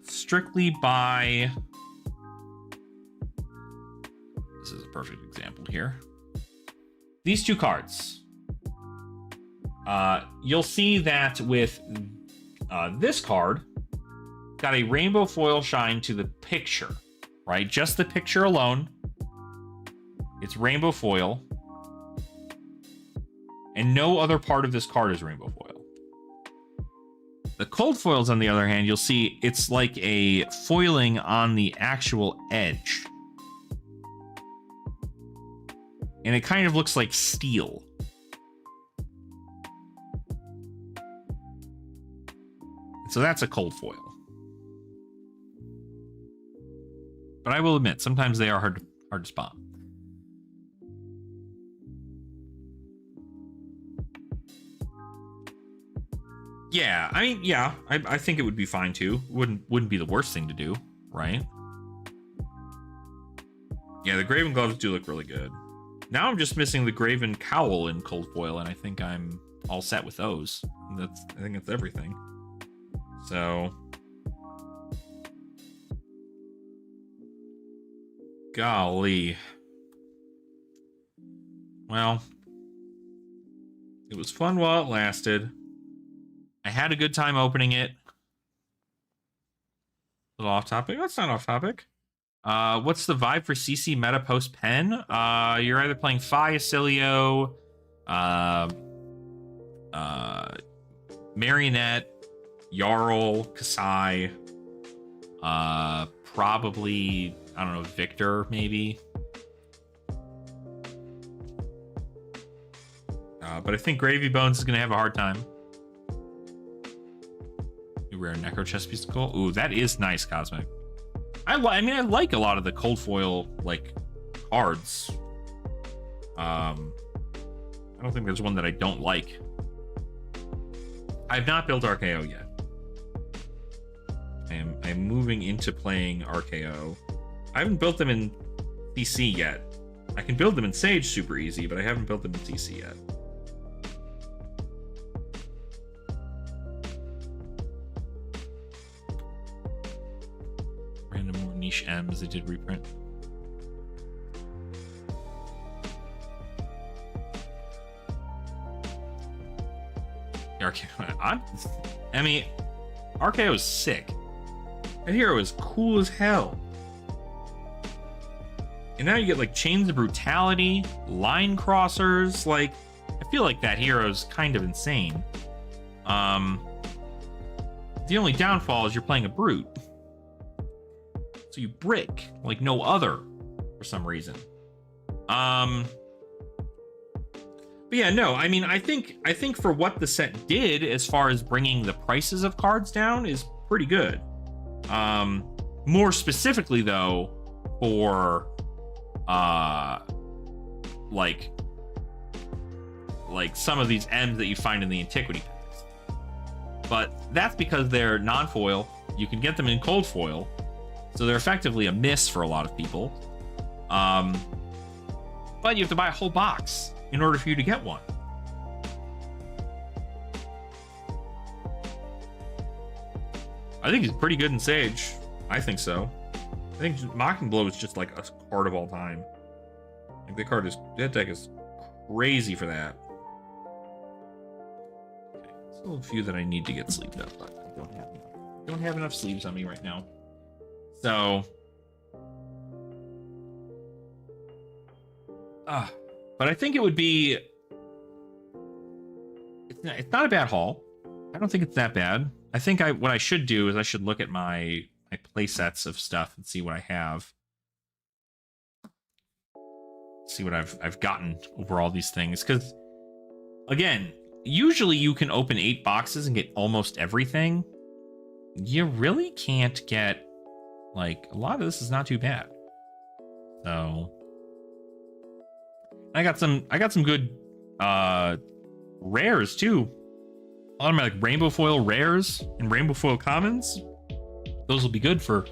strictly by, this is a perfect example here, these two cards. You'll see that with this card, got a rainbow foil shine to the picture, right? Just the picture alone. It's rainbow foil. And no other part of this card is rainbow foil. The cold foils, on the other hand, you'll see it's like a foiling on the actual edge. And it kind of looks like steel. So that's a cold foil. But I will admit, sometimes they are hard to spot. Yeah, I mean, yeah, I think it would be fine too. Wouldn't be the worst thing to do, right? Yeah, the Graven gloves do look really good. Now I'm just missing the Graven cowl in cold foil, and I think I'm all set with those. I think that's everything. So, golly. Well, it was fun while it lasted. I had a good time opening it. A little off topic. That's not off topic. What's the vibe for CC meta post pen? You're either playing Fi, Acilio, Marionette, Jarl, Kasai, probably, I don't know, Victor, maybe. But I think Gravy Bones is going to have a hard time. New rare Necro Chest piece of gold. Ooh, that is nice, Cosmic. I mean, I like a lot of the cold foil, like, cards. I don't think there's one that I don't like. I've not built RKO yet. I'm moving into playing RKO. I haven't built them in CC yet. I can build them in Sage super easy, but I haven't built them in CC yet. Random more niche M's, they did reprint. RKO. I mean, RKO is sick. That hero is cool as hell. And now you get like Chains of Brutality, Line Crossers. Like, I feel like that hero is kind of insane. The only downfall is you're playing a brute, so you brick like no other for some reason. But yeah, no, I mean, I think for what the set did as far as bringing the prices of cards down is pretty good. More specifically though, for like some of these M's that you find in the antiquity packs. But that's because they're non-foil. You can get them in cold foil, so they're effectively a miss for a lot of people. But you have to buy a whole box in order for you to get one. I think he's pretty good in Sage. I think so. I think Mocking Blow is just like a card of all time. Like that deck is crazy for that. Okay, still a few that I need to get sleeved up, but I don't have enough sleeves on me right now. So, but I think it would be. It's not a bad haul. I don't think it's that bad. I think what I should do is I should look at my play sets of stuff and see what I have. See what I've gotten over all these things. Because, again, usually you can open 8 boxes and get almost everything. You really can't get, like, a lot of this is not too bad. So I got some good rares too. A lot of my like rainbow foil rares and rainbow foil commons. Those will be good for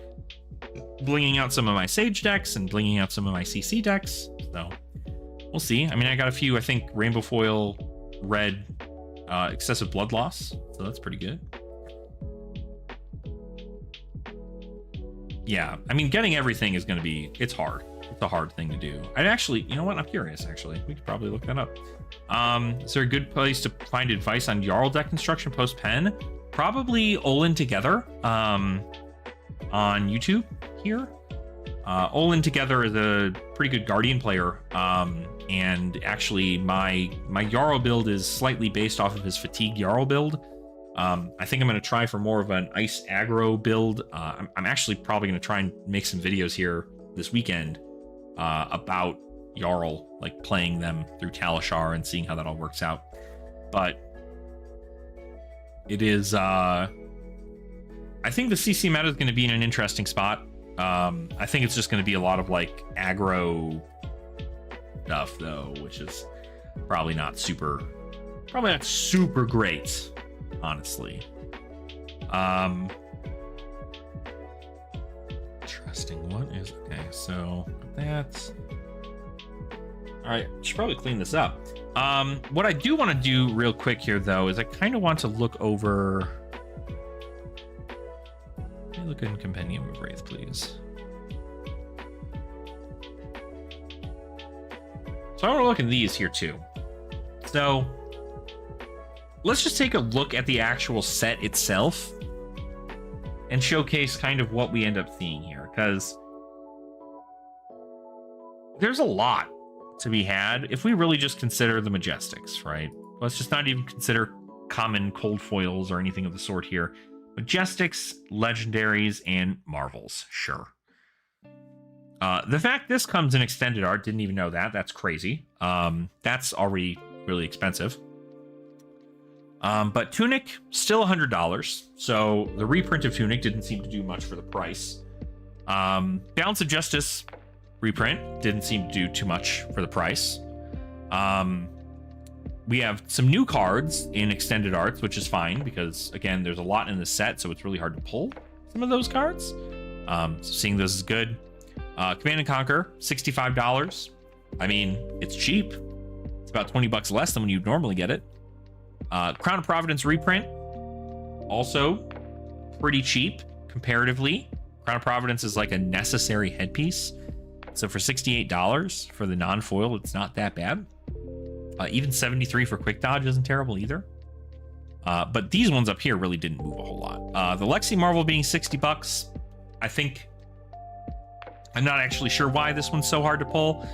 blinging out some of my Sage decks and blinging out some of my CC decks. So we'll see. I mean, I got a few, I think, rainbow foil red excessive blood loss. So that's pretty good. Yeah, I mean, getting everything is going to be, it's hard. It's a hard thing to do. I'd actually, you know what? I'm curious, actually. We could probably look that up. Is there a good place to find advice on Jarl deck construction post-pen? Probably Olin Together on YouTube here. Olin Together is a pretty good Guardian player. And actually, my Jarl build is slightly based off of his Fatigue Jarl build. I think I'm going to try for more of an Ice Aggro build. I'm actually probably going to try and make some videos here this weekend about Jarl, like playing them through Talishar and seeing how that all works out. But it is, I think the CC meta is going to be in an interesting spot. I think it's just going to be a lot of like aggro stuff though, which is probably not super great, honestly. Interesting. What is okay? So that's all right. Should probably clean this up. What I do want to do real quick here, though, is I kind of want to look over. Let me look in Compendium of Rathe, please. So I want to look at these here too. So let's just take a look at the actual set itself and showcase kind of what we end up seeing here, because there's a lot to be had if we really just consider the Majestics, right? Let's just not even consider common cold foils or anything of the sort here. Majestics, legendaries, and marvels, sure. The fact this comes in extended art, didn't even know that. That's crazy. That's already really expensive. But Tunic, still $100. So the reprint of Tunic didn't seem to do much for the price. Balance of Justice reprint didn't seem to do too much for the price. We have some new cards in extended arts, which is fine because, again, there's a lot in the set, so it's really hard to pull some of those cards. So seeing those is good. Command and Conquer, $65. I mean, it's cheap. It's about $20 less than when you'd normally get it. Crown of Providence reprint, also pretty cheap comparatively. Crown of Providence is like a necessary headpiece. So for $68 for the non-foil, it's not that bad. Even $73 for Quick Dodge isn't terrible either. But these ones up here really didn't move a whole lot. The Lexi Marvel being $60, I think. I'm not actually sure why this one's so hard to pull,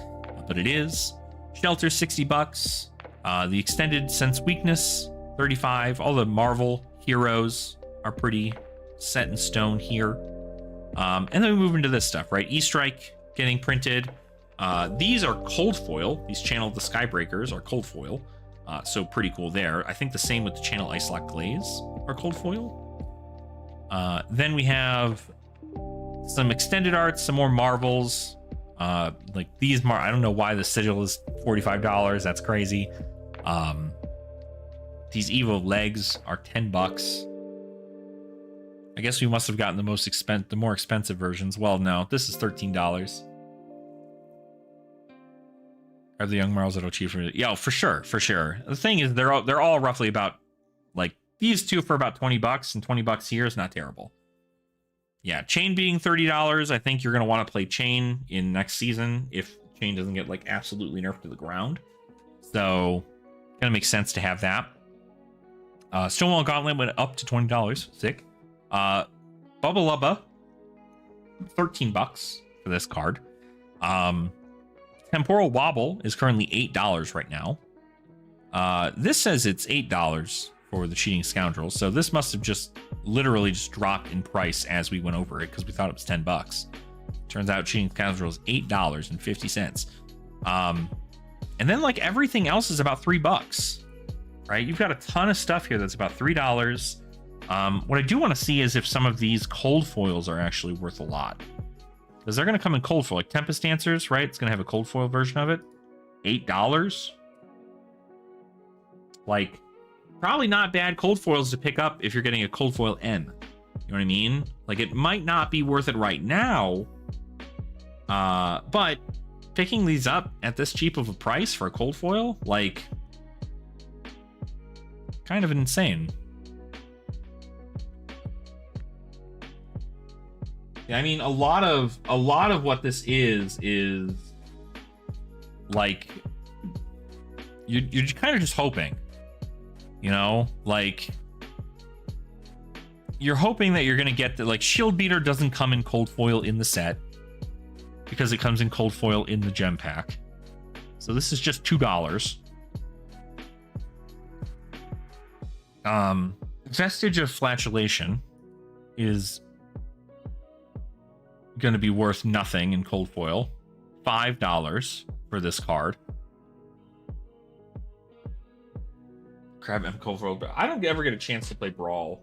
but it is. Shelter, $60. The extended Sense Weakness, $35. All the Marvel heroes are pretty set in stone here. And then we move into this stuff, right? E-Strike getting printed. These are cold foil. These Channel of the Skybreakers are cold foil. So pretty cool there. I think the same with the Channel Icelock Glaze are cold foil. Then we have some extended arts, some more Marvels. Like these, I don't know why the sigil is $45. That's crazy. These Evo legs are $10. I guess we must have gotten the more expensive versions. Well, no, this is $13. Are the young Marvels that are cheaper? Yeah, for sure, for sure. The thing is, they're all roughly about, like, these two for about $20, and $20 here is not terrible. Yeah, Chain being $30. I think you're gonna want to play Chain in next season if Chain doesn't get like absolutely nerfed to the ground. So, gonna make sense to have that. Stonewall Gauntlet went up to $20. Sick. Bubba Lubba, $13 for this card. Temporal Wobble is currently $8 right now. This says it's $8 for the Cheating Scoundrel, so this must have just literally just dropped in price as we went over it because we thought it was $10. Turns out Cheating Scoundrel is $8.50. And then like everything else is about $3, right? You've got a ton of stuff here that's about $3. What I do want to see is if some of these cold foils are actually worth a lot. Because they're going to come in cold foil, like Tempest Dancers, right? It's going to have a cold foil version of it. $8. Like, probably not bad cold foils to pick up if you're getting a cold foil M. You know what I mean? Like, it might not be worth it right now. But picking these up at this cheap of a price for a cold foil, like, kind of insane. I mean, a lot of what this is like you're kind of just hoping, you know, like you're hoping that you're gonna get the, like, Shield Beater doesn't come in cold foil in the set because it comes in cold foil in the gem pack. So this is just $2. Vestige of Flatulation is going to be worth nothing in cold foil. $5 for this card. Crab M cold foil, but I don't ever get a chance to play Brawl.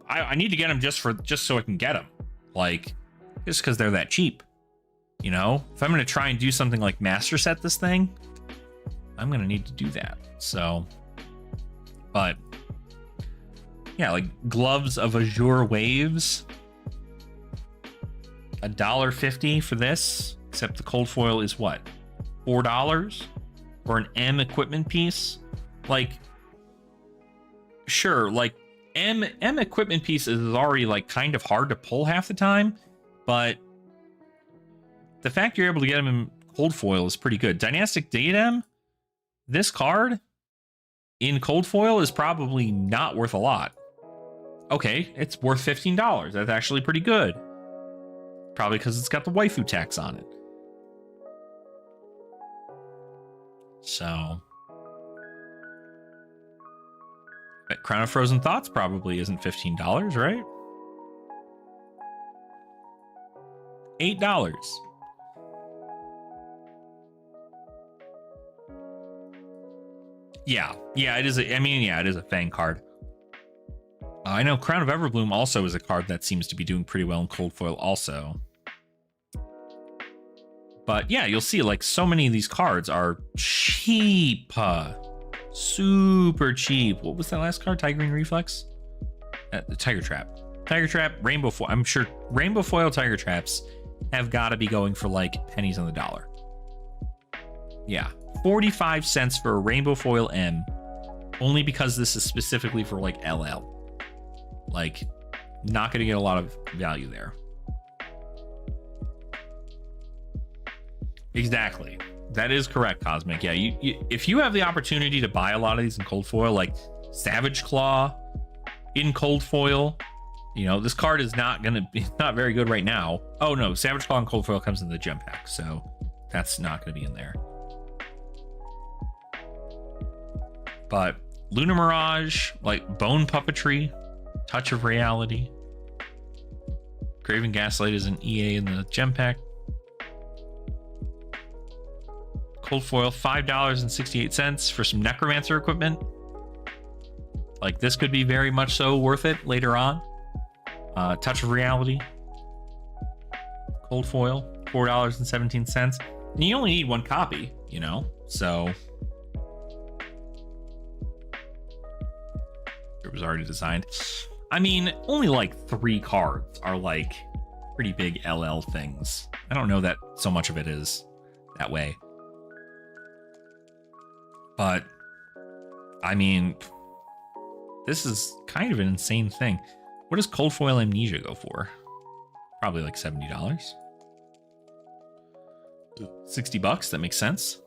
I need to get them just so I can get them, like, just because they're that cheap, you know. If I'm going to try and do something like master set this thing, I'm going to need to do that. So, but yeah, like Gloves of Azure Waves, $1.50 for this, except the cold foil is what, $4 for an M equipment piece? Like, sure, like M equipment piece is already like kind of hard to pull half the time, but the fact you're able to get them in cold foil is pretty good. Dynastic Diadem, this card in cold foil is probably not worth a lot. Okay, it's worth $15. That's actually pretty good. Probably because it's got the waifu tax on it. So, but Crown of Frozen Thoughts probably isn't $15, right? $8. Yeah, it is. It is a Fang card. I know Crown of Everbloom also is a card that seems to be doing pretty well in cold foil also. But yeah, you'll see like so many of these cards are cheap. Super cheap. What was that last card? Tiger Green Reflex? The Tiger Trap. Tiger Trap, Rainbow Foil. I'm sure Rainbow Foil Tiger Traps have got to be going for like pennies on the dollar. Yeah. 45 cents for a Rainbow Foil M, only because this is specifically for like LL. Like, not going to get a lot of value there. Exactly. That is correct, Cosmic. Yeah, you if you have the opportunity to buy a lot of these in cold foil, like Savage Claw in cold foil, you know, this card is not going to be not very good right now. Oh no, Savage Claw in cold foil comes in the gem pack, so that's not going to be in there. But Lunar Mirage, like Bone Puppetry, Touch of Reality, Graven Gaslight is an EA in the gem pack. Cold foil, $5.68 for some Necromancer equipment. Like, this could be very much so worth it later on. Touch of Reality. Cold foil, $4.17. And you only need one copy, you know? So it was already designed. I mean, only like 3 cards are like pretty big LL things. I don't know that so much of it is that way. But, I mean, this is kind of an insane thing. What does Cold Foil Amnesia go for? Probably like $70. $60, that makes sense.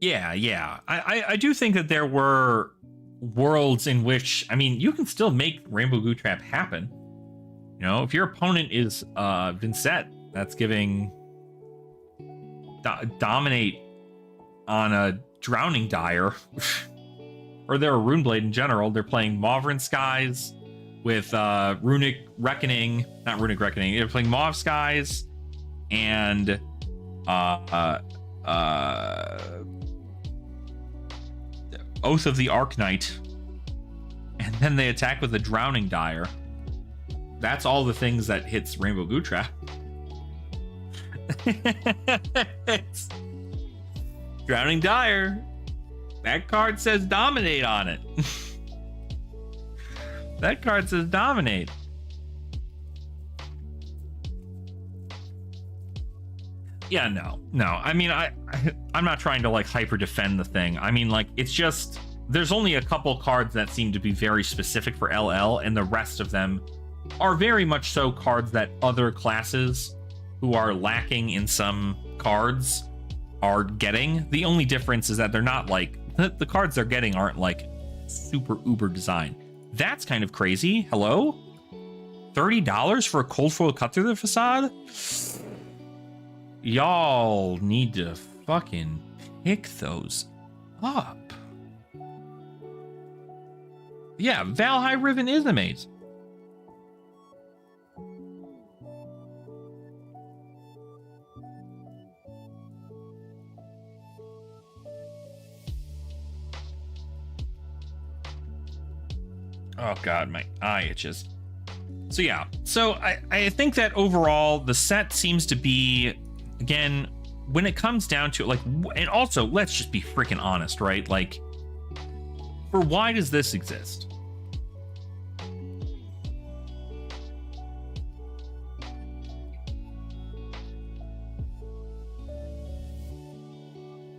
Yeah. I do think that there were worlds in which, I mean, you can still make Rainbow Goo Trap happen. You know, if your opponent is Vincent, that's giving Dominate on a Drowning Dire, or they're a Runeblade in general. They're playing Mauvrin Skies with Runic Reckoning, not Runic Reckoning. They're playing Mauve Skies and Oath of the Arknight, and then they attack with a Drowning Dire. That's all the things that hits Rainbow Goo Trap. Drowning Dire. That card says Dominate on it. That card says Dominate. Yeah, no. I mean, I'm not trying to like hyper defend the thing. I mean, like, it's just there's only a couple cards that seem to be very specific for LL, and the rest of them are very much so cards that other classes who are lacking in some cards are getting. The only difference is that they're not like the cards they're getting aren't like super uber design. That's kind of crazy. Hello? $30 for a cold foil cut through the facade? Y'all need to fucking pick those up. Yeah, Valhalla Riven is amazing. Oh god, my eye itches. So yeah, so I think that overall the set seems to be, again, when it comes down to it, like, and also let's just be freaking honest, right? Like, for why does this exist?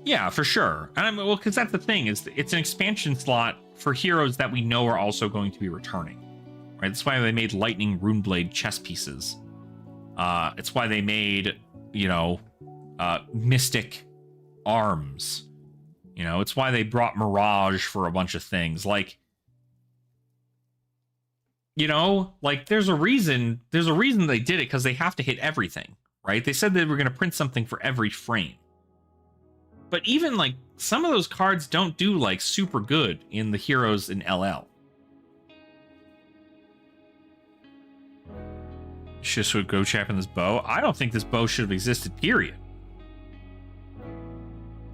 Yeah, for sure. And well, because that's the thing, is it's an expansion slot for heroes that we know are also going to be returning, right? That's why they made Lightning Runeblade chess pieces. It's why they made, you know, Mystic Arms. You know, it's why they brought Mirage for a bunch of things. Like, You know, like there's a reason they did it, because they have to hit everything, right? They said they were going to print something for every frame. But even like some of those cards don't do like super good in the Heroes in LL. Just would go chap in this bow. I don't think this bow should have existed, period.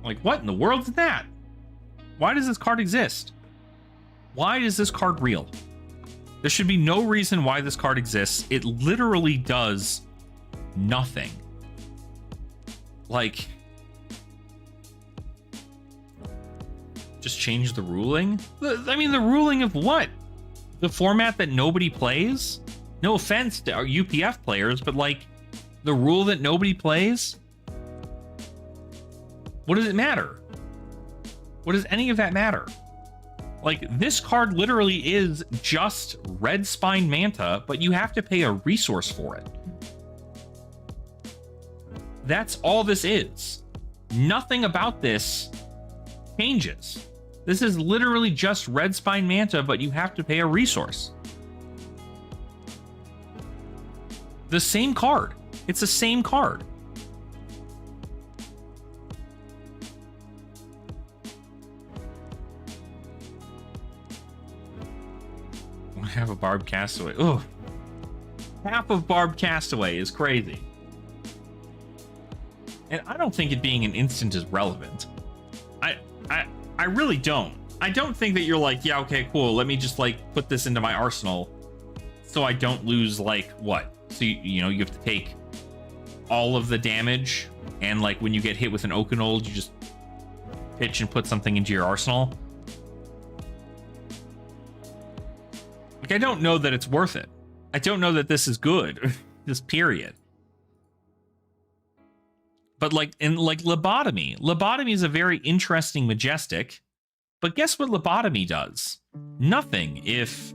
Like, what in the world is that? Why does this card exist? Why is this card real? There should be no reason why this card exists. It literally does nothing. Like, just change the ruling? I mean, the ruling of what? The format that nobody plays? No offense to our UPF players, but like, the rule that nobody plays? What does it matter? What does any of that matter? Like, this card literally is just Red Spine Manta, but you have to pay a resource for it. That's all this is. Nothing about this changes. This is literally just Red Spine Manta, but you have to pay a resource. The same card. It's the same card. Half of Barbed Castaway. Ugh. Half of Barbed Castaway is crazy. And I don't think it being an instant is relevant. I really don't. I don't think that you're like, yeah, okay, cool. Let me just like put this into my arsenal so I don't lose like what? So you know, you have to take all of the damage, and like when you get hit with an Okanold, you just pitch and put something into your arsenal. Like, I don't know that it's worth it. I don't know that this is good. This period. But like in like Lobotomy is a very interesting majestic, but guess what Lobotomy does? Nothing. If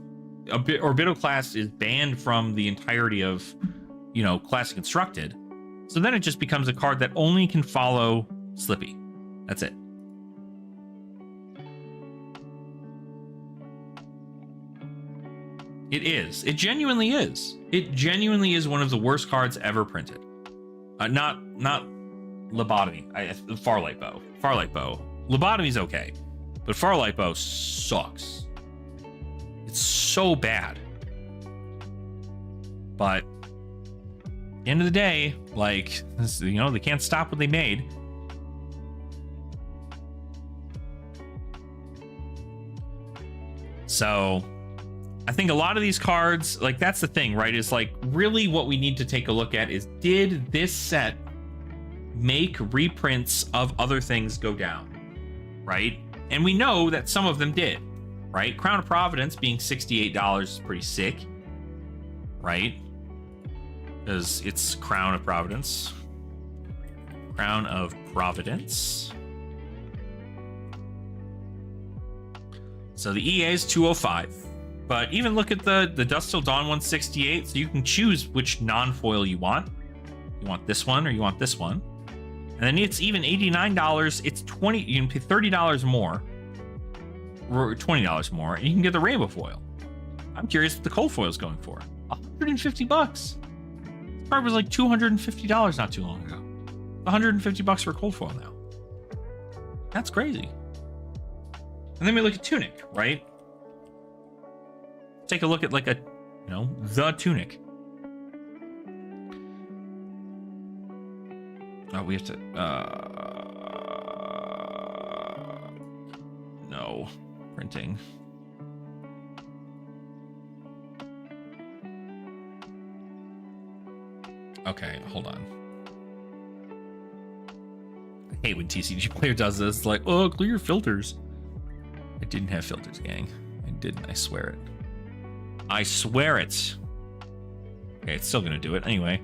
Orbital Class is banned from the entirety of, you know, Classic Constructed, so then it just becomes a card that only can follow Slippy. That's it. It is. It genuinely is. It genuinely is one of the worst cards ever printed. Not Lobotomy. Farlight Bow. Farlight Bow. Lobotomy's okay, but Farlight Bow sucks. It's so bad. But at the end of the day, like, you know, they can't stop what they made. So I think a lot of these cards, like, that's the thing, right? Is like, really what we need to take a look at is, did this set make reprints of other things go down, right? And we know that some of them did, right? Crown of Providence being $68 is pretty sick, right? Because it's Crown of Providence. Crown of Providence. So the EA is 205. But even look at the Dusk Till Dawn 168, so you can choose which non-foil you want. You want this one or you want this one. And then it's even $89. It's $20. You can pay $30 more, or $20 more, and you can get the rainbow foil. I'm curious what the cold foil is going for. $150. This card was like $250 not too long ago. $150 for a cold foil now. That's crazy. And then we look at Tunic, right? Take a look at like a, you know, the Tunic. Oh, we have to, no, printing. Okay, hold on. I hate when TCG player does this. It's like, oh, clear your filters. I didn't have filters, gang. I didn't, I swear it. I swear it. Okay, it's still gonna do it anyway.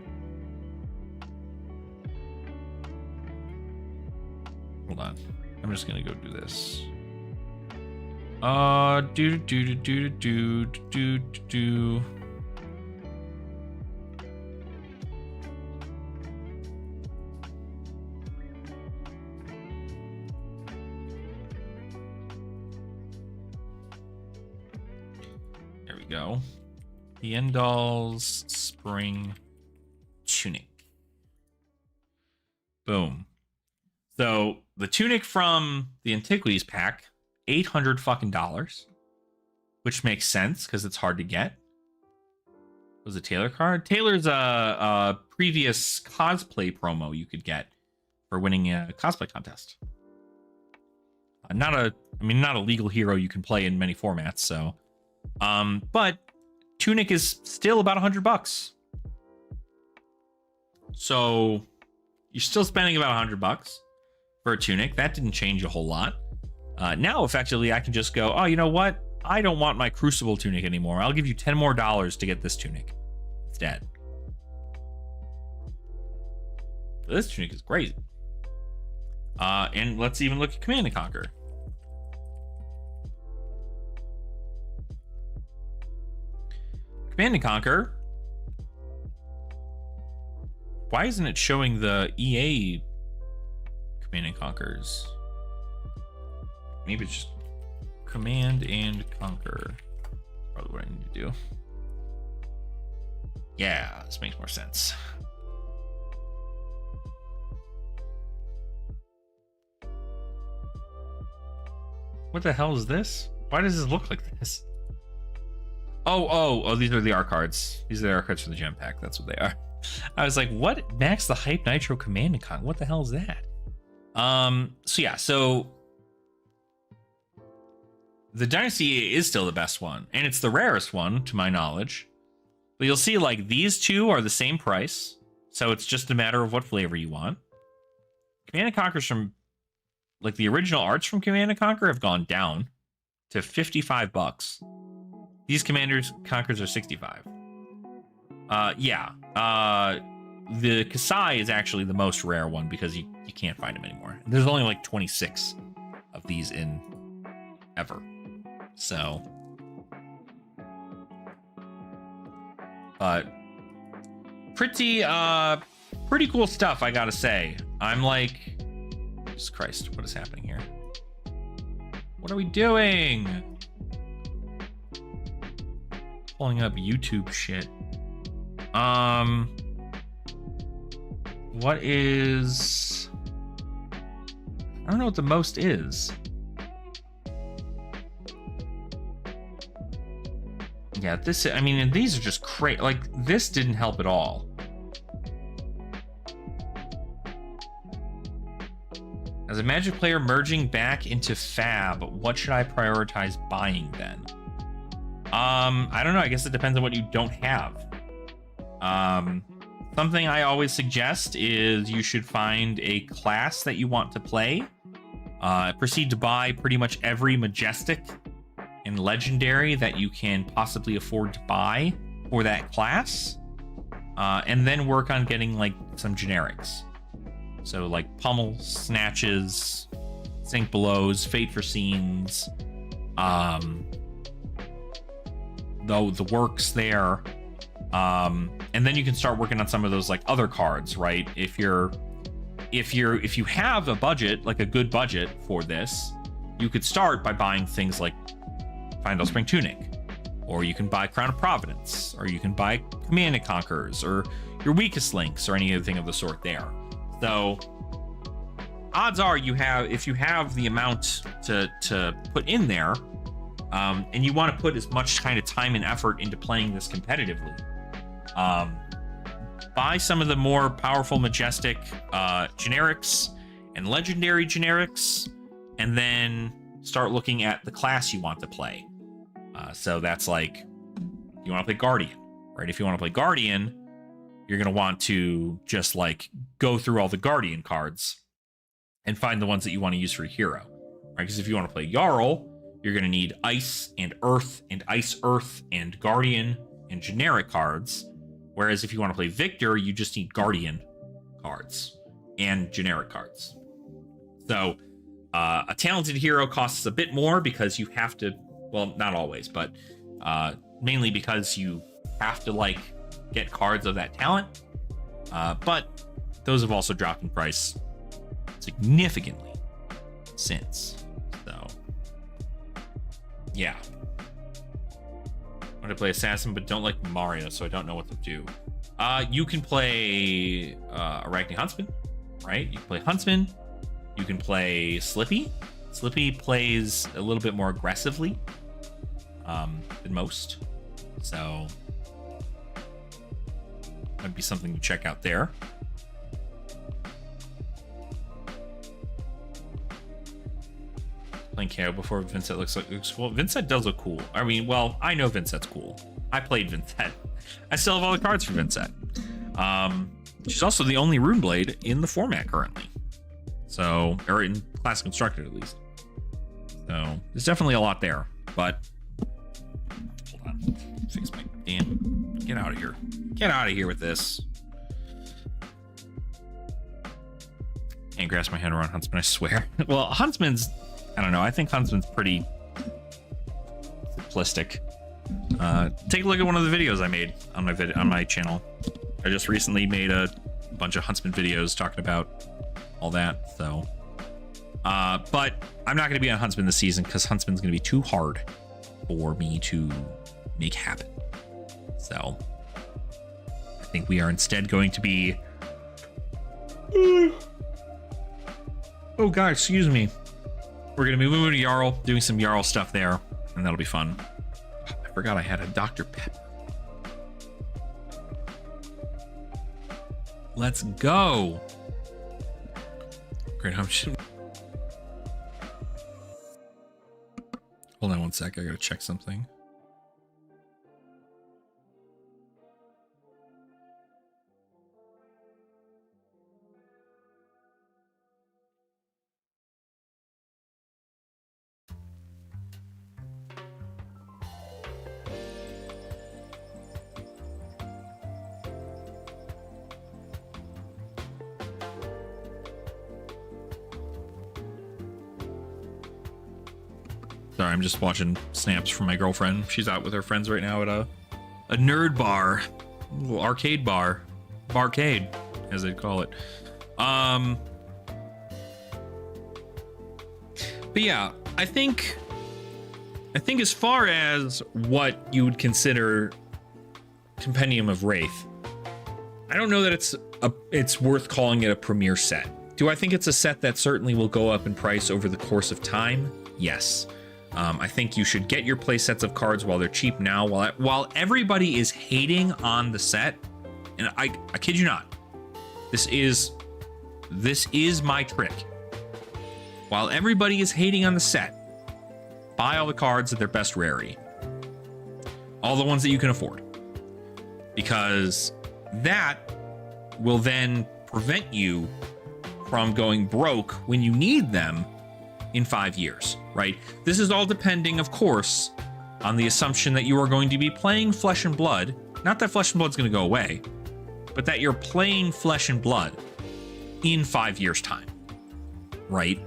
Hold on. I'm just gonna go do this. Do. There we go. The Endall's Spring Tunic. Boom. So the tunic from the Antiquities pack, $800 fucking dollars, which makes sense because it's hard to get. Was a Taylor card? Taylor's a previous cosplay promo you could get for winning a cosplay contest. Not a legal hero you can play in many formats. So, but tunic is still about $100. So you're still spending about $100 for a tunic. That didn't change a whole lot. Now, effectively, I can just go, oh, you know what? I don't want my Crucible tunic anymore. I'll give you $10 more to get this tunic instead. This tunic is crazy. And let's even look at Command and Conquer. Command and Conquer. Why isn't it showing the EA Command and Conquers? Maybe it's just Command and Conquer. Probably what I need to do. Yeah, this makes more sense. What the hell is this? Why does this look like this? Oh, these are the art cards. These are the art cards for the gem pack. That's what they are. I was like, what? Max the Hype Nitro Command and Conquer? What the hell is that? So the Dynasty is still the best one, and it's the rarest one to my knowledge. But you'll see, like, these two are the same price, so it's just a matter of what flavor you want. Command and Conquer's from, like, the original arts from Command and Conquer have gone down to $55. These Conquers are 65. The Kasai is actually the most rare one because you can't find them anymore. There's only like 26 of these in ever. So, but pretty cool stuff, I gotta say. I'm like, Jesus Christ, what is happening here? What are we doing? Pulling up YouTube shit. What is... I don't know what the most is. Yeah, this... I mean, these are just crazy. Like, this didn't help at all. As a Magic player merging back into Fab, what should I prioritize buying then? I don't know. I guess it depends on what you don't have. Something I always suggest is you should find a class that you want to play. Proceed to buy pretty much every Majestic and Legendary that you can possibly afford to buy for that class. And then work on getting, like, some generics. So, like, Pummel, Snatches, Sink Belows, Fate for Scenes, the works there. And then you can start working on some of those, like, other cards, right? If you have a budget, like a good budget for this, you could start by buying things like Final Spring Tunic, or you can buy Crown of Providence, or you can buy Command and Conquers, or your weakest links, or anything of the sort there. So odds are if you have the amount to put in there, and you want to put as much kind of time and effort into playing this competitively, buy some of the more powerful Majestic generics and Legendary generics, and then start looking at the class you want to play. So that's like, you want to play Guardian, right? If you want to play Guardian, you're going to want to just, like, go through all the Guardian cards and find the ones that you want to use for your hero, right? Because if you want to play Jarl, you're going to need Ice and Earth and Ice Earth and Guardian and generic cards. Whereas if you want to play Victor, you just need Guardian cards and generic cards. So a talented hero costs a bit more because you have to, well, not always, but mainly because you have to, like, get cards of that talent. But those have also dropped in price significantly since. So, yeah. want to play Assassin, but don't like Mario, so I don't know what to do. You can play Arachne Huntsman, right? You can play Huntsman. You can play Slippy. Slippy plays a little bit more aggressively than most, so might be something to check out there. Playing KO before Vincent looks well. Vincent does look cool. I mean, well, I know Vincent's cool. I played Vincent. I still have all the cards for Vincent. She's also the only Rune Blade in the format currently. So, or in Classic Constructed at least. So, there's definitely a lot there. But, hold on. Fix my damn. Get out of here. Get out of here with this. Can't grasp my head around Huntsman, I swear. Well, Huntsman's, I don't know. I think Huntsman's pretty simplistic. Take a look at one of the videos I made on my channel. I just recently made a bunch of Huntsman videos talking about all that. So, but I'm not going to be on Huntsman this season because Huntsman's going to be too hard for me to make happen. So, I think we are instead going to be. Oh God, excuse me. We're going to be moving to Jarl, doing some Jarl stuff there, and that'll be fun. I forgot I had a Dr. Pepper. Let's go. Great. Hold on one sec. I got to check something. Sorry, I'm just watching snaps from my girlfriend. She's out with her friends right now at a nerd bar, a little arcade bar, barcade, as they call it. But yeah, I think as far as what you would consider Compendium of Rathe, I don't know that it's worth calling it a premier set. Do I think it's a set that certainly will go up in price over the course of time? Yes. I think you should get your play sets of cards while they're cheap now, while everybody is hating on the set. And I kid you not, this is my trick. While everybody is hating on the set, buy all the cards at their best rarity. All the ones that you can afford. Because that will then prevent you from going broke when you need them in 5 years, right? This is all depending, of course, on the assumption that you are going to be playing Flesh and Blood. Not that Flesh and Blood's going to go away, but that you're playing Flesh and Blood in 5 years' time, right?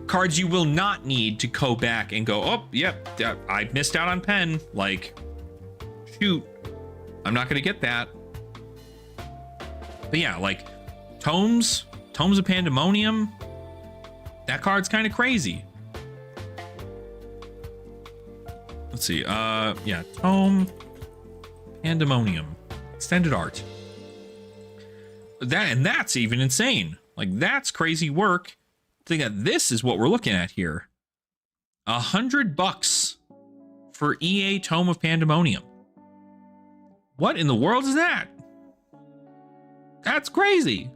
Cards you will not need to go back and go, oh, yep, I missed out on pen. Like, shoot, I'm not going to get that. But yeah, like, Tomes of Pandemonium, that card's kind of crazy. Let's see. Yeah, Tome, Pandemonium, extended art. That's even insane. Like, that's crazy work. Think that this is what we're looking at here. $100 for EA Tome of Pandemonium. What in the world is that? That's crazy.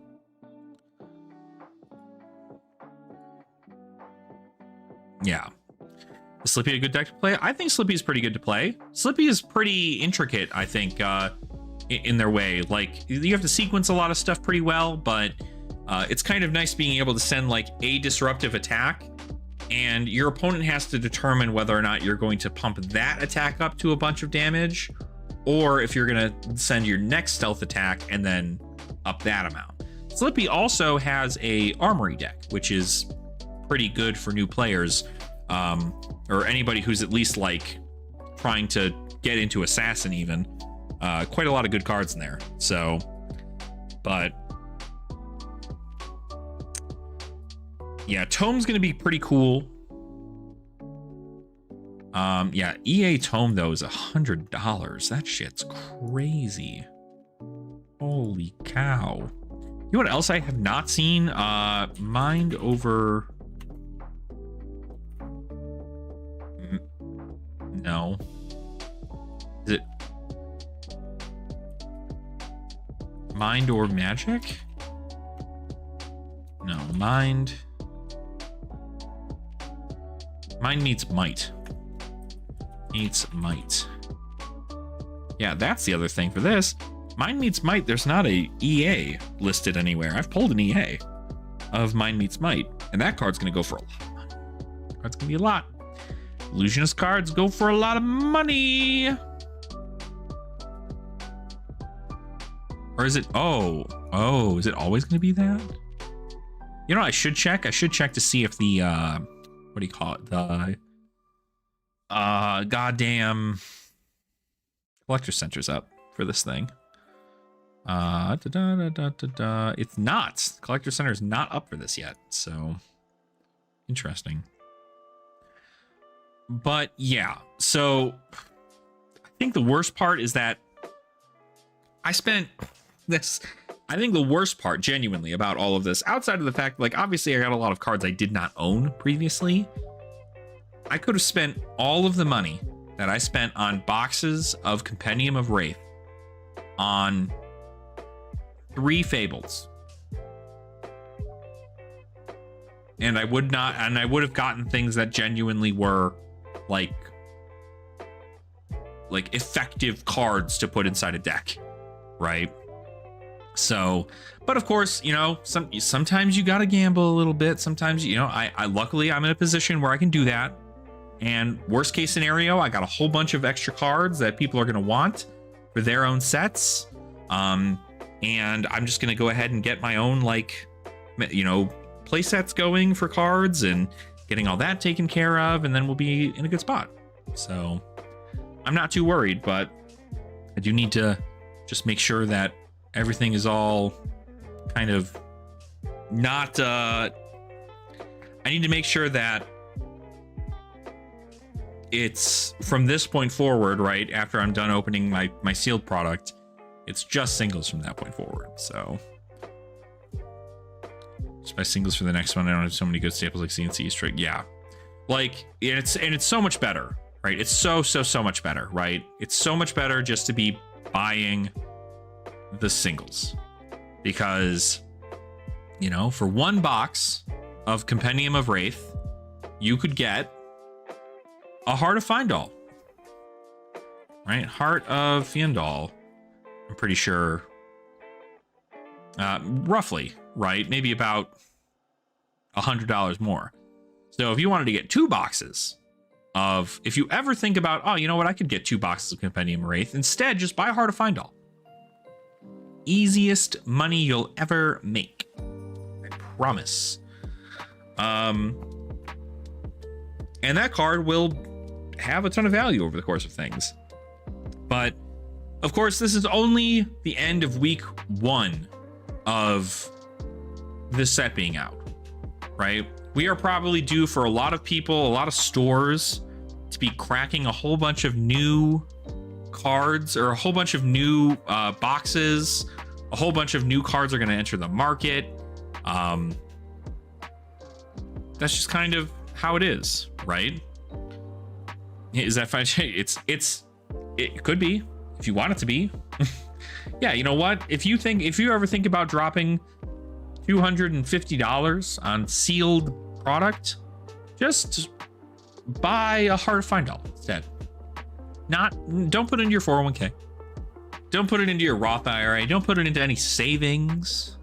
Yeah. Is Slippy a good deck to play? I think Slippy is pretty good to play. Slippy is pretty intricate, I think, in their way. Like, you have to sequence a lot of stuff pretty well, but it's kind of nice being able to send, like, a disruptive attack, and your opponent has to determine whether or not you're going to pump that attack up to a bunch of damage, or if you're going to send your next stealth attack and then up that amount. Slippy also has a armory deck, which is pretty good for new players, or anybody who's at least like trying to get into Assassin even. Quite a lot of good cards in there. So, but yeah, Tome's gonna be pretty cool. Yeah, EA Tome though is $100. That shit's crazy. Holy cow. You know what else I have not seen? Mind over... No. Is it Mind or Magic? No, Mind meets Might. Meets Might. Yeah, that's the other thing for this. Mind Meets Might, there's not a EA listed anywhere. I've pulled an EA of Mind Meets Might, and that card's gonna go for a lot of money. Card's gonna be a lot. Illusionist cards go for a lot of money. Or is it, oh, is it always gonna be that? You know, I should check to see if the, what do you call it? The, goddamn collector center's up for this thing. It's not. Collector Center is not up for this yet, so interesting. But yeah, so I think the worst part is that I think the worst part genuinely about all of this, outside of the fact, like, obviously I got a lot of cards I did not own previously. I could have spent all of the money that I spent on boxes of Compendium of Rathe on 3 Fables. And I would have gotten things that genuinely were like effective cards to put inside a deck, right? So, but of course, you know, sometimes you gotta gamble a little bit. Sometimes, you know, I luckily I'm in a position where I can do that. And worst case scenario, I got a whole bunch of extra cards that people are gonna want for their own sets. And I'm just gonna go ahead and get my own, like, you know, play sets going for cards and getting all that taken care of, and then we'll be in a good spot. So I'm not too worried, but I do need to just make sure that everything is all kind of not, I need to make sure that it's from this point forward, right after I'm done opening my sealed product, it's just singles from that point forward. So just buy singles for the next one. I don't have so many good staples like CNC Strike. Yeah, like it's so much better, right? It's so much better, right? It's so much better just to be buying the singles, because, you know, for 1 box of Compendium of Rathe, you could get a Heart of Fyendal, right? Heart of Fyendal, I'm pretty sure, roughly, right? Maybe about $100 more. So if you wanted to get 2 boxes of, if you ever think about, oh, you know what, I could get 2 boxes of Compendium of Rathe, instead just buy Heart of Fyendal. Easiest money you'll ever make, I promise. And that card will have a ton of value over the course of things. But of course, this is only the end of week 1 of this set being out, right? We are probably due for a lot of people, a lot of stores to be cracking a whole bunch of new cards, or a whole bunch of new boxes. A whole bunch of new cards are going to enter the market. That's just kind of how it is, right? Is that fine? It could be, if you want it to be. Yeah, you know what? If you ever think about dropping $250 on sealed product, just buy a Heart of Fyendal instead. Don't put it into your 401k. Don't put it into your Roth IRA. Don't put it into any savings.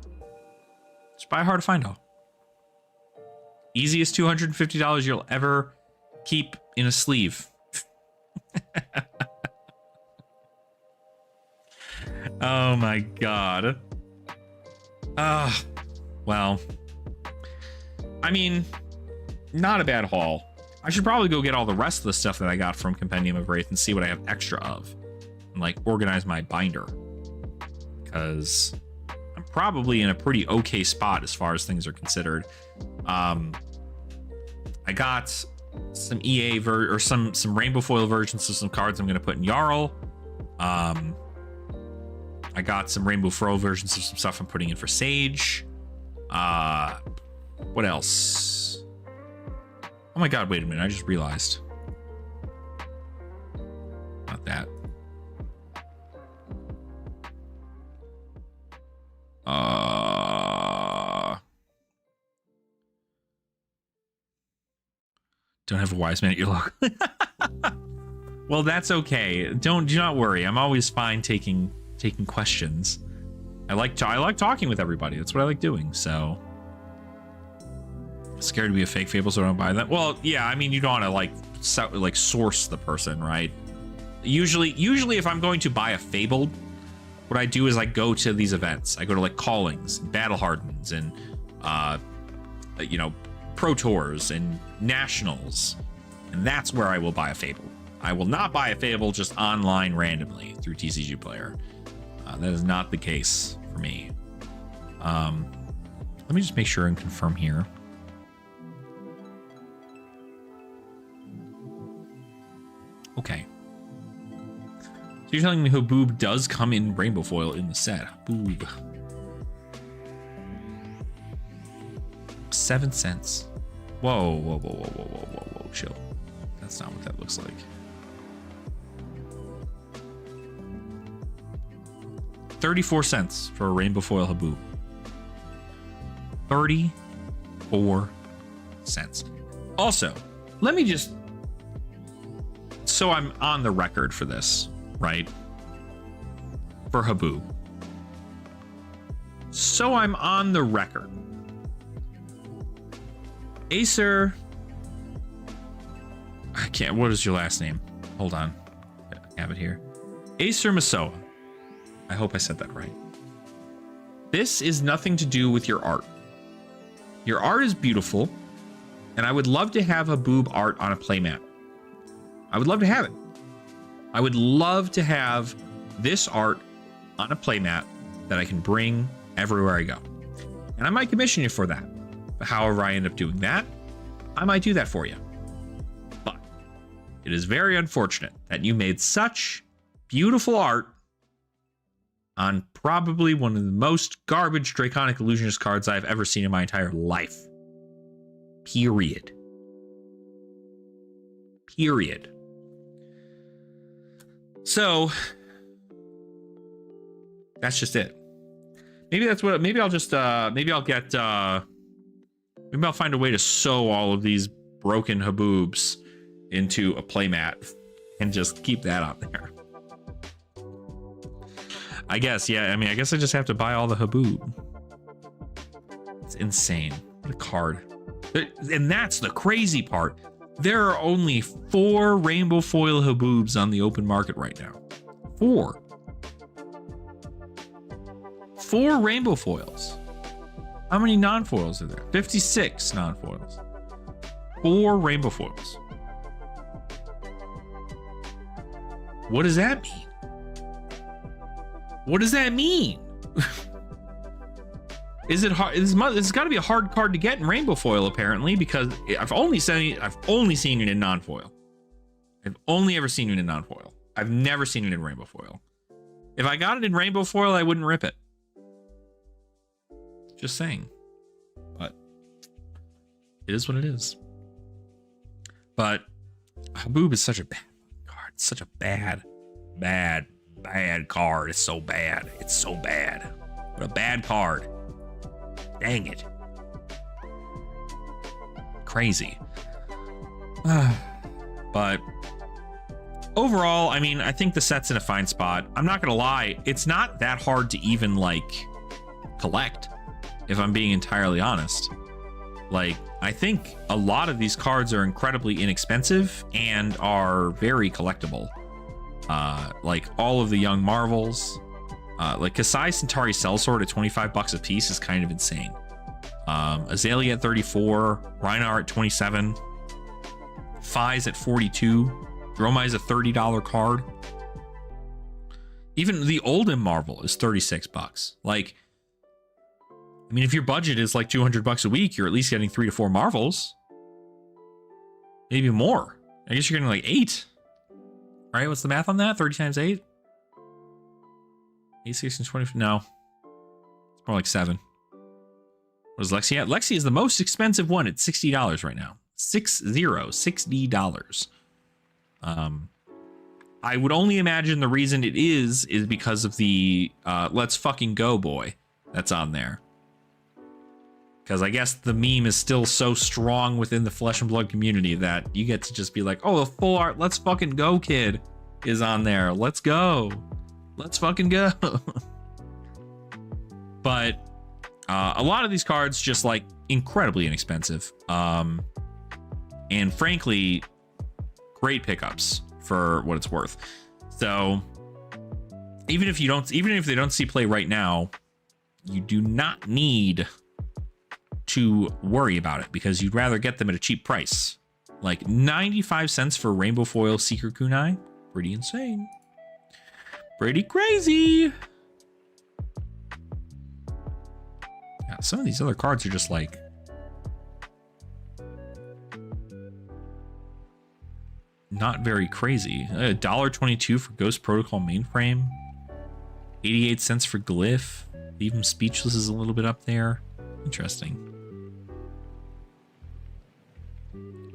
Just buy a Heart of Fyendal. Easiest $250 you'll ever keep in a sleeve. Oh my god. Well, I mean, not a bad haul. I should probably go get all the rest of the stuff that I got from Compendium of Rathe and see what I have extra of, and like organize my binder, because I'm probably in a pretty okay spot as far as things are considered. I got some EA or some rainbow foil versions of some cards I'm going to put in Jarl. I got some rainbow foil versions of some stuff I'm putting in for Sage. What else? Oh my god, wait a minute, I just realized. Not that. Don't have a wise man at your logo. Well, that's okay. Do not worry. I'm always fine taking questions. I like talking with everybody. That's what I like doing. So scared to be a fake fable, so I don't buy that. Well, yeah. I mean, you don't want to like source the person, right? Usually, if I'm going to buy a fable, what I do is I go to these events. I go to like Callings, and Battle Hardens, and you know, Pro Tours and Nationals, and that's where I will buy a fable. I will not buy a fable just online randomly through TCG Player. That is not the case for me. Let me just make sure and confirm here. Okay. So you're telling me Haboob does come in rainbow foil in the set. Haboob. 7 cents. Whoa, chill. That's not what that looks like. 34 cents for a rainbow foil Haboob. 34 cents. Also, let me just, so I'm on the record for this, right? For Haboob. So I'm on the record. Acer, I can't, what is your last name? Hold on, I have it here. Acer Masoa. I hope I said that right. This is nothing to do with your art. Your art is beautiful, and I would love to have Haboob art on a playmat. I would love to have it. I would love to have this art on a playmat that I can bring everywhere I go. And I might commission you for that. But however I end up doing that, I might do that for you. But it is very unfortunate that you made such beautiful art on probably one of the most garbage Draconic Illusionist cards I've ever seen in my entire life. Period. So that's just it. Maybe that's what, maybe I'll just, maybe I'll find a way to sew all of these broken Haboobs into a playmat and just keep that on there. I guess, yeah. I mean, I guess I just have to buy all the Haboob. It's insane. What a card. And that's the crazy part. There are only 4 rainbow foil Haboobs on the open market right now. 4 rainbow foils. How many non-foils are there? 56 non-foils. 4 rainbow foils. What does that mean? What does that mean? Is it hard? It's got to be a hard card to get in rainbow foil, apparently, because I've only seen it in non-foil. I've only ever seen it in non-foil. I've never seen it in rainbow foil. If I got it in rainbow foil, I wouldn't rip it. Just saying. But it is what it is. But Haboob is such a bad card. It's such a bad card. It's so bad. It's so bad. What a bad card. Dang it. Crazy. But overall, I mean, I think the set's in a fine spot. I'm not gonna lie, it's not that hard to even like collect, if I'm being entirely honest. Like, I think a lot of these cards are incredibly inexpensive and are very collectible. Like all of the Young Marvels, like Kasai Centauri Sellsword at $25 a piece is kind of insane. Azalea at 34, Rhinar at 27, Fi's at 42, Dromai's a $30 card. Even the Oldham Marvel is $36. Like, I mean, if your budget is like $200 a week, you're at least getting 3 to 4 Marvels. maybe more. I guess you're getting like 8. Right? What's the math on that? 30 times 8? 8, 16, 20. No. It's more like 7. What is Lexi at? Lexi is the most expensive one at $60 right now. $60. I would only imagine the reason it is because of the Let's Fucking Go boy that's on there. Because I guess the meme is still so strong within the Flesh and Blood community that you get to just be like, oh, the full art Let's Fucking Go kid is on there. Let's go. Let's fucking go. But a lot of these cards just like incredibly inexpensive. And frankly, great pickups for what it's worth. So even if they don't see play right now, you do not need to worry about it because you'd rather get them at a cheap price. Like 95 cents for Rainbow Foil Seeker Kunai. Pretty insane. Pretty crazy. Yeah, some of these other cards are just like not very crazy. $1.22 for Ghost Protocol Mainframe. 88 cents for Glyph. Even Speechless is a little bit up there. Interesting.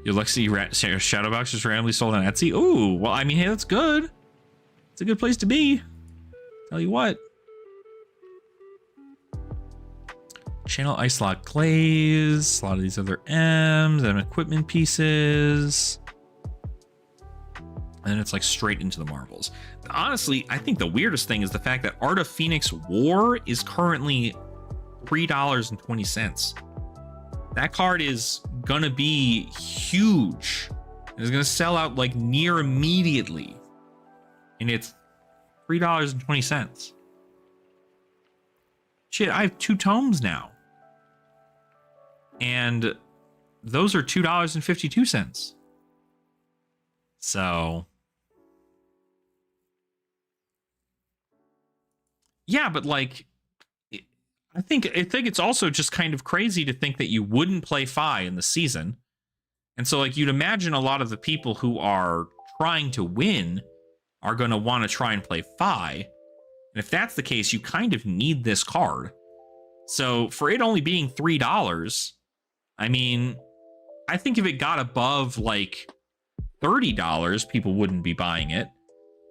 Your Lexi Shadowbox just randomly sold on Etsy. Ooh, well, I mean, hey, that's good. It's a good place to be. Tell you what. Channel Ice Lock Glaze. A lot of these other M's and equipment pieces. And then it's like straight into the marbles. Honestly, I think the weirdest thing is the fact that Art of Phoenix War is currently $3.20. That card is gonna be huge. It's gonna sell out like near immediately. And it's $3.20. Shit, I have 2 tomes now. And those are $2.52. So yeah, but like I think it's also just kind of crazy to think that you wouldn't play Fi in the season. And so like you'd imagine a lot of the people who are trying to win are going to want to try and play Fi. And if that's the case, you kind of need this card. So for it only being $3, I mean, I think if it got above like $30, people wouldn't be buying it.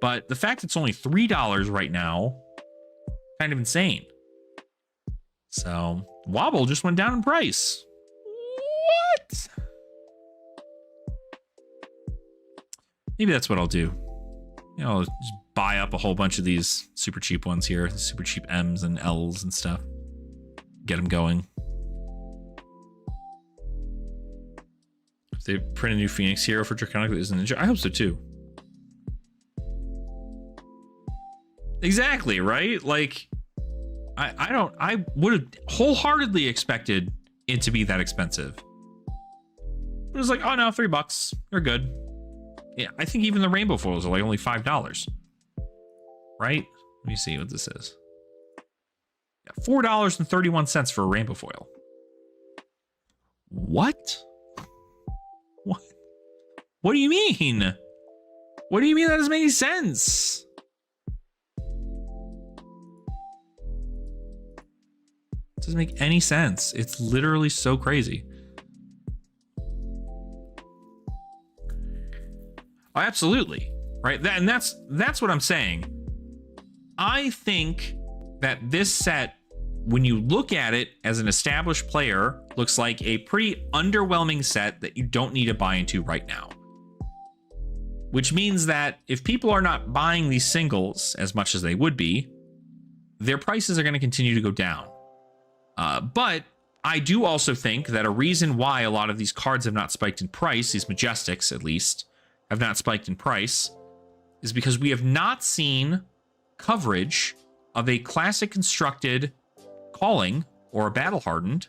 But the fact it's only $3 right now, kind of insane. So Wobble just went down in price. What? Maybe that's what I'll do. You know, I'll just buy up a whole bunch of these super cheap ones here, super cheap M's and L's and stuff. Get them going. If they print a new Phoenix hero for Draconic that isn't Ninja, I hope so too. Exactly, right? Like, I would have wholeheartedly expected it to be that expensive. It was like, oh no, $3. They're good. Yeah, I think even the rainbow foils are like only $5. Right? Let me see what this is. Yeah, $4.31 for a rainbow foil. What? What? What do you mean? What do you mean that doesn't make any sense? It doesn't make any sense. It's literally so crazy. Oh, absolutely. Right? And that's what I'm saying. I think that this set, when you look at it as an established player, looks like a pretty underwhelming set that you don't need to buy into right now. Which means that if people are not buying these singles as much as they would be, their prices are going to continue to go down. But I do also think that a reason why a lot of these cards have not spiked in price, these Majestics at least, have not spiked in price, is because we have not seen coverage of a classic constructed calling or a battle hardened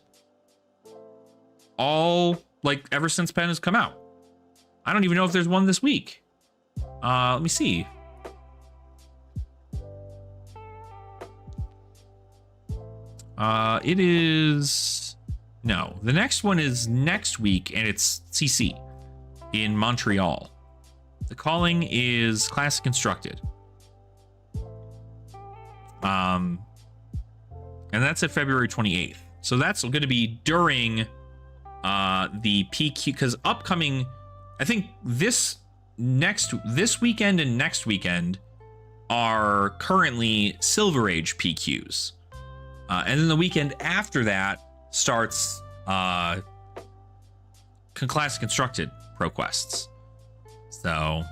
all like ever since Pen has come out. I don't even know if there's one this week. Let me see. It is... No, the next one is next week, and it's CC. in Montreal. The calling is Classic Constructed. And that's at February 28th. So that's going to be during the PQ, because upcoming, I think this weekend and next weekend are currently Silver Age PQs. And then the weekend after that starts Classic Constructed ProQuests. So, all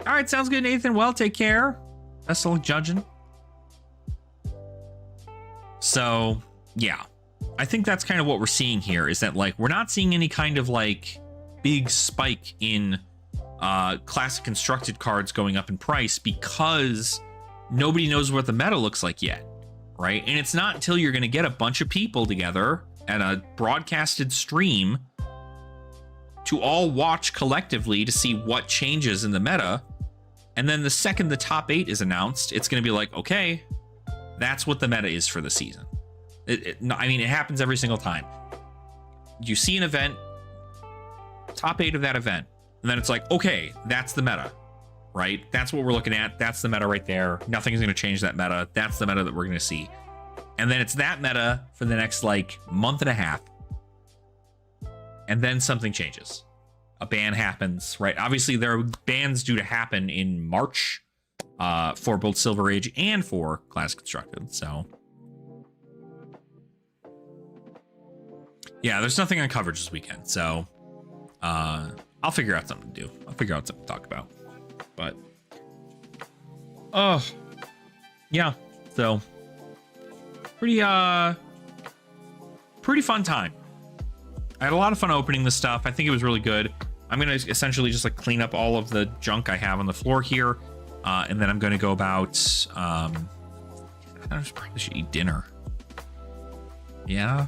right, sounds good, Nathan. Well, take care. Best of luck judging. So, yeah, I think that's kind of what we're seeing here, is that, like, we're not seeing any kind of, like, big spike in Classic Constructed cards going up in price because nobody knows what the meta looks like yet, right? And it's not until you're going to get a bunch of people together at a broadcasted stream to all watch collectively to see what changes in the meta. And then the second the top 8 is announced, it's going to be like, okay, that's what the meta is for the season. I mean, it happens every single time. You see an event, top 8 of that event, and then it's like, okay, that's the meta, right? That's what we're looking at. That's the meta right there. Nothing is going to change that meta. That's the meta that we're going to see. And then it's that meta for the next, like, month and a half. And then something changes. A ban happens, right? Obviously, there are bans due to happen in March for both Silver Age and for Classic Constructed. So, yeah, there's nothing on coverage this weekend. So, I'll figure out something to do. I'll figure out something to talk about. But, oh, yeah. So, pretty fun time. I had a lot of fun opening this stuff. I think it was really good. I'm going to essentially just like clean up all of the junk I have on the floor here. And then I'm going to go about, I probably should eat dinner. Yeah.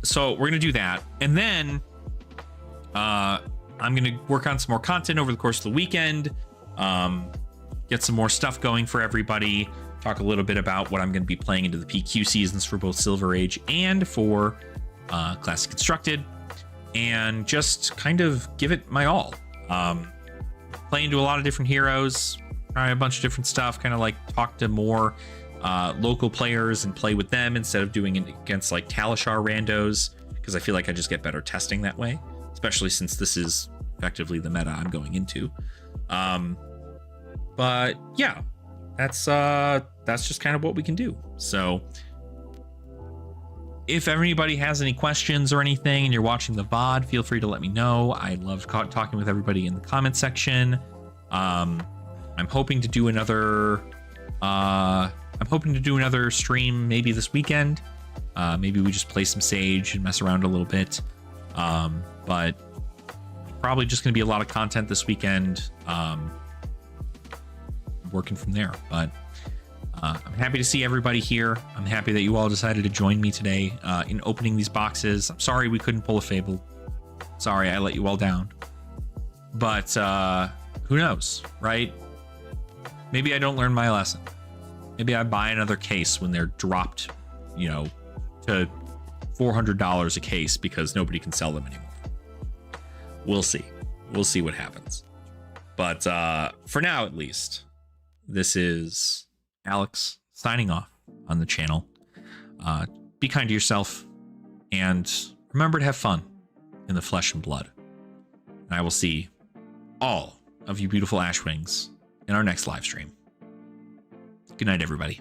So we're going to do that. And then I'm going to work on some more content over the course of the weekend. Get some more stuff going for everybody. Talk a little bit about what I'm going to be playing into the PQ seasons for both Silver Age and for Classic Constructed, and just kind of give it my all. Play into a lot of different heroes, try a bunch of different stuff, kind of like talk to more local players and play with them instead of doing it against like Talishar randos, because I feel like I just get better testing that way, especially since this is effectively the meta I'm going into. But yeah, that's just kind of what we can do. So if anybody has any questions or anything and you're watching the VOD, feel free to let me know. I love talking with everybody in the comment section. I'm hoping to do another stream maybe this weekend. Maybe we just play some Sage and mess around a little bit. But probably just going to be a lot of content this weekend. Working from there, but I'm happy to see everybody here. I'm happy that you all decided to join me today in opening these boxes. I'm sorry we couldn't pull a Fable. Sorry I let you all down. But who knows, right? Maybe I don't learn my lesson. Maybe I buy another case when they're dropped, you know, to $400 a case because nobody can sell them anymore. We'll see. We'll see what happens. But for now, at least, this is Alex signing off on the channel. Be kind to yourself and remember to have fun in the flesh and blood. And I will see all of you beautiful Ashwings in our next live stream. Good night, everybody.